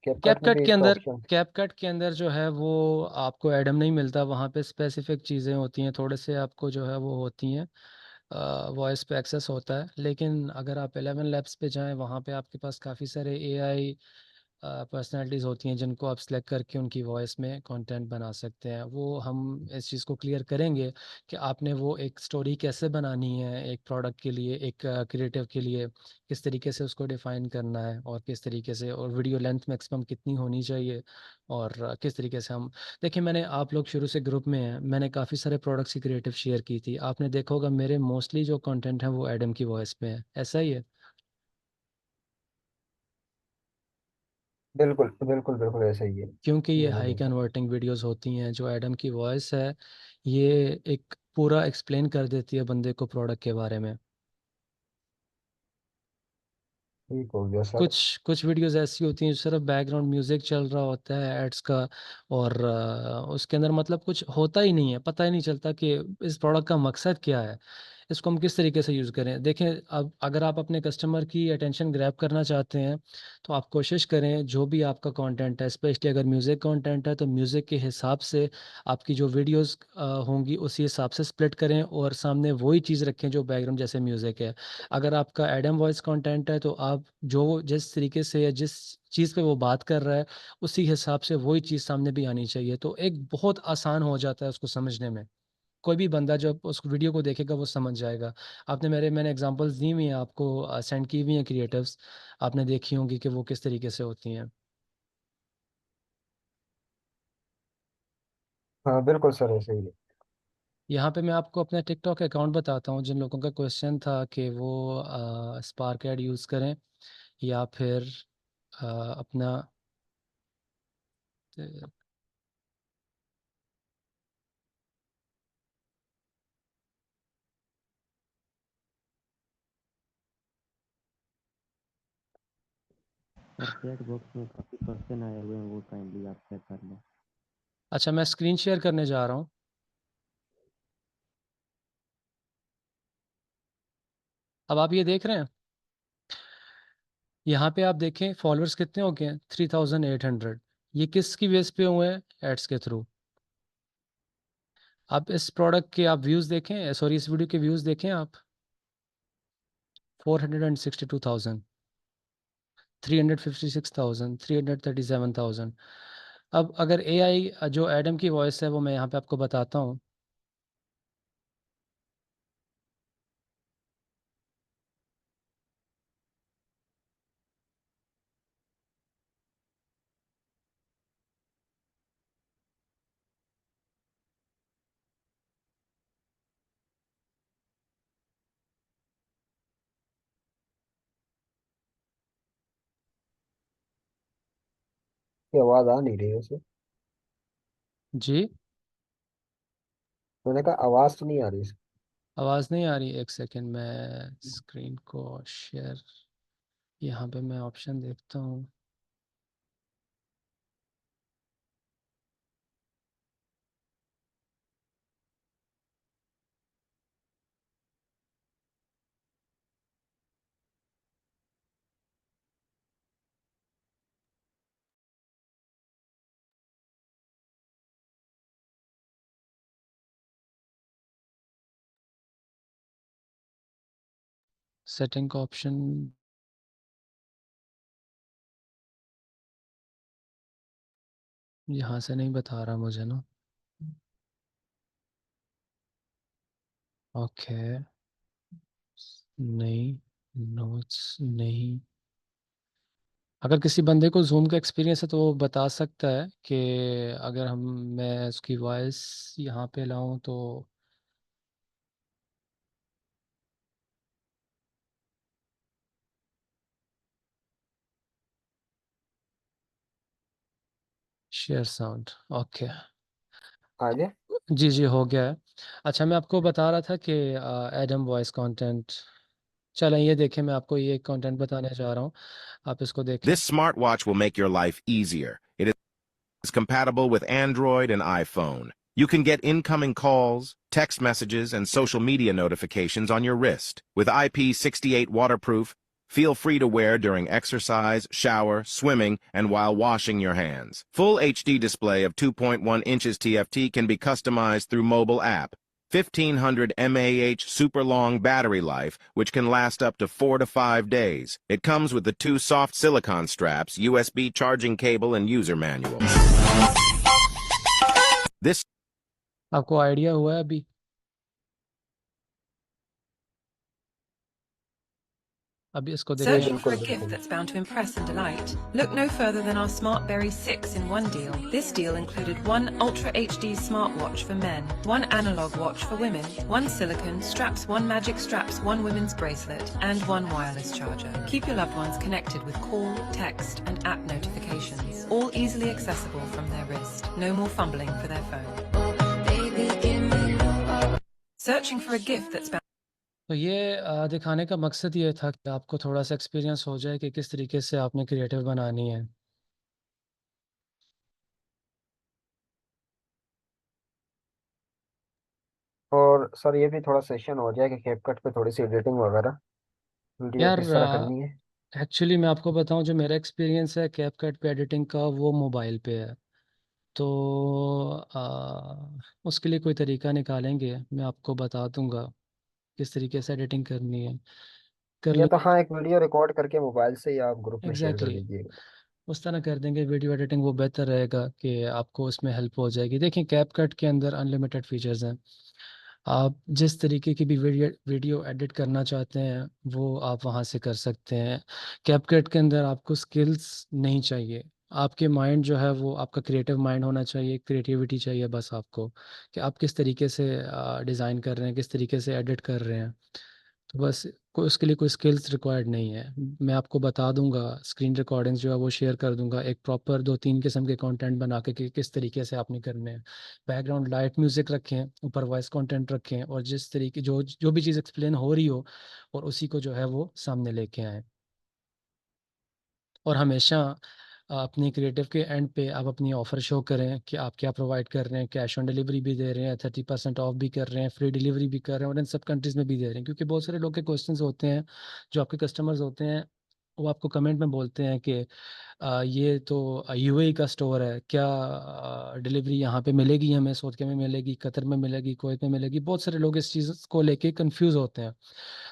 कैपकट में कैपकट भी के इसका अंदर ऑप्शन। कैपकट के अंदर जो है वो आपको एडम नहीं मिलता, वहाँ पे स्पेसिफिक चीज़ें होती हैं, थोड़े से आपको जो है वो होती हैं, वॉइस पे एक्सेस होता है। लेकिन अगर आप 11 लैब्स पे जाएं, वहाँ पे आपके पास काफ़ी सारे एआई पर्सनालिटीज़ होती हैं जिनको आप सेलेक्ट करके उनकी वॉइस में कंटेंट बना सकते हैं। वो हम इस चीज़ को क्लियर करेंगे कि आपने वो एक स्टोरी कैसे बनानी है, एक प्रोडक्ट के लिए, एक क्रिएटिव के लिए किस तरीके से उसको डिफ़ाइन करना है, और किस तरीके से, और वीडियो लेंथ मैक्सिमम कितनी होनी चाहिए, और किस तरीके से हम। देखिए, मैंने, आप लोग शुरू से ग्रुप में हैं, मैंने काफ़ी सारे प्रोडक्ट्स की क्रिएटिव शेयर की थी, आपने देखा होगा मेरे मोस्टली जो कंटेंट है वो एडम की वॉइस पे है, ऐसा ही है। बिल्कुल बिल्कुल बिल्कुल ऐसा ही है। क्योंकि ये ये हाई बोलिए सर। कन्वर्टिंग वीडियोस होती हैं, जो एडम की वॉइस है ये एक पूरा एक्सप्लेन कर देती है बंदे को प्रोडक्ट के बारे में। ठीक हो गया सर। कुछ कुछ वीडियोस ऐसी होती हैं जो सिर्फ बैकग्राउंड म्यूजिक चल रहा होता है एड्स का, और उसके अंदर मतलब कुछ होता ही नहीं है, पता ही नहीं चलता कि इस प्रोडक्ट का मकसद क्या है, इसको हम किस तरीके से यूज़ करें। देखें, अब अगर आप अपने कस्टमर की अटेंशन ग्रैब करना चाहते हैं तो आप कोशिश करें, जो भी आपका कंटेंट है, स्पेशली अगर म्यूज़िक कंटेंट है तो म्यूज़िक के हिसाब से आपकी जो वीडियोस होंगी उसी हिसाब से स्प्लिट करें, और सामने वही चीज़ रखें जो बैकग्राउंड जैसे म्यूज़िक है। अगर आपका एडम वॉइस कंटेंट है तो आप जो जिस तरीके से या जिस चीज़ पे वो बात कर रहा है उसी हिसाब से वही चीज़ सामने भी आनी चाहिए, तो एक बहुत आसान हो जाता है उसको समझने में। कोई भी बंदा जब उस वीडियो को देखेगा वो समझ जाएगा। मैंने एग्जांपल्स दी हुई हैं आपको, सेंड की हुई हैं क्रिएटिव्स, आपने देखी होंगी कि वो किस तरीके से होती हैं। हाँ बिल्कुल सर, ऐसे ही है। यहाँ पे मैं आपको अपना टिकटॉक अकाउंट बताता हूँ, जिन लोगों का क्वेश्चन था कि वो स्पार्क ऐड यूज़ करें या फिर अपना। सर चैट बॉक्स में काफ़ी क्वेश्चन आए हुए हैं, वो काइंडली आप चेक कर लें। अच्छा, मैं स्क्रीन शेयर करने जा रहा हूँ। अब आप ये देख रहे हैं, यहाँ पे आप देखें फॉलोअर्स कितने हो गए हैं, 3800। ये किसकी बेस पे हुए हैं? एड्स के थ्रू। आप इस प्रोडक्ट के आप व्यूज़ देखें, सॉरी इस वीडियो के व्यूज़ देखें आप, 462,000, 356,000, 337,000। अब अगर एआई जो एडम की वॉइस है वो मैं यहाँ पे आपको बताता हूँ। की आवाज आ नहीं रही है उसे। जी, मैंने कहा आवाज तो नहीं आ रही इसकी। आवाज़ नहीं आ रही? एक सेकेंड, मैं स्क्रीन को शेयर, यहाँ पे मैं ऑप्शन देखता हूँ। सेटिंग का ऑप्शन, यहाँ से नहीं बता रहा मुझे ना। ओके, नहीं, नोट्स नहीं। अगर किसी बंदे को जूम का एक्सपीरियंस है तो वो बता सकता है कि अगर मैं उसकी वॉइस यहाँ पे लाऊं तो। Share sound, okay. आगे। जी जी, हो गया है। अच्छा, मैं आपको बता रहा था कि एडम वॉइस कंटेंट, चलें ये देखें, मैं आपको ये कंटेंट बताने जा रहा हूँ, आप इसको देखें। This smartwatch will make your life easier. It is compatible with Android and iPhone. You can get incoming calls, text messages, and social media notifications on your wrist. With IP68 waterproof, feel free to wear during exercise, shower, swimming, and while washing your hands. Full HD display of 2.1 inches TFT can be customized through mobile app. 1500 mAh super long battery life, which can last up to 4 to 5 days. It comes with the 2 soft silicone straps, USB charging cable, and user manual. This आपको आइडिया हुआ है अभी? अभी इसको जी देखिए। Searching for a बिल्कुल gift बिल्कुल। that's bound to impress and delight? Look no further than our SmartBerry 6 in 1 deal. This deal included one Ultra HD smartwatch for men, one analog watch for women, one silicone, straps, one magic straps, one women's bracelet, and one wireless charger. Keep your loved ones connected with call, text, and app notifications, all easily accessible from their wrist. No more fumbling for their phone. Searching for a gift that's bound तो ये दिखाने का मकसद ये था कि आपको थोड़ा सा एक्सपीरियंस हो जाए कि किस तरीके से आपने क्रिएटिव बनानी है। और सर ये भी थोड़ा सेशन हो जाए कि कैपकट पे थोड़ी सी एडिटिंग वगैरह वीडियो यार किस तरह करनी है। एक्चुअली मैं आपको बताऊं, जो मेरा एक्सपीरियंस है कैपकट पे एडिटिंग का, वो मोबाइल पे है। तो उसके लिए कोई तरीका निकालेंगे, मैं आपको बता दूंगा किस तरीके से एडिटिंग करनी है, कर या ले। तो हाँ एक वीडियो रिकॉर्ड करके मोबाइल से ही आप ग्रुप में शेयर कर एग्जैक्टली, दीजिएगा। उस तरह कर देंगे वीडियो एडिटिंग, वो बेहतर रहेगा कि आपको उसमें हेल्प हो जाएगी। देखिए कैपकट के अंदर अनलिमिटेड फीचर्स हैं, आप जिस तरीके की भी वीडियो एडिट करना चाहते हैं वो आप वहाँ से कर सकते हैं। कैपकट के अंदर आपको स्किल्स नहीं चाहिए, आपके माइंड जो है वो आपका क्रिएटिव माइंड होना चाहिए, क्रिएटिविटी चाहिए बस आपको, कि आप किस तरीके से डिज़ाइन कर रहे हैं, किस तरीके से एडिट कर रहे हैं। तो बस उसके लिए कोई स्किल्स रिक्वायर्ड नहीं है। मैं आपको बता दूंगा, स्क्रीन रिकॉर्डिंग्स जो है वो शेयर कर दूंगा, एक प्रॉपर 2-3 किस्म के कंटेंट बना के कि किस तरीके से आपने करने हैं। बैकग्राउंड लाइट म्यूजिक रखें, ऊपर वॉइस कंटेंट रखें, और जिस तरीके जो जो भी चीज़ एक्सप्लेन हो रही हो और उसी को जो है वो सामने लेके आए। और हमेशा अपनी क्रिएटिव के एंड पे आप अपनी ऑफ़र शो करें कि आप क्या प्रोवाइड कर रहे हैं, कैश ऑन डिलीवरी भी दे रहे हैं, 30% ऑफ भी कर रहे हैं, फ्री डिलीवरी भी कर रहे हैं और इन सब कंट्रीज़ में भी दे रहे हैं। क्योंकि बहुत सारे लोग के क्वेश्चंस होते हैं, जो आपके कस्टमर्स होते हैं, वो आपको कमेंट में बोलते हैं कि ये तो यूएई का स्टोर है, क्या डिलीवरी यहाँ पे मिलेगी, हमें सऊदी में मिलेगी, कतर में मिलेगी, कुवैत में मिलेगी। बहुत सारे लोग इस चीज़ को लेके कंफ्यूज होते हैं।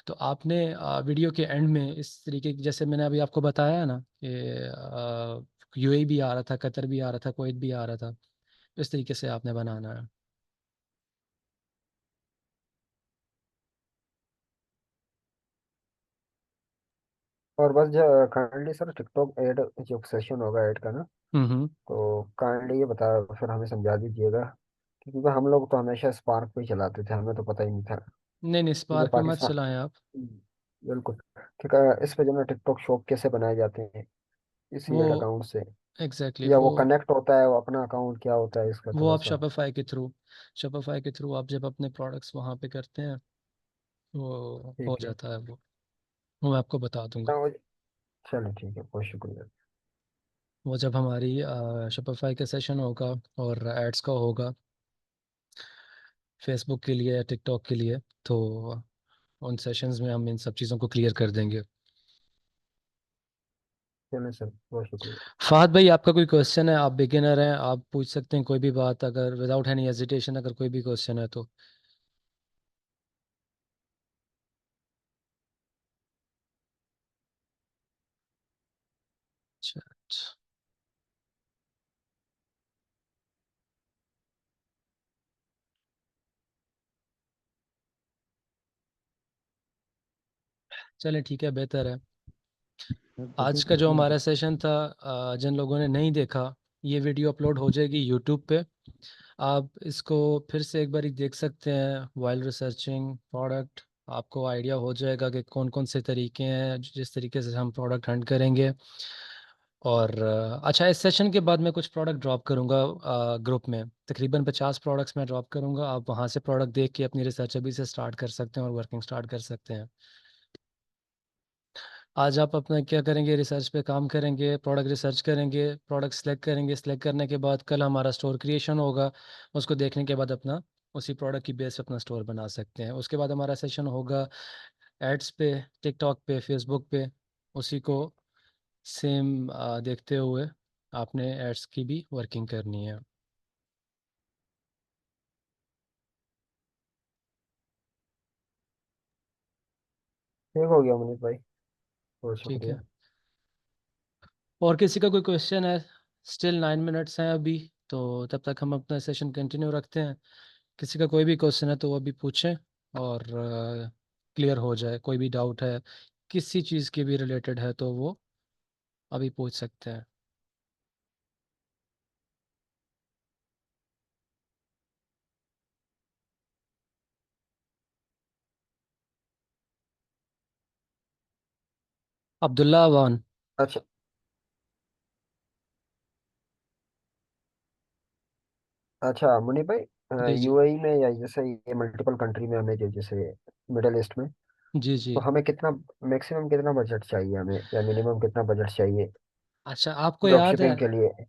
तो आपने वीडियो के एंड में इस तरीके की, जैसे मैंने अभी आपको बताया है ना कि यूएई भी आ रहा था, कतर भी आ रहा था, कुवैत भी आ रहा था, इस तरीके से आपने बनाना है। और बस जो काइंडली सर टिकटॉक ऐड जो सेशन होगा ऐड का ना, हम्म। तो काइंडली ये बता फिर हमें समझा दीजिएगा, क्योंकि हम लोग तो हमेशा स्पार्क पे ही चलाते थे, हमें तो पता ही नहीं था। नहीं नहीं, क्योंकि स्पार्क पे मत पाकिस्तान, चलाएं आप। बिल्कुल, क्योंकि इस पे जो ना टिकटॉक शॉप कैसे बनाए जाते हैं इसी वो ऐड अकाउंट से, एग्जैक्टली या वो वो कनेक्ट होता है वो अपना अकाउंट, क्या होता है इसका वो थोड़ा आप सा। शॉपिफाई के थ्रू आप जब अपने प्रोडक्ट्स वहाँ पे करते हैं, वो हो ठीक है। जाता है वो मैं आपको बता दूंगा। हाँ, चलो ठीक है, बहुत शुक्रिया। वो जब हमारी शॉपिफाई का सेशन होगा और एड्स का होगा फेसबुक के लिए या टिकटॉक के लिए, तो उन सेशंस में हम इन सब चीज़ों को क्लियर कर देंगे। चलो सर, बहुत शुक्रिया। फहद भाई, आपका कोई क्वेश्चन है? आप बिगिनर हैं, आप पूछ सकते हैं कोई भी बात, अगर विदाउट एनी हेजिटेशन अगर कोई भी क्वेश्चन है तो। अच्छा अच्छा। चले ठीक है, बेहतर है। आज का जो हमारा सेशन था, जिन लोगों ने नहीं देखा, ये वीडियो अपलोड हो जाएगी यूट्यूब पे। आप इसको फिर से एक बार देख सकते हैं वाइल रिसर्चिंग प्रोडक्ट। आपको आइडिया हो जाएगा कि कौन कौन से तरीके हैं जिस तरीके से हम प्रोडक्ट हंट करेंगे। और अच्छा, इस सेशन के बाद मैं कुछ प्रोडक्ट ड्रॉप करूंगा ग्रुप में, तकरीबन 50 प्रोडक्ट्स मैं ड्रॉप करूंगा। आप वहां से प्रोडक्ट देख के अपनी रिसर्च अभी से स्टार्ट कर सकते हैं और वर्किंग स्टार्ट कर सकते हैं। आज आप अपना क्या करेंगे, रिसर्च पे काम करेंगे, प्रोडक्ट रिसर्च करेंगे, प्रोडक्ट सेलेक्ट करेंगे। सेलेक्ट करने के बाद कल हमारा स्टोर क्रिएशन होगा, उसको देखने के बाद अपना उसी प्रोडक्ट की बेस पे अपना स्टोर बना सकते हैं। उसके बाद हमारा सेशन होगा एड्स पे, टिकटॉक पे, फेसबुक पे। उसी को सेम देखते हुए आपने एड्स की भी वर्किंग करनी है। ठीक हो गया मनीष भाई, बहुत ठीक शुक्रिया। है। और किसी का कोई क्वेश्चन है? स्टिल 9 मिनट्स हैं अभी, तो तब तक हम अपना सेशन कंटिन्यू रखते हैं। किसी का कोई भी क्वेश्चन है तो वो अभी पूछें और क्लियर हो जाए। कोई भी डाउट है किसी चीज़ के भी रिलेटेड है तो वो अभी पूछ सकते हैं। अब्दुल्ला अवान। अच्छा अच्छा मुनीष भाई, जी जी। यूएई में या जैसे ये मल्टीपल कंट्री में हमें जो जैसे मिडल ईस्ट में, जी तो जी। हमें कितना मैक्सिमम कितना बजट चाहिए हमें, या मिनिमम कितना बजट चाहिए अच्छा, आपको ड्रॉप याद है, शिपिंग के लिए।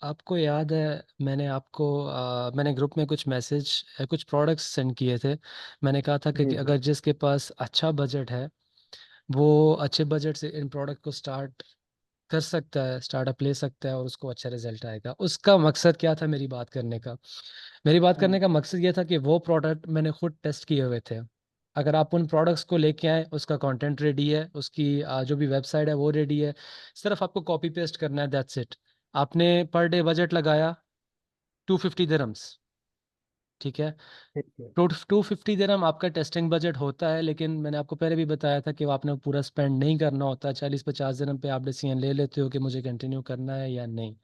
आपको याद है, मैंने ग्रुप में कुछ मैसेज, कुछ प्रोडक्ट्स सेंड किए थे। मैंने कहा था कि जी जी। अगर जिसके पास अच्छा बजट है, वो अच्छे बजट से इन प्रोडक्ट को स्टार्ट कर सकता है, स्टार्टअप ले सकता है और उसको अच्छा रिजल्ट आएगा। उसका मकसद क्या था मेरी बात करने का? मेरी बात करने का मकसद ये था कि वो प्रोडक्ट मैंने खुद टेस्ट किए हुए थे। अगर आप उन प्रोडक्ट्स को लेके आए, उसका कंटेंट रेडी है, उसकी जो भी वेबसाइट है वो रेडी है, सिर्फ आपको कॉपी पेस्ट करना है, दैट्स इट। आपने पर डे बजट लगाया 250 दिरहम्स, ठीक है। ठीक है। 250 दिरहम आपका टेस्टिंग बजट होता है, लेकिन मैंने आपको पहले भी बताया था कि वो आपने पूरा स्पेंड नहीं करना होता। 40-50 दिरहम पे आप डिसीजन ले लेते हो कि मुझे कंटिन्यू करना है या नहीं।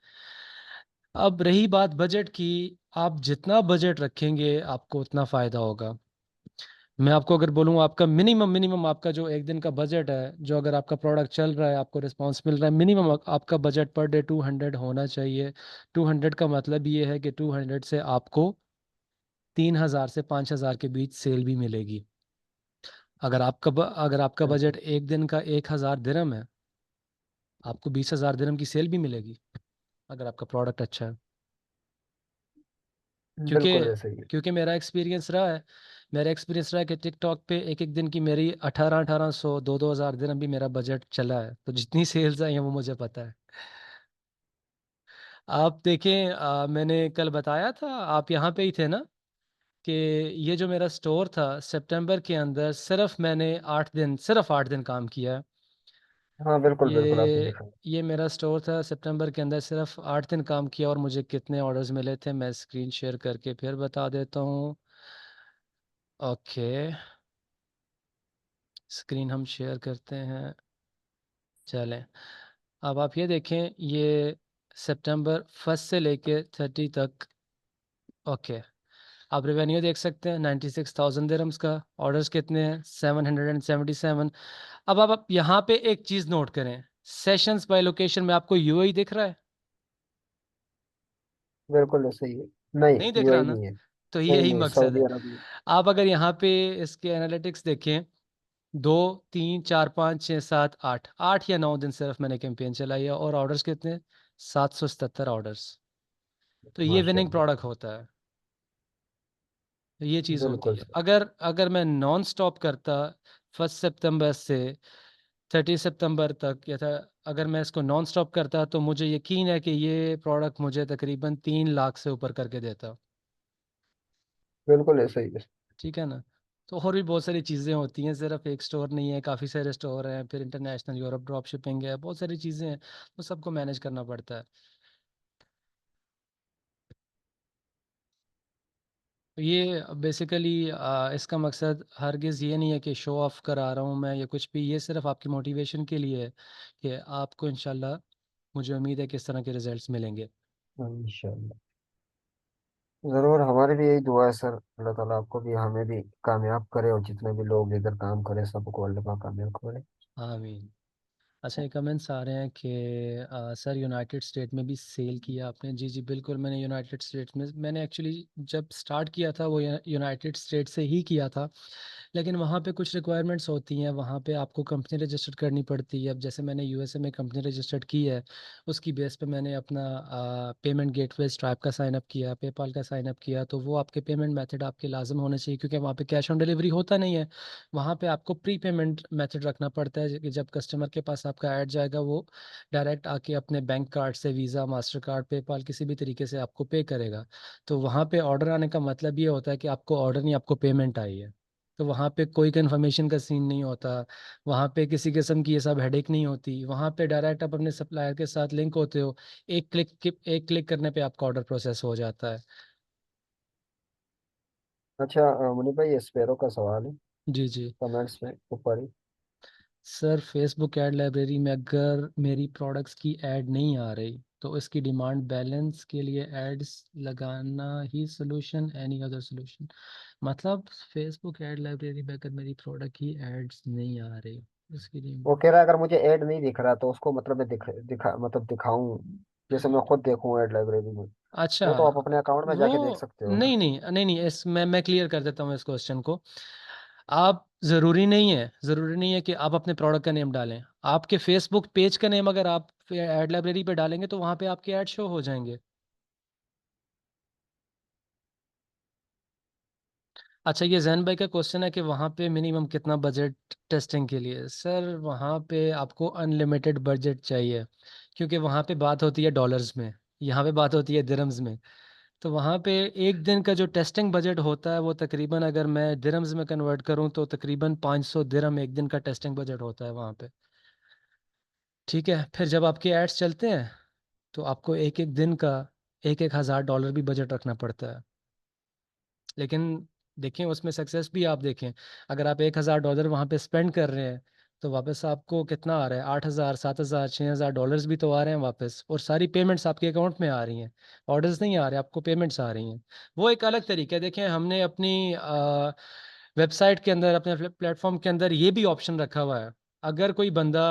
अब रही बात बजट की, आप जितना बजट रखेंगे आपको उतना फ़ायदा होगा। मैं आपको अगर बोलूँ, आपका मिनिमम मिनिमम आपका जो एक दिन का बजट है, जो अगर आपका प्रोडक्ट चल रहा है, आपको रिस्पांस मिल रहा है, मिनिमम आपका बजट पर डे 200 होना चाहिए। 200 का मतलब ये है कि 200 से आपको 3,000 से 5,000 के बीच सेल भी मिलेगी। अगर आपका अच्छा। बजट एक दिन का 1,000 दिरहम है, आपको 20,000 दिरहम की सेल भी मिलेगी अगर आपका प्रोडक्ट अच्छा है। क्योंकि बिल्कुल ऐसे ही है। क्योंकि मेरा एक्सपीरियंस रहा है कि टिकटॉक पे एक एक दिन की मेरी 1800 2,000 दिरहम भी मेरा बजट चला है। तो जितनी सेल्स आई हैं वो मुझे पता है। आप देखें, मैंने कल बताया था, आप यहाँ पे ही थे ना, कि ये जो मेरा स्टोर था सितंबर के अंदर सिर्फ 8 दिन काम किया है। हाँ बिल्कुल बिल्कुल, आपने ये दिखा। ये मेरा स्टोर था सितंबर के अंदर, सिर्फ 8 दिन काम किया और मुझे कितने ऑर्डर्स मिले थे मैं स्क्रीन शेयर करके फिर बता देता हूँ। ओके, स्क्रीन हम शेयर करते हैं। चलें, अब आप ये देखें, ये सितंबर 1 से लेके 30 तक। ओके, आप रेवेन्यू देख सकते हैं 96,000 दिरहम्स का। ऑर्डर्स कितने हैं? 777। अब आप यहाँ पे एक चीज़ नोट करें, सेशंस बाय लोकेशन में आपको यूएई दिख रहा है? बिल्कुल ऐसे ही है। नहीं, नहीं दिख रहा यूएई ना? नहीं है। तो नहीं यही नहीं, मकसद सऊदी है। अरब में। आप अगर यहाँ पे इसके एनालिटिक्स देखें, 2 3 4 5 6 7 8 8 या 9 दिन सिर्फ मैंने कैंपेन चलाई है और ऑर्डर्स कितने? 777 ऑर्डर्स। तो ये विनिंग माशाल्लाह। प्रोडक्ट होता है। तो ये चीज़ होती बिल्कुल है। सर। अगर अगर मैं नॉन स्टॉप करता 1 सितंबर से 30 सितंबर तक, या था, अगर मैं इसको नॉन स्टॉप करता तो मुझे यकीन है कि ये प्रोडक्ट मुझे तकरीबन 3 लाख से ऊपर करके देता। बिल्कुल ऐसे ही है। ठीक है ना? तो और भी बहुत सारी चीज़ें होती हैं, सिर्फ एक स्टोर नहीं है, काफ़ी सारे स्टोर हैं, फिर इंटरनेशनल यूरोप ड्रॉप शिपिंग है, बहुत सारी चीज़ें हैं, तो सबको मैनेज करना पड़ता है। तो ये बेसिकली इसका मकसद हरगिज़ ये नहीं है कि शो ऑफ करा रहा हूँ मैं या कुछ भी, ये सिर्फ आपकी मोटिवेशन के लिए है कि आपको इंशाल्लाह, मुझे उम्मीद है कि इस तरह के रिजल्ट्स मिलेंगे। इंशाल्लाह। जरूर, हमारी भी यही दुआ है सर, अल्लाह ताला आपको भी हमें भी कामयाब करे, और जितने भी लोग इधर काम करें सबको अल्लाह पाक कामयाब करे। आमीन। अच्छा, ये कमेंट्स आ रहे हैं कि सर यूनाइटेड स्टेट में भी सेल किया आपने। जी जी बिल्कुल, मैंने यूनाइटेड स्टेट्स में, मैंने एक्चुअली जब स्टार्ट किया था वो यूनाइटेड स्टेट से ही किया था, लेकिन वहाँ पे कुछ रिक्वायरमेंट्स होती हैं, वहाँ पे आपको कंपनी रजिस्टर्ड करनी पड़ती है। अब जैसे मैंने यूएसए में कंपनी रजिस्टर्ड की है, उसकी बेस पे मैंने अपना पेमेंट गेटवे स्ट्राइप का साइन अप किया, पेपाल का साइन अप किया, तो वो आपके पेमेंट मेथड आपके लाजम होने चाहिए, क्योंकि वहाँ पे कैश ऑन डिलीवरी होता नहीं है। वहाँ पे आपको प्री पेमेंट मेथड रखना पड़ता है कि जब कस्टमर के पास आपका ऐड जाएगा, वो डायरेक्ट आके अपने बैंक कार्ड से, वीज़ा, मास्टर कार्ड, पेपाल, किसी भी तरीके से आपको पे करेगा। तो वहाँ पे ऑर्डर आने का मतलब ये होता है कि आपको ऑर्डर नहीं, आपको पेमेंट आई है। तो वहाँ पे कोई कन्फर्मेशन का सीन नहीं होता, वहाँ पे किसी किस्म की ये सब हेडेक नहीं होती, वहाँ पे डायरेक्ट आप अपने सप्लायर के साथ लिंक होते हो, एक क्लिक करने पे आपका ऑर्डर प्रोसेस हो जाता है। अच्छा मुनीब भाई, ये स्पेरो का सवाल है जी जी कमेंट्स में ऊपर ही। सर, फेसबुक ऐड लाइब्रेरी में अगर मेरी प्रोडक्ट्स की ऐड नहीं आ रही तो इसकी डिमांड बैलेंस के लिए एड्स लगाना ही सोल्यूशन, एनी अदर सोल्यूशन? मतलब फेसबुक ऐड लाइब्रेरी में अगर मेरी प्रोडक्ट की एड्स नहीं आ रही, उसकी वो डिमांड। कह रहा है अगर मुझे ऐड नहीं दिख रहा तो उसको मतलब मैं मतलब दिखाऊं, जैसे मैं खुद देखूं ऐड लाइब्रेरी में। अच्छा, वो तो आप अपने अकाउंट में वो जाके देख सकते हो ना। नहीं नहीं नहीं नहीं, इस मैं क्लियर कर देता हूँ इस क्वेश्चन को। आप, ज़रूरी नहीं है कि आप अपने प्रोडक्ट का नेम डालें। आपके फेसबुक पेज का नेम अगर आप ऐड लाइब्रेरी पे डालेंगे तो वहाँ पे आपके ऐड शो हो जाएंगे। अच्छा, ये जैन भाई का क्वेश्चन है कि वहाँ पे मिनिमम कितना बजट टेस्टिंग के लिए? सर, वहाँ पे आपको अनलिमिटेड बजट चाहिए, क्योंकि वहाँ पे बात होती है डॉलर्स में, यहाँ पे बात होती है दिरम्स में। तो वहाँ पे एक दिन का जो टेस्टिंग बजट होता है वो तकरीबन, अगर मैं दिरम्स में कन्वर्ट करूँ तो तकरीबन 500 दिरम एक दिन का टेस्टिंग बजट होता है वहाँ पे। ठीक है, फिर जब आपके एड्स चलते हैं तो आपको एक एक दिन का एक हज़ार डॉलर भी बजट रखना पड़ता है। लेकिन देखें, उसमें सक्सेस भी आप देखें, अगर आप 1,000 डॉलर वहाँ पे स्पेंड कर रहे हैं तो वापस आपको कितना आ रहा है? 8,000, 7,000, 6,000 डॉलर्स भी तो आ रहे हैं वापस, और सारी पेमेंट्स आपके अकाउंट में आ रही हैं। ऑर्डर्स नहीं आ रहे, आपको पेमेंट्स आ रही हैं। वो एक अलग तरीका है। देखें, हमने अपनी वेबसाइट के अंदर, अपने प्लेटफॉर्म के अंदर ये भी ऑप्शन रखा हुआ है, अगर कोई बंदा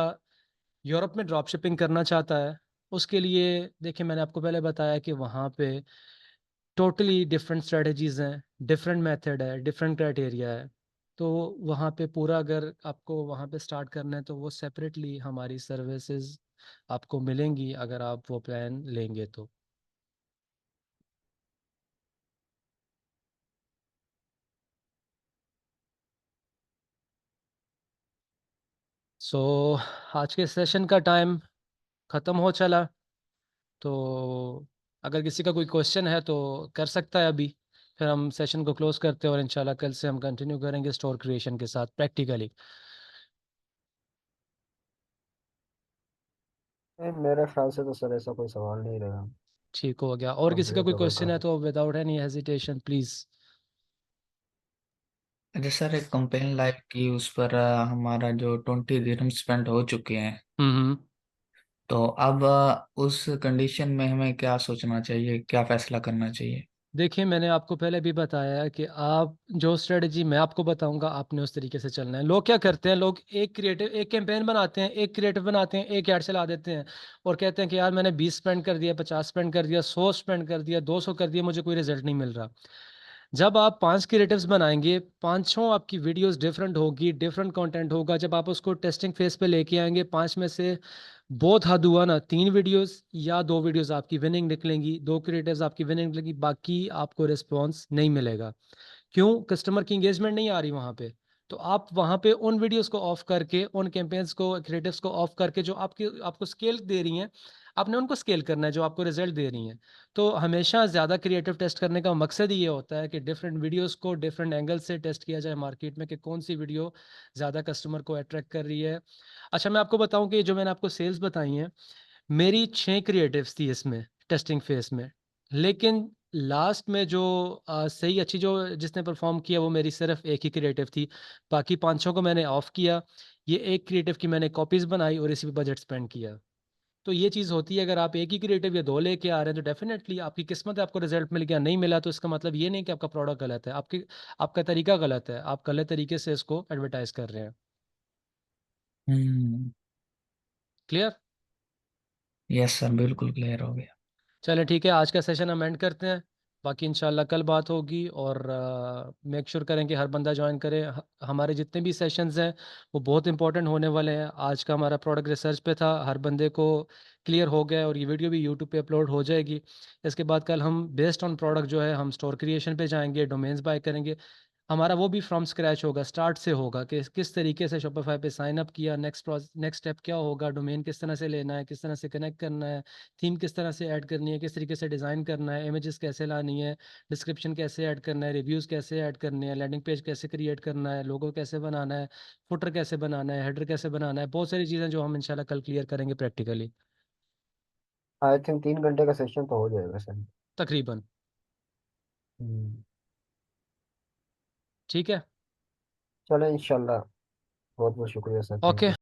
यूरोप में ड्रॉप शिपिंग करना चाहता है, उसके लिए देखिए, मैंने आपको पहले बताया कि वहाँ पे टोटली डिफरेंट स्ट्रेटजीज हैं, डिफरेंट मेथड है, डिफरेंट क्राइटेरिया है। तो वहाँ पे पूरा अगर आपको वहाँ पे स्टार्ट करना है तो वो सेपरेटली हमारी सर्विसेज आपको मिलेंगी अगर आप वो प्लान लेंगे तो। सो आज के सेशन का टाइम ख़त्म हो चला, तो अगर किसी का कोई क्वेश्चन है तो कर सकता है अभी, फिर हम सेशन को क्लोज करते हैं और इंशाल्लाह कल से हम कंटिन्यू करेंगे स्टोर क्रिएशन के साथ प्रैक्टिकली। मेरे ख्याल से तो सर ऐसा कोई सवाल नहीं रहा, ठीक हो गया। और किसी का कंप्लीट कोई हो गया क्वेश्चन है काफी। तो विदाउट एनी हेजिटेशन प्लीज़। अच्छा सर, एक कंपेन लाइव की, उस पर हमारा जो 20 दिरहम स्पेंड हो चुके हैं, हम्म। तो अब उस कंडीशन में हमें क्या सोचना चाहिए, क्या फैसला करना चाहिए? देखिए, मैंने आपको पहले भी बताया है कि आप जो स्ट्रेटजी मैं आपको बताऊंगा आपने उस तरीके से चलना है। लोग क्या करते हैं, लोग एक कैंपेन बनाते हैं, एक क्रिएटिव बनाते हैं, एक ऐड चला देते हैं और कहते हैं कि यार मैंने 20 स्पेंड कर दिया, 50 स्पेंड कर दिया, 100 स्पेंड कर दिया, 200 कर दिया, मुझे कोई रिजल्ट नहीं मिल रहा। जब आप 5 क्रिएटिव्स बनाएंगे, पांचों आपकी वीडियोस डिफरेंट होगी, डिफरेंट कंटेंट होगा। जब आप उसको टेस्टिंग फेज पे लेके आएंगे, 5 में से बहुत हद हुआ ना 3 वीडियोस या 2 वीडियोस आपकी विनिंग निकलेंगी, 2 क्रिएटिव्स आपकी विनिंग निकलेंगी, बाकी आपको रिस्पॉन्स नहीं मिलेगा। क्यों? कस्टमर की एंगेजमेंट नहीं आ रही वहाँ पे। तो आप वहाँ पे उन वीडियोस को ऑफ करके, उन कैंपेन्स को, क्रिएटिव्स को ऑफ करके जो आपको स्केल दे रही हैं, आपने उनको स्केल करना है जो आपको रिजल्ट दे रही हैं। तो हमेशा ज़्यादा क्रिएटिव टेस्ट करने का मकसद ही ये होता है कि डिफरेंट वीडियोस को डिफरेंट एंगल से टेस्ट किया जाए मार्केट में कि कौन सी वीडियो ज़्यादा कस्टमर को अट्रैक्ट कर रही है। अच्छा, मैं आपको बताऊँ कि जो मैंने आपको सेल्स बताई हैं, मेरी 6 क्रिएटिव्स थी इसमें टेस्टिंग फेज़ में। लेकिन लास्ट में जो सही अच्छी जो जिसने परफ़ॉर्म किया वो मेरी सिर्फ़ एक ही क्रिएटिव थी। बाकी 5-6 को मैंने ऑफ किया। ये एक क्रिएटिव की मैंने कॉपीज़ बनाई और इसी पे बजट स्पेंड किया। तो ये चीज़ होती है, अगर आप एक ही क्रिएटिव या 2 लेके आ रहे हैं तो डेफ़िनेटली आपकी किस्मत है, आपको रिज़ल्ट मिल गया। नहीं मिला तो इसका मतलब ये नहीं कि आपका प्रोडक्ट गलत है, आपका तरीका गलत है। आप गलत तरीके से इसको एडवर्टाइज़ कर रहे हैं। हम्म। क्लियर? यस सर, बिल्कुल क्लियर हो गया। चलें ठीक है, आज का सेशन हम एंड करते हैं। बाकी इंशाल्लाह कल बात होगी और मेक श्योर करें कि हर बंदा ज्वाइन करे। हमारे जितने भी सेशंस हैं वो बहुत इंपॉर्टेंट होने वाले हैं। आज का हमारा प्रोडक्ट रिसर्च पे था, हर बंदे को क्लियर हो गया और ये वीडियो भी यूट्यूब पे अपलोड हो जाएगी। इसके बाद कल हम बेस्ड ऑन प्रोडक्ट जो है हम स्टोर क्रिएशन पे जाएंगे, डोमेन्स बाय करेंगे। हमारा वो भी फ्रॉम स्क्रैच होगा, स्टार्ट से होगा कि किस तरीके से शॉपिफाई पे साइन अप किया, नेक्स्ट स्टेप क्या होगा, डोमेन किस तरह से लेना है, किस तरह से कनेक्ट करना है, थीम किस तरह से ऐड करनी है, किस तरीके से डिज़ाइन करना है, इमेजेस कैसे लानी है, डिस्क्रिप्शन कैसे ऐड करना है, रिव्यूज़ कैसे ऐड करने हैं, लैंडिंग पेज कैसे क्रिएट करना है, लोगो कैसे बनाना है, फुटर कैसे बनाना है, हेडर कैसे बनाना है। बहुत सारी चीज़ें जो हम इंशाल्लाह कल क्लियर करेंगे प्रैक्टिकली आई थिंक 3 घंटे का सेशन तो हो जाएगा सर। तकरीबन। हम्म, ठीक है, चलो इंशाल्लाह। बहुत बहुत शुक्रिया सर, थैंक ओके। यू।